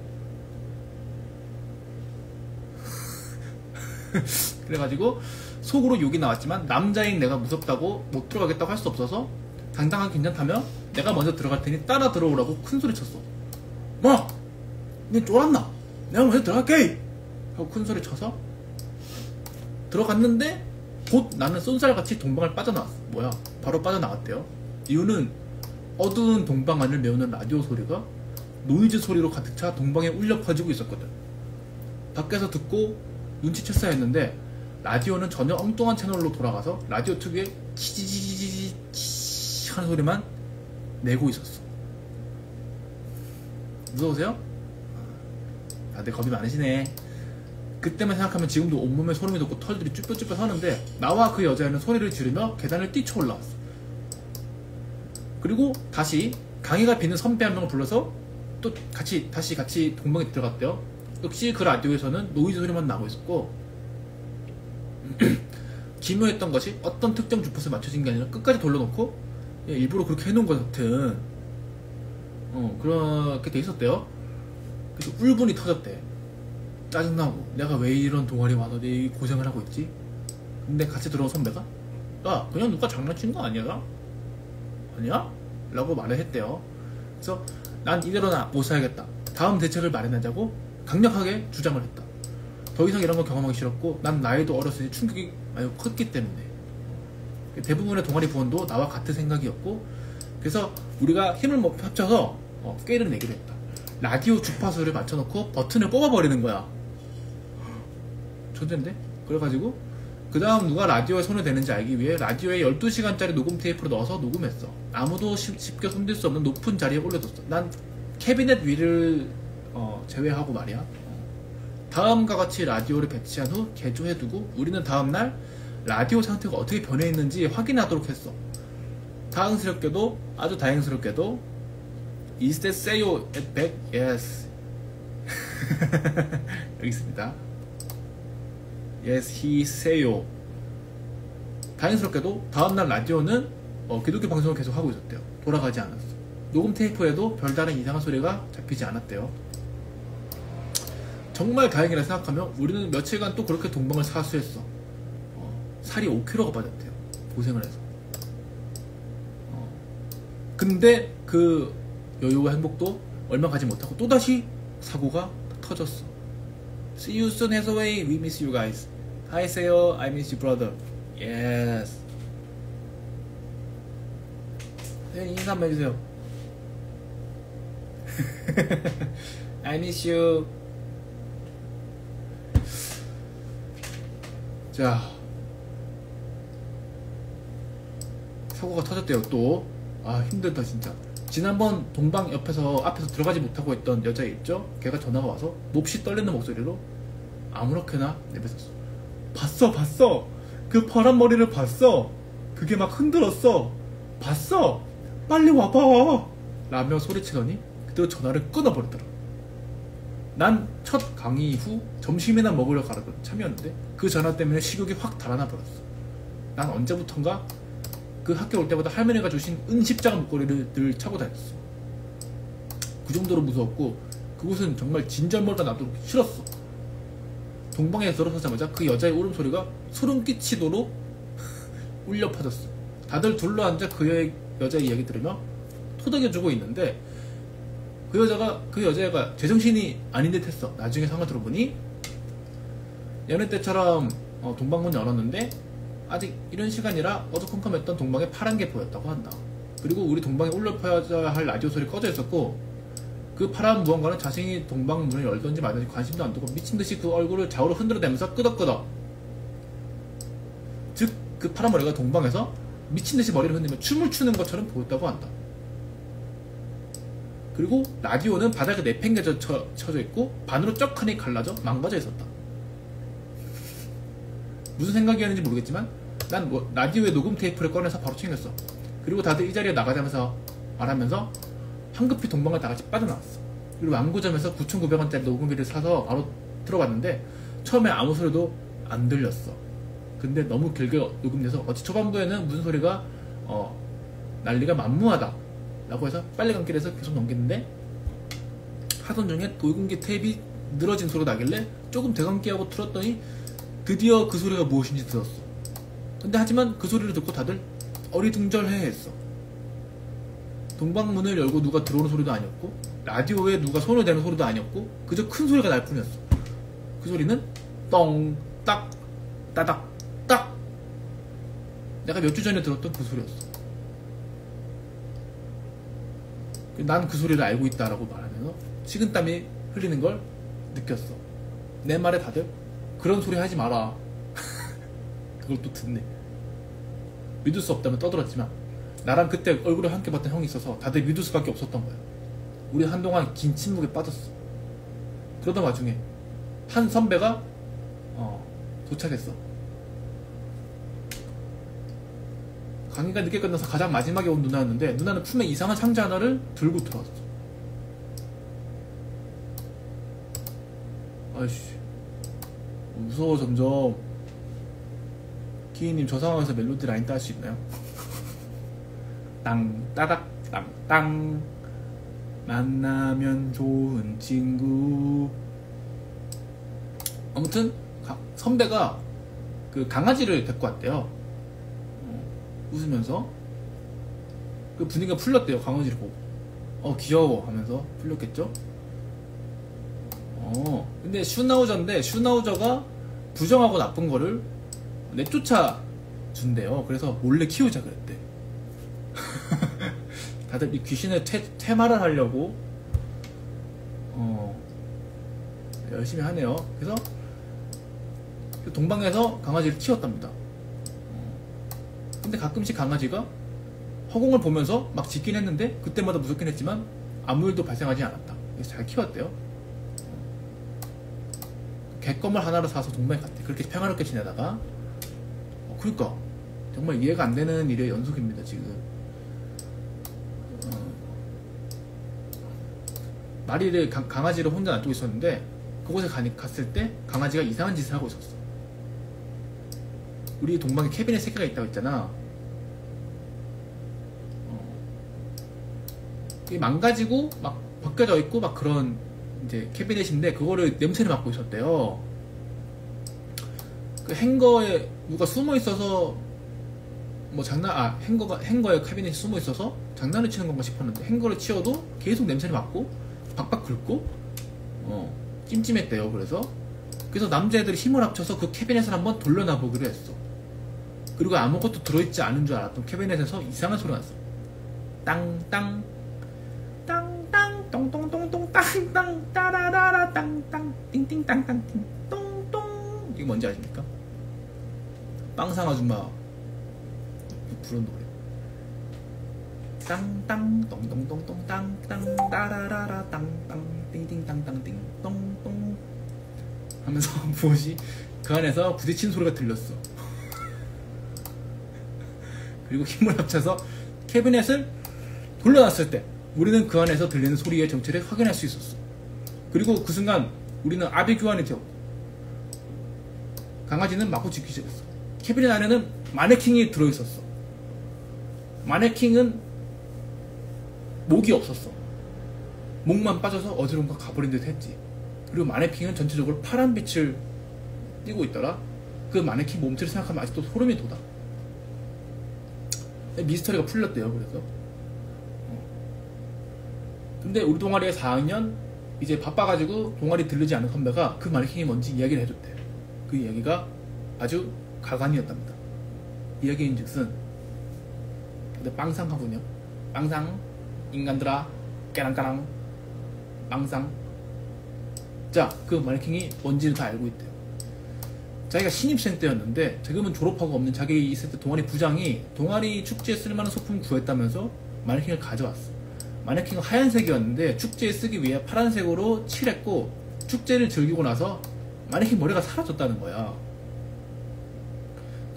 그래가지고 속으로 욕이 나왔지만 남자인 내가 무섭다고 못 들어가겠다고 할 수 없어서 당당하게 괜찮다며 내가 먼저 들어갈 테니 따라 들어오라고 큰 소리 쳤어. 뭐? 니 쫄았나? 내가 먼저 들어갈게! 하고 큰 소리 쳐서 들어갔는데 곧 나는 쏜살같이 동방을 빠져나왔어. 바로 빠져나왔대요. 이유는 어두운 동방 안을 메우는 라디오 소리가 노이즈 소리로 가득 차 동방에 울려 퍼지고 있었거든. 밖에서 듣고 눈치챘어야 했는데 라디오는 전혀 엉뚱한 채널로 돌아가서 라디오 특유의 치지지지지 하는 소리만 내고 있었어. 무서우세요? 다들 겁이 많으시네. 그때만 생각하면 지금도 온몸에 소름이 돋고 털들이 쭈뼛쭈뼛 서는데 나와 그 여자애는 소리를 지르며 계단을 뛰쳐 올라왔어. 그리고 다시 강의가 비는 선배 한 명을 불러서 또 다시 동방에 들어갔대요. 역시 그 라디오에서는 노이즈 소리만 나고 있었고 기묘했던 것이 어떤 특정 주파수에 맞춰진 게 아니라 끝까지 돌려놓고 일부러 그렇게 해놓은 것 같은 그렇게 돼 있었대요. 그래서 울분이 터졌대. 짜증나고 내가 왜 이런 동아리 와서 내 고생을 하고 있지? 근데 같이 들어온 선배가 야 그냥 누가 장난친 거 아니야? 아니야? 라고 말을 했대요. 그래서 난 이대로는 못 살겠다. 다음 대책을 마련하자고 강력하게 주장을 했다. 더 이상 이런 거 경험하기 싫었고 난 나이도 어렸으니 충격이 아주 컸기 때문에 대부분의 동아리 부원도 나와 같은 생각이었고 그래서 우리가 힘을 합쳐서 게임을 내기로 했다. 라디오 주파수를 맞춰놓고 버튼을 뽑아버리는 거야. 존재인데? 그래가지고 그 다음 누가 라디오에 손을 대는지 알기 위해 라디오에 12시간짜리 녹음 테이프를 넣어서 녹음했어. 아무도 쉽게 손댈 수 없는 높은 자리에 올려뒀어. 난 캐비넷 위를 제외하고 말이야. 다음과 같이 라디오를 배치한 후 개조해두고 우리는 다음날 라디오 상태가 어떻게 변해있는지 확인하도록 했어. 다행스럽게도 아주 다행스럽게도 Is that Seyo at back? Yes. 여기 있습니다. Yes, he Seyo. 다행스럽게도 다음날 라디오는 기독교 방송을 계속 하고 있었대요. 돌아가지 않았어. 녹음 테이프에도 별다른 이상한 소리가 잡히지 않았대요. 정말 다행이라 생각하며 우리는 며칠간 또 그렇게 동방을 사수했어. 살이 5kg가 빠졌대요. 고생을 해서. 근데 그 여유와 행복도 얼마 가지 못하고 또다시 사고가 터졌어. See you soon, Hathaway. We miss you guys. Hi, Seyo. I miss you, brother. Yes. 네, 인사 한번 해주세요. I miss you. 자, 사고가 터졌대요. 또 힘들다 진짜. 지난번 동방 앞에서 들어가지 못하고 있던 여자 있죠? 걔가 전화가 와서 몹시 떨리는 목소리로 아무렇게나 내뱉었어. 봤어. 그 파란 머리를 봤어. 그게 막 흔들었어. 봤어. 빨리 와봐. 라며 소리치더니 그대로 전화를 끊어버렸더라. 난 첫 강의 후 점심이나 먹으러 가려던 참이었는데 그 전화 때문에 식욕이 확 달아나 버렸어. 난 언제부턴가 그 학교 올 때마다 할머니가 주신 은십자가 목걸이를 늘 차고 다녔어. 그 정도로 무서웠고 그곳은 정말 진절머리가 나도록 싫었어. 동방에 들어서자마자 그 여자의 울음소리가 소름 끼치도록 울려 퍼졌어. 다들 둘러앉아 그 여자의 이야기 들으며 토닥여주고 있는데 그 여자애가 제정신이 아닌 듯 했어. 나중에 상을 들어보니 여느 때처럼 동방문 열었는데 아직 이런 시간이라 어두컴컴했던 동방에 파란 게 보였다고 한다. 그리고 우리 동방에 울려퍼져야 할 라디오 소리 꺼져 있었고 그 파란 무언가는 자신이 동방 문을 열던지 말던지 관심도 안 두고 미친듯이 그 얼굴을 좌우로 흔들어대면서 끄덕끄덕. 즉 그 파란 머리가 동방에서 미친듯이 머리를 흔들며 춤을 추는 것처럼 보였다고 한다. 그리고 라디오는 바닥에 내팽개져 쳐져 있고 반으로 쩍하니 갈라져 망가져 있었다. 무슨 생각이었는지 모르겠지만 난 라디오의 녹음 테이프를 꺼내서 바로 챙겼어. 그리고 다들 이 자리에 나가자면서 말하면서 황급히 동방을 다같이 빠져나왔어. 그리고 왕구점에서 9,900원짜리 녹음기를 사서 바로 들어봤는데 처음에 아무 소리도 안 들렸어. 근데 너무 길게 녹음돼서 어찌 초반부에는 무슨 소리가 난리가 만무하다 라고 해서 빨리 간 길에서 계속 넘겼는데 하던 중에 녹음기 테이프가 늘어진 소리가 나길래 조금 대감기하고 틀었더니 드디어 그 소리가 무엇인지 들었어. 근데 하지만 그 소리를 듣고 다들 어리둥절해했어. 동방문을 열고 누가 들어오는 소리도 아니었고 라디오에 누가 손을 대는 소리도 아니었고 그저 큰 소리가 날 뿐이었어. 그 소리는 똥, 딱, 따닥, 딱. 내가 몇 주 전에 들었던 그 소리였어. 난 그 소리를 알고 있다라고 말하면서 식은땀이 흘리는 걸 느꼈어. 내 말에 다들 그런 소리 하지 마라. 그걸 또 듣네. 믿을 수 없다면 떠들었지만 나랑 그때 얼굴을 함께 봤던 형이 있어서 다들 믿을 수밖에 없었던 거야. 우리 한동안 긴 침묵에 빠졌어. 그러던 와중에 한 선배가 도착했어. 강의가 늦게 끝나서 가장 마지막에 온 누나였는데 누나는 품에 이상한 상자 하나를 들고 들어왔어. 아이씨 무서워 점점. 기인님 저 상황에서 멜로디 라인 딸 수 있나요? 땅 따닥 땅땅 만나면 좋은 친구. 아무튼 선배가 그 강아지를 데리고 왔대요. 웃으면서 그 분위기가 풀렸대요. 강아지를 보고 귀여워 하면서 풀렸겠죠. 근데 슈나우저인데 슈나우저가 부정하고 나쁜 거를 내쫓아 준대요. 그래서 몰래 키우자 그랬대. 다들 이 귀신의 퇴마를 하려고 열심히 하네요. 그래서 동방에서 강아지를 키웠답니다. 근데 가끔씩 강아지가 허공을 보면서 막 짖긴 했는데 그때마다 무섭긴 했지만 아무 일도 발생하지 않았다. 그래서 잘 키웠대요. 객검을 하나를 사서 동방에 갔대. 그렇게 평화롭게 지내다가 그러니까 정말 이해가 안 되는 일의 연속입니다 지금. 마리를 강아지를 혼자 놔두고 있었는데 그곳에 갔을 때 강아지가 이상한 짓을 하고 있었어. 우리 동방에 캐비넷 3개가 있다고 했잖아. 망가지고 막 벗겨져 있고 막 그런 이제 캐비넷인데 그거를 냄새를 맡고 있었대요. 그 행거에 누가 숨어 있어서 뭐 행거에 캐비넷이 숨어 있어서 장난을 치는 건가 싶었는데 행거를 치워도 계속 냄새를 맡고 박박 긁고 찜찜했대요. 그래서 남자애들이 힘을 합쳐서 그 캐비넷을 한번 돌려놔보기로 했어. 그리고 아무것도 들어있지 않은 줄 알았던 캐비넷에서 이상한 소리가 났어. 땅땅 땅땅 똥똥똥똥 땅땅 따라라라 땅땅 띵띵 땅땅 띵 똥똥. 이게 뭔지 아십니까? 빵상 아줌마 부른 노래. 땅땅 똥똥똥똥 땅땅 따라라라 땅땅 띵띵 땅땅 띵 똥똥 하면서 무엇이 그 안에서 부딪히는 소리가 들렸어. 그리고 힘을 합쳐서 캐비넷을 돌려놨을 때 우리는 그 안에서 들리는 소리의 정체를 확인할 수 있었어. 그리고 그 순간 우리는 아비 교환이 되었고 강아지는 마구 짖기 시작했어. 캐비넷 안에는 마네킹이 들어있었어. 마네킹은 목이 없었어. 목만 빠져서 어디론가 가버린 듯 했지. 그리고 마네킹은 전체적으로 파란 빛을 띠고 있더라. 그 마네킹 몸체를 생각하면 아직도 소름이 돋아. 미스터리가 풀렸대요. 그래서 근데 우리 동아리의 4학년 이제 바빠가지고 동아리 들르지 않은 선배가 그 마네킹이 뭔지 이야기를 해줬대요. 그 이야기가 아주 가관이었답니다. 이야기인즉슨 근데 빵상하군요. 빵상 인간들아 깨랑깨랑 빵상. 자, 그 마네킹이 뭔지를 다 알고 있대요. 자기가 신입생 때였는데 지금은 졸업하고 없는 자기 있을 때 동아리 부장이 동아리 축제에 쓸만한 소품 구했다면서 마네킹을 가져왔어. 마네킹은 하얀색이었는데 축제에 쓰기 위해 파란색으로 칠했고 축제를 즐기고 나서 마네킹 머리가 사라졌다는 거야.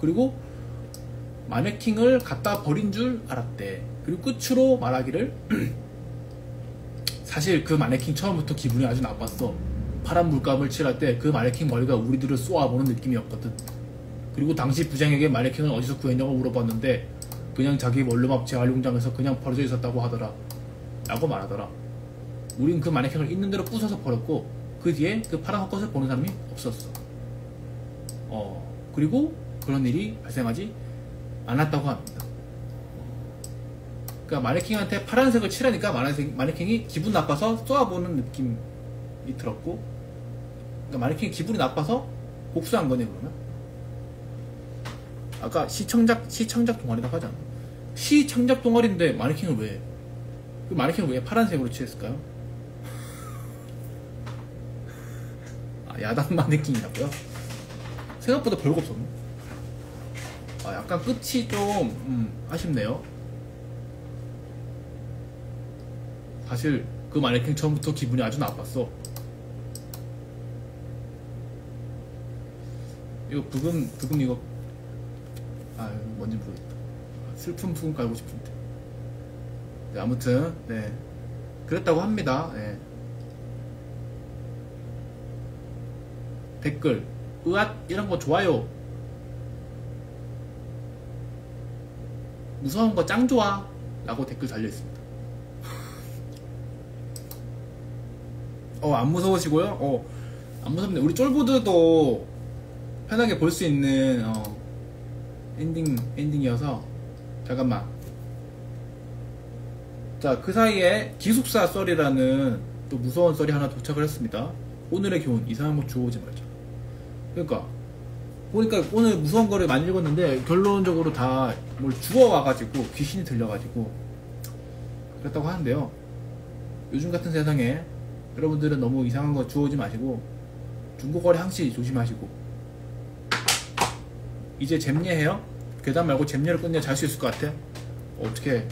그리고 마네킹을 갖다 버린 줄 알았대. 그리고 끝으로 말하기를 사실 그 마네킹 처음부터 기분이 아주 나빴어. 파란 물감을 칠할 때 그 마네킹 머리가 우리들을 쏘아보는 느낌이었거든. 그리고 당시 부장에게 마네킹을 어디서 구했냐고 물어봤는데 그냥 자기 원룸 앞 재활용장에서 그냥 버려져 있었다고 하더라 라고 말하더라. 우린 그 마네킹을 있는 대로 부숴서 버렸고 그 뒤에 그 파란 헛것을 보는 사람이 없었어. 그리고 그런 일이 발생하지 않았다고 합니다. 그러니까 마네킹한테 파란색을 칠하니까 마네킹이 기분 나빠서 쏘아보는 느낌이 들었고, 그러니까 마네킹이 기분이 나빠서 복수한 거네. 그러면 아까 시청작 동아리라고 하지 않나? 시청작 동아리인데 마네킹을 왜? 그 마네킹을 왜 파란색으로 칠했을까요? 야단 마네킹이라고요? 생각보다 별거 없었네. 약간 끝이 좀 아쉽네요. 사실 그 마네킹 처음부터 기분이 아주 나빴어. 이거 부금 이거 뭔지 모르겠다. 슬픈 부금 깔고 싶은데. 네, 아무튼 네 그랬다고 합니다. 네. 댓글 으앗 이런 거 좋아요. 무서운 거 짱 좋아 라고 댓글 달려있습니다. 안 무서우시고요? 안 무섭네. 우리 쫄보들도 편하게 볼 수 있는 엔딩이어서. 잠깐만. 자, 그 사이에 기숙사 썰이라는 또 무서운 썰이 하나 도착을 했습니다. 오늘의 교훈 이상한 거 주워오지 말자. 그러니까 보니까 오늘 무서운 거를 많이 읽었는데 결론적으로 다 뭘 주워와가지고 귀신이 들려가지고 그랬다고 하는데요. 요즘 같은 세상에 여러분들은 너무 이상한 거 주워오지 마시고 중고거래 항시 조심하시고. 이제 잼예해요? 괴담 말고 잼예를 끝내야 잘 수 있을 것 같아? 어떻게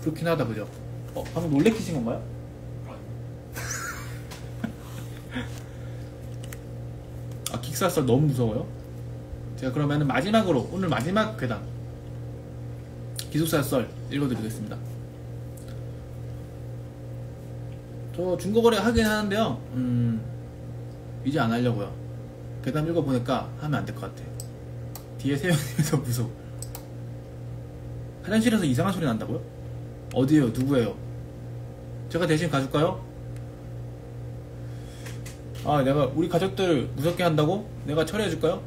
그렇긴 하다 그죠? 방금 놀래키신 건가요? 아 긱사썰 너무 무서워요? 제가 그러면 마지막으로 오늘 마지막 괴담 기숙사썰 읽어드리겠습니다. 저 중고거래 하긴 하는데요. 이제 안 하려고요. 괴담 읽어보니까 하면 안 될 것 같아요. 뒤에 세연님에서 무서워. 화장실에서 이상한 소리 난다고요? 어디에요? 누구예요? 제가 대신 가줄까요? 아 내가 우리 가족들 무섭게 한다고? 내가 처리해줄까요?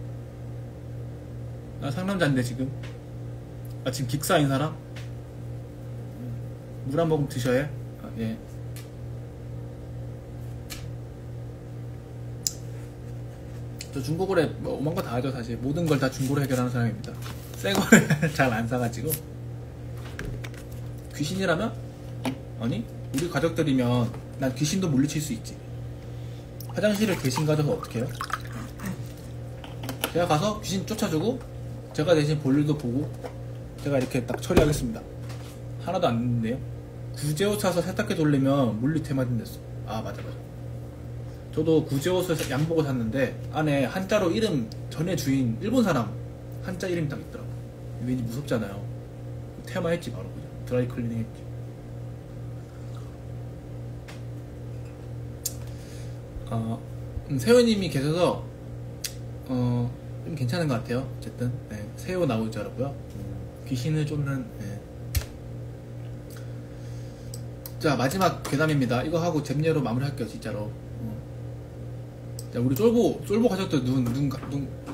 나 상남자인데 지금. 아 지금 긱사인 사람? 물 한 모금 드셔야 해? 아, 예. 저 중고거래 뭐 오만 거 다 하죠. 사실 모든 걸 다 중고로 해결하는 사람입니다. 새 거를 잘 안 사가지고. 귀신이라면? 아니 우리 가족들이면 난 귀신도 물리칠 수 있지. 화장실을 대신 가져서 어떻게 해요? 제가 가서 귀신 쫓아주고 제가 대신 볼일도 보고 제가 이렇게 딱 처리하겠습니다. 하나도 안 듣는데요. 구제옷 사서 세탁기 돌리면 물리테 맞은댔어. 아 맞아. 저도 구제옷을 양복을 샀는데 안에 한자로 이름 전에 주인 일본 사람 한자 이름이 딱 있더라고. 왠지 무섭잖아요. 테마 했지 바로 그냥 드라이 클리닝 했지. 세호님이 계셔서 좀 괜찮은 것 같아요. 어쨌든 네, 세호 나올 줄 알았고요. 귀신을 쫓는 네. 자 마지막 괴담입니다. 이거 하고 잼예로 마무리할게요 진짜로. 자 우리 쫄보 가족들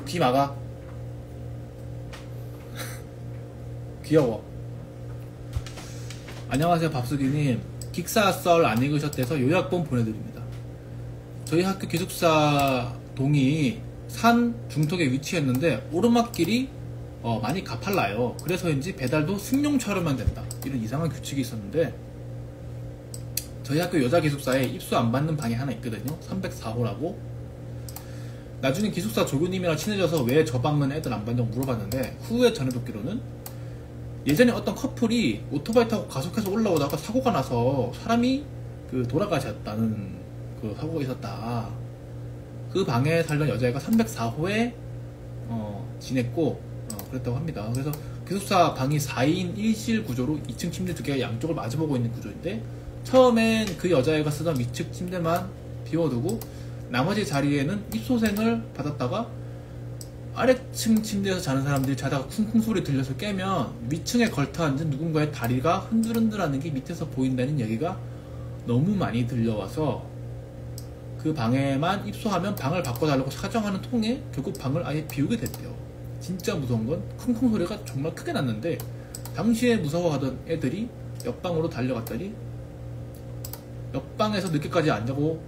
귀 막아. 귀여워. 안녕하세요 밥수기님. 긱사썰 안 읽으셨대서 요약본 보내드립니다. 저희 학교 기숙사 동이 산 중턱에 위치했는데 오르막길이 많이 가팔라요. 그래서인지 배달도 승용차로만 된다. 이런 이상한 규칙이 있었는데 저희 학교 여자 기숙사에 입수 안 받는 방이 하나 있거든요. 304호라고. 나중에 기숙사 조교님이랑 친해져서 왜 저 방은 애들 안 받냐고 물어봤는데 후에 전해듣기로는 예전에 어떤 커플이 오토바이 타고 가속해서 올라오다가 사고가 나서 사람이 돌아가셨다는 그 사고가 있었다. 그 방에 살던 여자애가 304호에 지냈고 그랬다고 합니다. 그래서 기숙사 방이 4인 1실 구조로 2층 침대 2개가 양쪽을 마주보고 있는 구조인데 처음엔 그 여자애가 쓰던 위층 침대만 비워두고 나머지 자리에는 입소생을 받았다가 아래층 침대에서 자는 사람들이 자다가 쿵쿵 소리 들려서 깨면 위층에 걸터앉은 누군가의 다리가 흔들흔들하는 게 밑에서 보인다는 얘기가 너무 많이 들려와서 그 방에만 입소하면 방을 바꿔달라고 사정하는 통에 결국 방을 아예 비우게 됐대요. 진짜 무서운 건 쿵쿵 소리가 정말 크게 났는데 당시에 무서워하던 애들이 옆방으로 달려갔더니 옆방에서 늦게까지 안 자고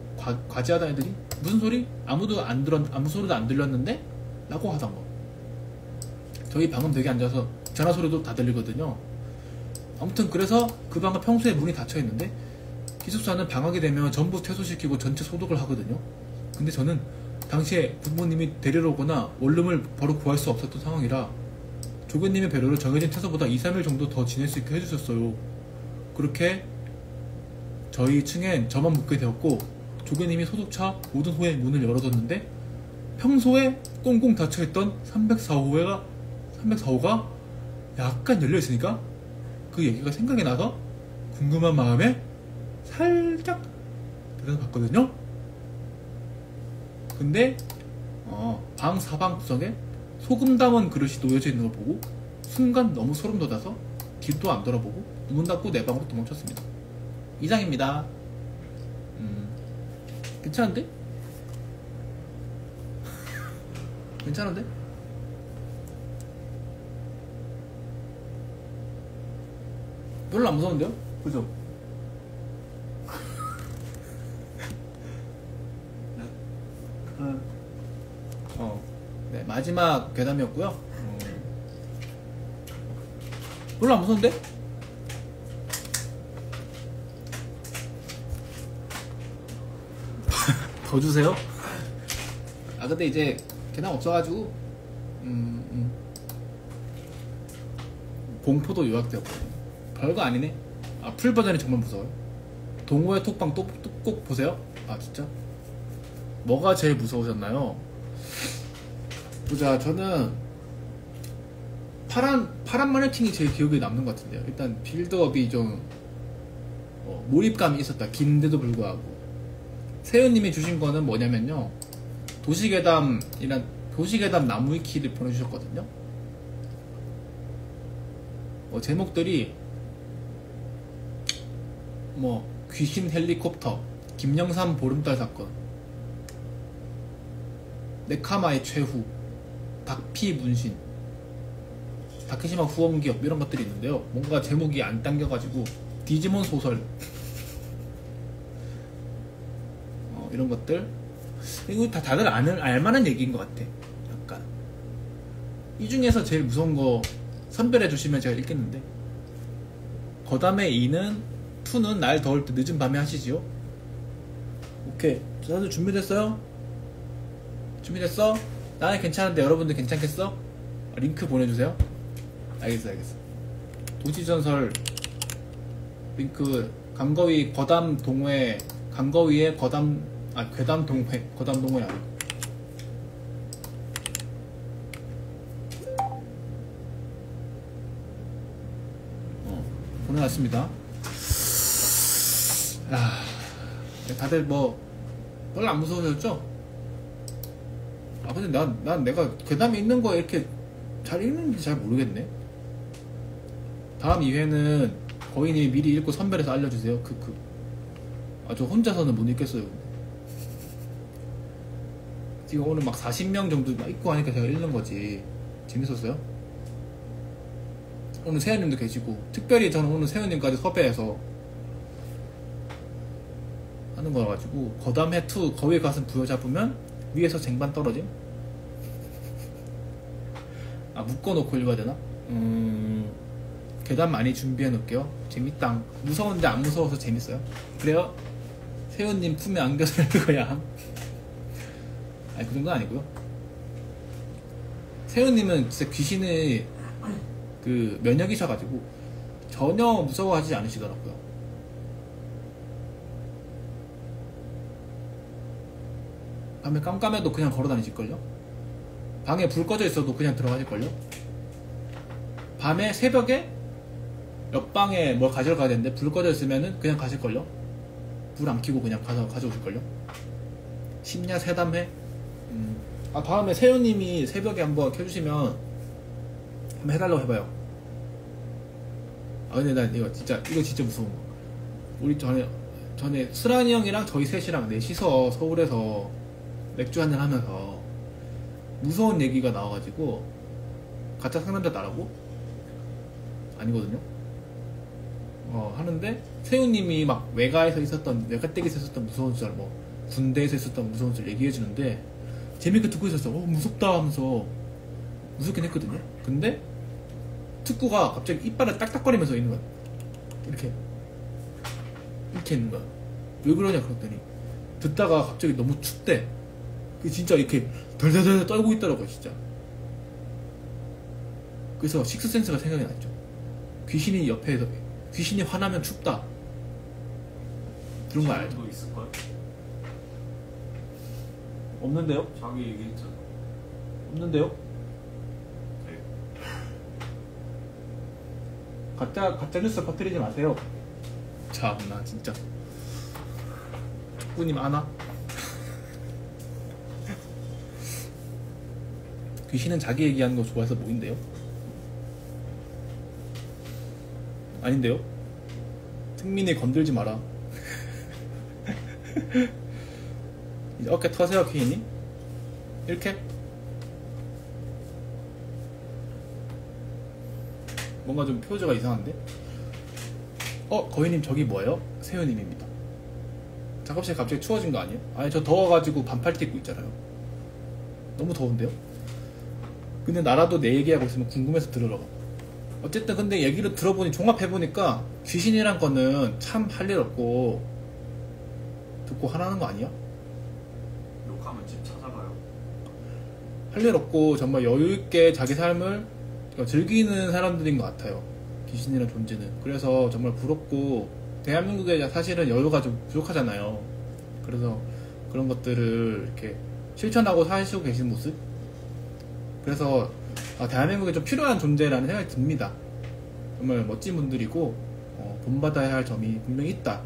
과제하던 애들이 무슨 소리? 아무 소리도 안 들렸는데? 라고 하던 거. 저희 방은 되게 앉아서 전화 소리도 다 들리거든요. 아무튼 그래서 그 방은 평소에 문이 닫혀 있는데 기숙사는 방학이 되면 전부 퇴소시키고 전체 소독을 하거든요. 근데 저는 당시에 부모님이 데리러 오거나 원룸을 바로 구할 수 없었던 상황이라 조교님의 배려로 정해진 퇴소보다 2-3일 정도 더 지낼 수 있게 해주셨어요. 그렇게 저희 층엔 저만 묵게 되었고 조교님이 소독차 모든 호의 문을 열어뒀는데 평소에 꽁꽁 닫혀있던 304호가 약간 열려있으니까 그 얘기가 생각이 나서 궁금한 마음에 살짝 들여다봤거든요. 근데 방 사방 구석에 소금 담은 그릇이 놓여져 있는 걸 보고 순간 너무 소름 돋아서 뒤도 안 돌아보고 문 닫고 내 방으로 도망쳤습니다. 이상입니다. 괜찮은데? 괜찮은데? 별로 안 무서운데요? 그죠? 네, 마지막 괴담이었고요. 별로 안 무서운데? 더 주세요? 아 근데 이제 괴담 없어가지고 공포도 요약되었거든요. 별거 아니네. 아 풀 버전이 정말 무서워요. 동호회 톡방 또 꼭 보세요. 아 진짜? 뭐가 제일 무서우셨나요? 보자. 저는 파란 마네킹이 제일 기억에 남는 것 같은데요. 일단 빌드업이 좀 몰입감이 있었다. 긴데도 불구하고 세윤님이 주신 거는 뭐냐면요, 도시괴담이란 도시괴담 나무위키를 보내주셨거든요. 제목들이 뭐 귀신 헬리콥터, 김영삼 보름달 사건, 네카마의 최후, 닥피 문신, 다케시마 후원기업 이런 것들이 있는데요. 뭔가 제목이 안 당겨가지고 디지몬 소설 이런 것들, 이거 다들 알만한 얘기인 것 같아. 약간 이 중에서 제일 무서운 거 선별해 주시면 제가 읽겠는데, 거담의 2는 날 더울 때 늦은 밤에 하시지요. 오케이, 다들 준비됐어요? 준비됐어? 나는 괜찮은데 여러분들 괜찮겠어? 링크 보내주세요. 알겠어. 도시전설 링크, 강거위 거담 동호회, 강거위의 괴담 동호회, 거담 동호회 아니고. 보내놨습니다. 다들 뭐 별로 안 무서우셨죠? 근데 난 내가 괴담이 있는 거 이렇게 잘 읽는지 잘 모르겠네. 다음 2회는 거인님이 미리 읽고 선별해서 알려주세요. 저 혼자서는 못 읽겠어요. 지금 오늘 막 40명 정도 막 읽고 하니까 제가 읽는 거지. 재밌었어요? 오늘 세연님도 계시고, 특별히 저는 오늘 세연님까지 섭외해서 하는 거라가지고, 거담해2 거위의 가슴 부여잡으면 위에서 쟁반 떨어짐? 묶어놓고 읽어야 되나? 괴담 많이 준비해 놓을게요. 재밌당. 무서운데 안 무서워서 재밌어요. 그래요? 세연님 품에 안겨서 읽어야 함. 아니 그 정도는 아니고요. 세연님은 진짜 귀신의 그 면역이셔가지고 전혀 무서워하지 않으시더라고요. 밤에 깜깜해도 그냥 걸어다니실걸요? 방에 불 꺼져 있어도 그냥 들어가실걸요? 밤에 새벽에 옆방에 뭘 가지러 가야 되는데 불 꺼져 있으면은 그냥 가실걸요? 불 안 켜고 그냥 가서 가져오실걸요? 심야 세담회? 다음에 세연님이 새벽에 한번 켜주시면 한번 해달라고 해봐요. 근데 난 이거 진짜 무서운 거. 우리 전에 스란이 형이랑 저희 셋이랑 넷이서 서울에서 맥주 한잔 하면서 무서운 얘기가 나와가지고, 가짜 상남자 나라고? 아니거든요? 하는데 세훈님이 막 외가댁에서 있었던 무서운 썰, 뭐 군대에서 있었던 무서운 썰 얘기해주는데 재밌게 듣고 있었어. 무섭다 하면서 무섭긴 했거든요. 근데 특구가 갑자기 이빨을 딱딱거리면서 있는 거야. 이렇게 있는 거야. 왜 그러냐 그랬더니 듣다가 갑자기 너무 춥대. 진짜 이렇게 덜덜덜 떨고 있더라고요, 진짜. 그래서 식스센스가 생각이 났죠. 귀신이 옆에서, 귀신이 화나면 춥다. 그런 거 알죠? 있을걸? 없는데요? 자기 얘기했잖아. 없는데요? 네. 가짜 뉴스 퍼뜨리지 마세요. 참나 진짜. 축구님 아나? 귀신은 자기 얘기하는 거 좋아해서 모인대요? 아닌데요? 승민이 건들지 마라. 이제 어깨 터세요, 키님. 이렇게. 뭔가 좀 표저가 이상한데? 거위님 저기 뭐예요? 세연님입니다. 작업실 갑자기 추워진 거 아니에요? 아니 저 더워가지고 반팔티 입고 있잖아요. 너무 더운데요? 근데 나라도 내 얘기하고 있으면 궁금해서 들으러. 어쨌든 근데 얘기를 들어보니 종합해보니까 귀신이란 거는 참 할 일 없고 듣고 하라는 거 아니야? 욕하면 집 찾아가요. 할 일 없고 정말 여유있게 자기 삶을 즐기는 사람들인 것 같아요. 귀신이란 존재는. 그래서 정말 부럽고, 대한민국에 사실은 여유가 좀 부족하잖아요. 그래서 그런 것들을 이렇게 실천하고 사시고 계신 모습? 그래서 대한민국에 좀 필요한 존재라는 생각이 듭니다. 정말 멋진 분들이고 본받아야 할 점이 분명히 있다.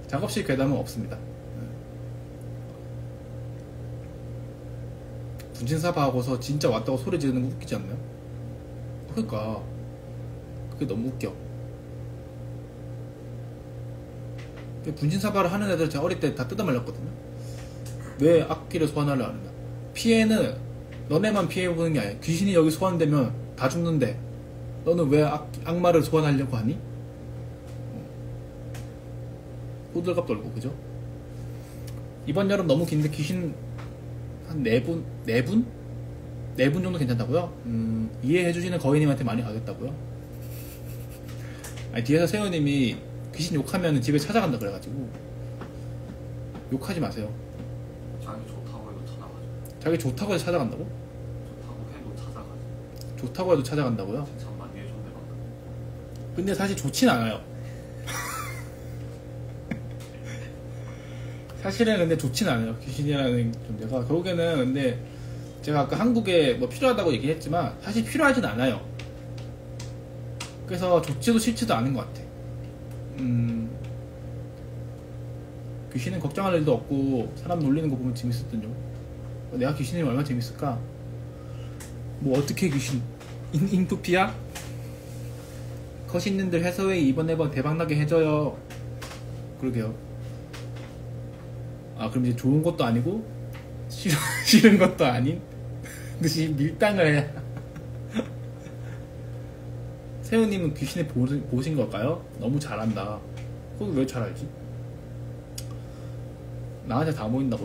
작업실 괴담은 없습니다. 분신사바하고서 진짜 왔다고 소리 지르는 거 웃기지 않나요? 그러니까 그게 너무 웃겨. 분신사바를 하는 애들 제가 어릴 때 다 뜯어말렸거든요. 왜 악기를 소환하려 하느냐. 피해는 너네만 피해보는 게 아니야. 귀신이 여기 소환되면 다 죽는데 너는 왜 악마를 소환하려고 하니? 호들갑 떨고, 그죠? 이번 여름 너무 긴데 귀신 한 4분? 4분? 4분 정도 괜찮다고요? 이해해주시는 거인님한테 많이 가겠다고요? 아니, 뒤에서 세호님이 귀신 욕하면 집에 찾아간다 그래가지고 욕하지 마세요. 자기 좋다고 해도 찾아가죠. 자기 좋다고 해서 찾아간다고? 좋다고 해도 찾아가죠. 좋다고 해도 찾아간다고요? 참 많이 해줬네 방금. 근데 사실 좋진 않아요. 사실은 근데 좋진 않아요. 귀신이라는 존재가. 결국에는 근데 제가 아까 한국에 뭐 필요하다고 얘기했지만 사실 필요하진 않아요. 그래서 좋지도 싫지도 않은 것 같아. 귀신은 걱정할 일도 없고 사람 놀리는 거 보면 재밌었던요. 내가 귀신이면 얼마나 재밌을까? 뭐 어떻게 귀신? 인프피야? 컷있는들 해서웨이 이번에 대박나게 해줘요. 그러게요. 아, 그럼 이제 좋은 것도 아니고 싫은 것도 아닌 듯이 밀당을 해. 세우님은 귀신을 보신 걸까요? 너무 잘한다. 그거 왜 잘 알지? 나한테 다 모인다고요?